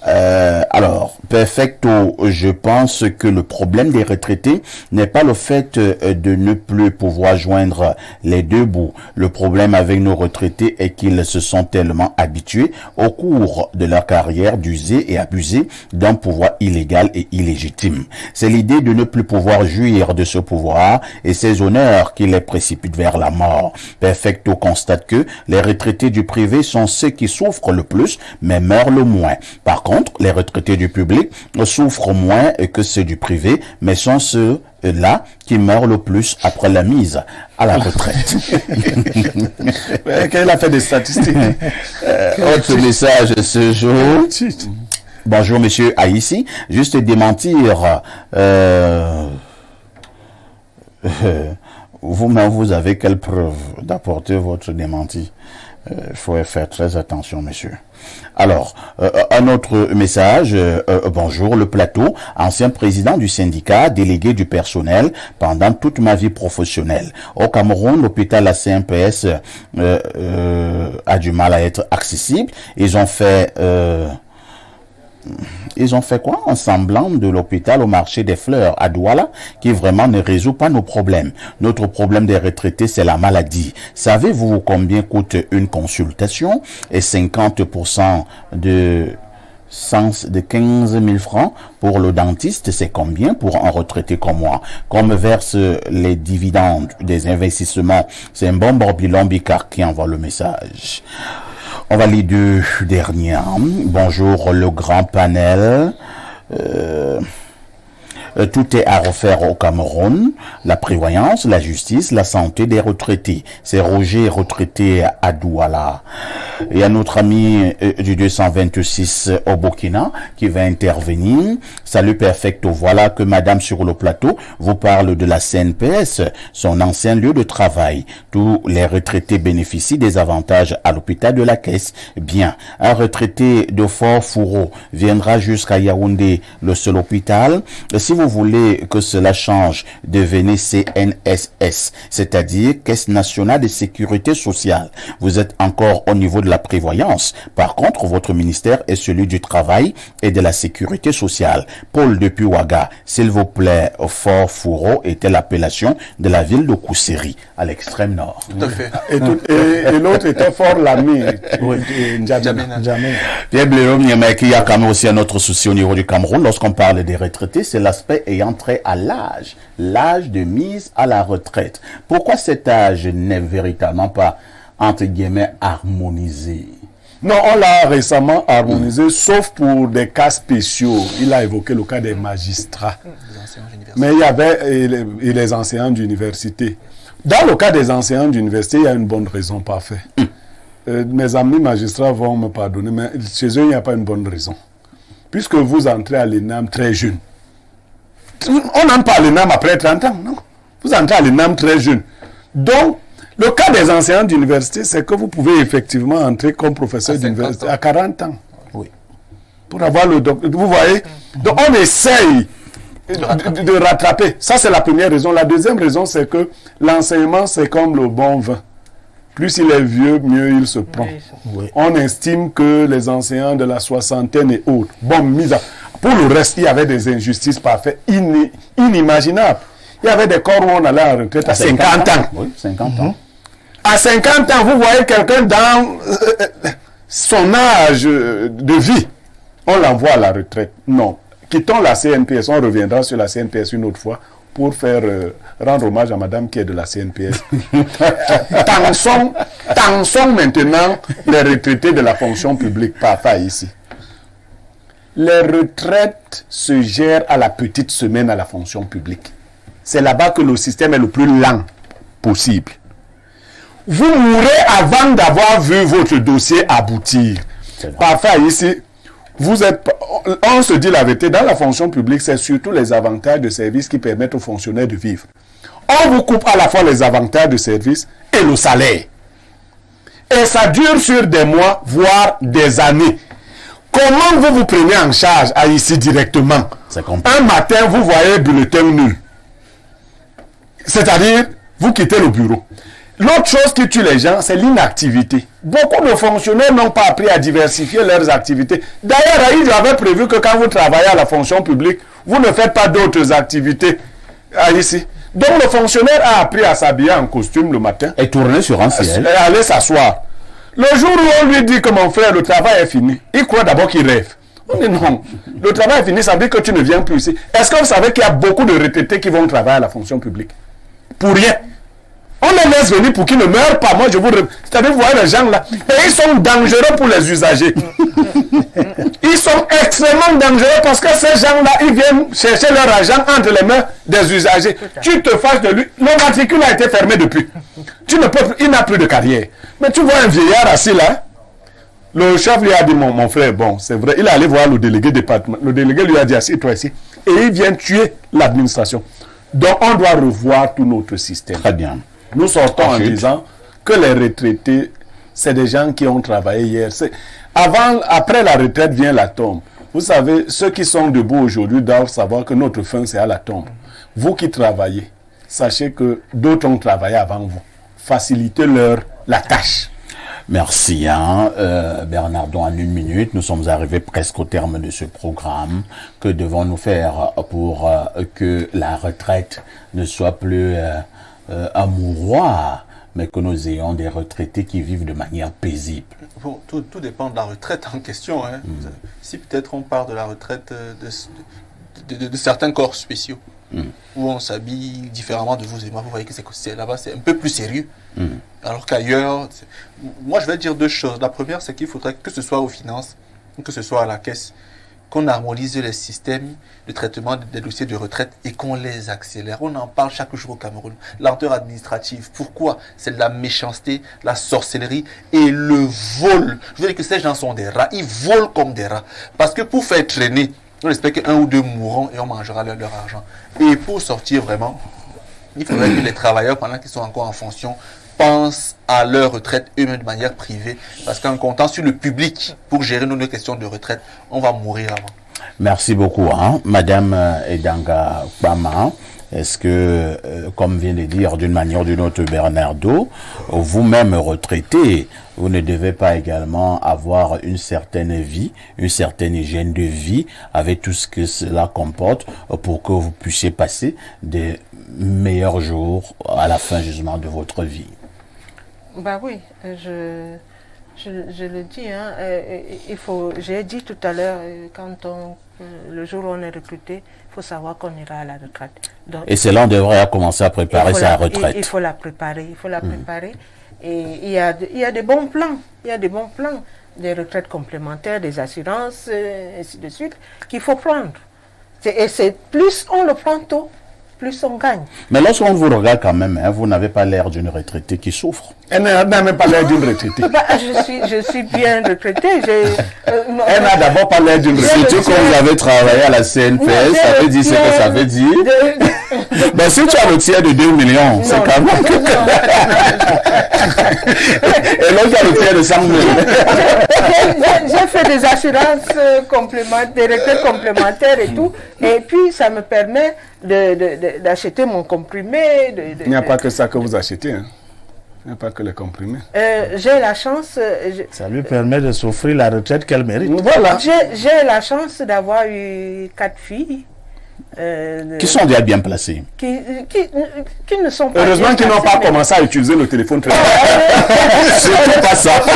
Alors, perfecto, je pense que le problème des retraités n'est pas le fait de ne plus pouvoir joindre les deux bouts. Le problème avec nos retraités est qu'ils se sont tellement habitués au cours de leur carrière d'user et abuser d'un pouvoir illégal et illégitime. C'est l'idée de ne plus pouvoir jouir de ce pouvoir et ses honneurs qui les précipitent vers la mort. Perfecto constate que les retraités du privé sont ceux qui souffrent le plus mais meurent le moins. Par contre, les retraités du public souffrent moins que ceux du privé, mais sont ceux-là qui meurent le plus après la mise à la retraite. Qu'elle a fait des statistiques. Autre message ce jour. Bonjour monsieur Aïssi, juste démentir vous-même, vous avez quelle preuve d'apporter votre démenti? Il faut faire très attention, monsieur. Alors, un autre message. Bonjour, le plateau, ancien président du syndicat, délégué du personnel pendant toute ma vie professionnelle. Au Cameroun, l'hôpital à CNPS a du mal à être accessible. Ils ont fait quoi? Un semblant de l'hôpital au marché des fleurs à Douala qui vraiment ne résout pas nos problèmes. Notre problème des retraités, c'est la maladie. Savez-vous combien coûte une consultation? Et 50% de sens de 15 000 francs. Pour le dentiste, c'est combien pour un retraité comme moi? Qu'on me verse les dividendes des investissements. C'est un bon Borbilon Bicard qui envoie le message. On va lire deux dernières. Bonjour le grand panel. Tout est à refaire au Cameroun. La prévoyance, la justice, la santé des retraités. C'est Roger, retraité à Douala. Et un autre ami du 226 au Burkina qui va intervenir. Salut Perfecto. Voilà que madame sur le plateau vous parle de la CNPS, son ancien lieu de travail. Tous les retraités bénéficient des avantages à l'hôpital de la Caisse. Bien. Un retraité de Fort Fourreau viendra jusqu'à Yaoundé, le seul hôpital. Si vous voulez que cela change, devenez CNSS, c'est-à-dire Caisse nationale de sécurité sociale. Vous êtes encore au niveau de la prévoyance. Par contre, votre ministère est celui du travail et de la sécurité sociale. Paul depuis Ouaga, s'il vous plaît, Fort Fourreau était l'appellation de la ville de Kousséri, à l'extrême nord. Tout à fait. Et l'autre était Fort Lamy. Pierre Bléom, mais il y a quand même aussi un autre souci au niveau du Cameroun. Lorsqu'on parle des retraités, c'est l'aspect ayant trait à l'âge de mise à la retraite. Pourquoi cet âge n'est véritablement pas, entre guillemets, harmonisé? Non, on l'a récemment harmonisé, sauf pour des cas spéciaux. Il a évoqué le cas des magistrats. Mais il y avait et les enseignants d'université. Dans le cas des enseignants d'université, il y a une bonne raison parfaite. Mes amis magistrats vont me pardonner, mais chez eux, il n'y a pas une bonne raison. Puisque vous entrez à l'ENAM très jeune. On n'entre pas à l'ENAM après 30 ans, non. Vous entrez à l'ENAM très jeune. Donc, le cas des enseignants d'université, c'est que vous pouvez effectivement entrer comme professeur d'université à 40 ans. Oui. Pour avoir le doctorat. Vous voyez? Donc, on essaye de rattraper. Ça, c'est la première raison. La deuxième raison, c'est que l'enseignement, c'est comme le bon vin. Plus il est vieux, mieux il se prend. Oui. On estime que les enseignants de la soixantaine et autres, pour le reste, il y avait des injustices parfaites, inimaginables. Il y avait des corps où on allait à la retraite à 50 ans. Oui, 50 ans. À 50 ans, vous voyez quelqu'un dans son âge de vie, on l'envoie à la retraite. Non. Quittons la CNPS, on reviendra sur la CNPS une autre fois pour faire rendre hommage à madame qui est de la CNPS. Pensons maintenant les retraités de la fonction publique, pas ici. Les retraites se gèrent à la petite semaine à la fonction publique. C'est là-bas que le système est le plus lent possible. Vous mourrez avant d'avoir vu votre dossier aboutir. Parfois ici, on se dit la vérité, dans la fonction publique, c'est surtout les avantages de service qui permettent aux fonctionnaires de vivre. On vous coupe à la fois les avantages de service et le salaire. Et ça dure sur des mois, voire des années. Comment vous prenez en charge ici directement? Un matin, vous voyez bulletin nul. C'est-à-dire, vous quittez le bureau. L'autre chose qui tue les gens, c'est l'inactivité. Beaucoup de fonctionnaires n'ont pas appris à diversifier leurs activités. D'ailleurs, ils avaient prévu que quand vous travaillez à la fonction publique, vous ne faites pas d'autres activités ici. Donc, le fonctionnaire a appris à s'habiller en costume le matin. Et tourner sur un ciel. Et aller s'asseoir. Le jour où on lui dit que mon frère, le travail est fini, il croit d'abord qu'il rêve. On dit non, le travail est fini, ça veut dire que tu ne viens plus ici. Est-ce que vous savez qu'il y a beaucoup de retraités qui vont travailler à la fonction publique? Pour rien. On les laisse venir pour qu'ils ne meurent pas. Moi, je vous... C'est-à-dire, vous voyez les gens là, et ils sont dangereux pour les usagers. Ils sont extrêmement dangereux parce que ces gens-là, ils viennent chercher leur argent entre les mains des usagers. Tu te fâches de lui. Le matricule a été fermé depuis. Il n'a plus de carrière. Mais tu vois un vieillard assis là. Le chef lui a dit, mon frère, bon, c'est vrai. Il est allé voir le délégué département. Le délégué lui a dit, assieds-toi ici. Et il vient tuer l'administration. Donc, on doit revoir tout notre système. Très bien. Nous sortons en disant que les retraités, c'est des gens qui ont travaillé hier. Après la retraite vient la tombe. Vous savez, ceux qui sont debout aujourd'hui doivent savoir que notre fin, c'est à la tombe. Vous qui travaillez, sachez que d'autres ont travaillé avant vous. Facilitez-leur la tâche. Merci, Bernardon, en 1 minute. Nous sommes arrivés presque au terme de ce programme. Que devons-nous faire pour que la retraite ne soit plus un mouroir mais que nous ayons des retraités qui vivent de manière paisible? Bon, tout dépend de la retraite en question. Hein. Si peut-être on part de la retraite de certains corps spéciaux, où on s'habille différemment de vous et moi, vous voyez que là-bas c'est un peu plus sérieux. Alors qu'ailleurs, moi je vais dire deux choses. La première, c'est qu'il faudrait que ce soit aux finances, que ce soit à la caisse, qu'on harmonise les systèmes de traitement des dossiers de retraite et qu'on les accélère. On en parle chaque jour au Cameroun. Lenteur administrative. Pourquoi? C'est de la méchanceté, la sorcellerie et le vol. Je veux dire que ces gens sont des rats. Ils volent comme des rats. Parce que pour faire traîner, on espère qu'un ou deux mourront et on mangera leur argent. Et pour sortir vraiment, il faudrait que les travailleurs, pendant qu'ils sont encore en fonction, pensent à leur retraite eux-mêmes de manière privée. Parce qu'en comptant sur le public pour gérer nos questions de retraite, on va mourir avant. Merci beaucoup, hein. Madame Edanga Kpama. Est-ce que, comme vient de dire d'une manière ou d'une autre Bernardo, vous-même retraité, vous ne devez pas également avoir une certaine vie, une certaine hygiène de vie, avec tout ce que cela comporte, pour que vous puissiez passer des meilleurs jours à la fin justement de votre vie? Bah oui, je le dis, hein, j'ai dit tout à l'heure, le jour où on est recruté, il faut savoir qu'on ira à la retraite. Donc, et cela, on devrait commencer à préparer sa retraite. Il faut la préparer, Et il y a des bons plans, des retraites complémentaires, des assurances, ainsi de suite, qu'il faut prendre. Et c'est plus on le prend tôt, plus on gagne. Mais lorsqu'on vous regarde quand même, hein, vous n'avez pas l'air d'une retraitée qui souffre. Elle n'a même pas l'air d'une retraitée. Je suis bien retraitée. Elle n'a d'abord pas l'air d'une retraitée. Surtout quand vous avez travaillé à la CNPS, ça veut dire ce que ça veut dire. Ben, si tu as le tiers de 2 millions, c'est quand même... Et l'autre a le tiers de 100 000. J'ai fait des assurances complémentaires, des retraites complémentaires et tout. Et puis, ça me permet d'acheter mon comprimé. Il n'y a pas que ça que vous achetez, hein. Il n'y a pas que les comprimés. J'ai la chance... Ça lui permet de s'offrir la retraite qu'elle mérite. Voilà. J'ai la chance d'avoir eu 4 filles. Qui sont déjà bien placées. Qui ne sont pas... Heureusement qu'ils n'ont pas commencé à utiliser le téléphone très c'est pas ça. Donc,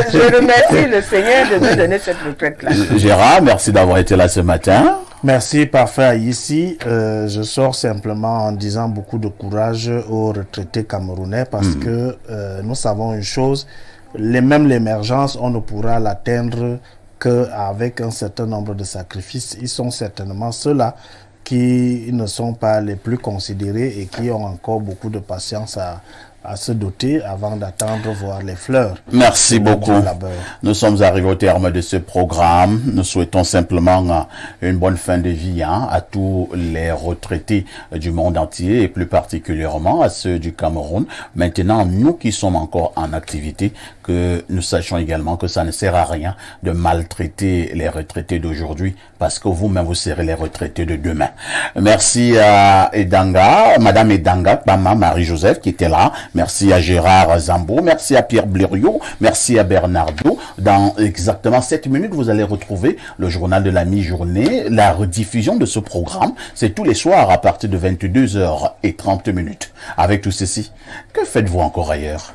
je remercie le Seigneur de me donner cette retraite-là. Gérard, merci d'avoir été là ce matin. Merci, parfait. Ici, je sors simplement en disant beaucoup de courage aux retraités camerounais parce que nous savons une chose, même l'émergence, on ne pourra l'atteindre qu'avec un certain nombre de sacrifices. Ils sont certainement ceux-là qui ne sont pas les plus considérés et qui ont encore beaucoup de patience à se doter avant d'attendre voir les fleurs. Merci beaucoup. Nous sommes arrivés au terme de ce programme. Nous souhaitons simplement une bonne fin de vie à tous les retraités du monde entier et plus particulièrement à ceux du Cameroun. Maintenant, nous qui sommes encore en activité, que nous sachions également que ça ne sert à rien de maltraiter les retraités d'aujourd'hui parce que vous-même vous serez les retraités de demain. Merci à Edanga, Madame Edanga Kpama, Marie-Joseph qui était là. Merci à Gérard Zambo, merci à Pierre Blériot, merci à Bernardo. Dans exactement 7 minutes, vous allez retrouver le journal de la mi-journée. La rediffusion de ce programme, c'est tous les soirs à partir de 22h30. Avec tout ceci, que faites-vous encore ailleurs?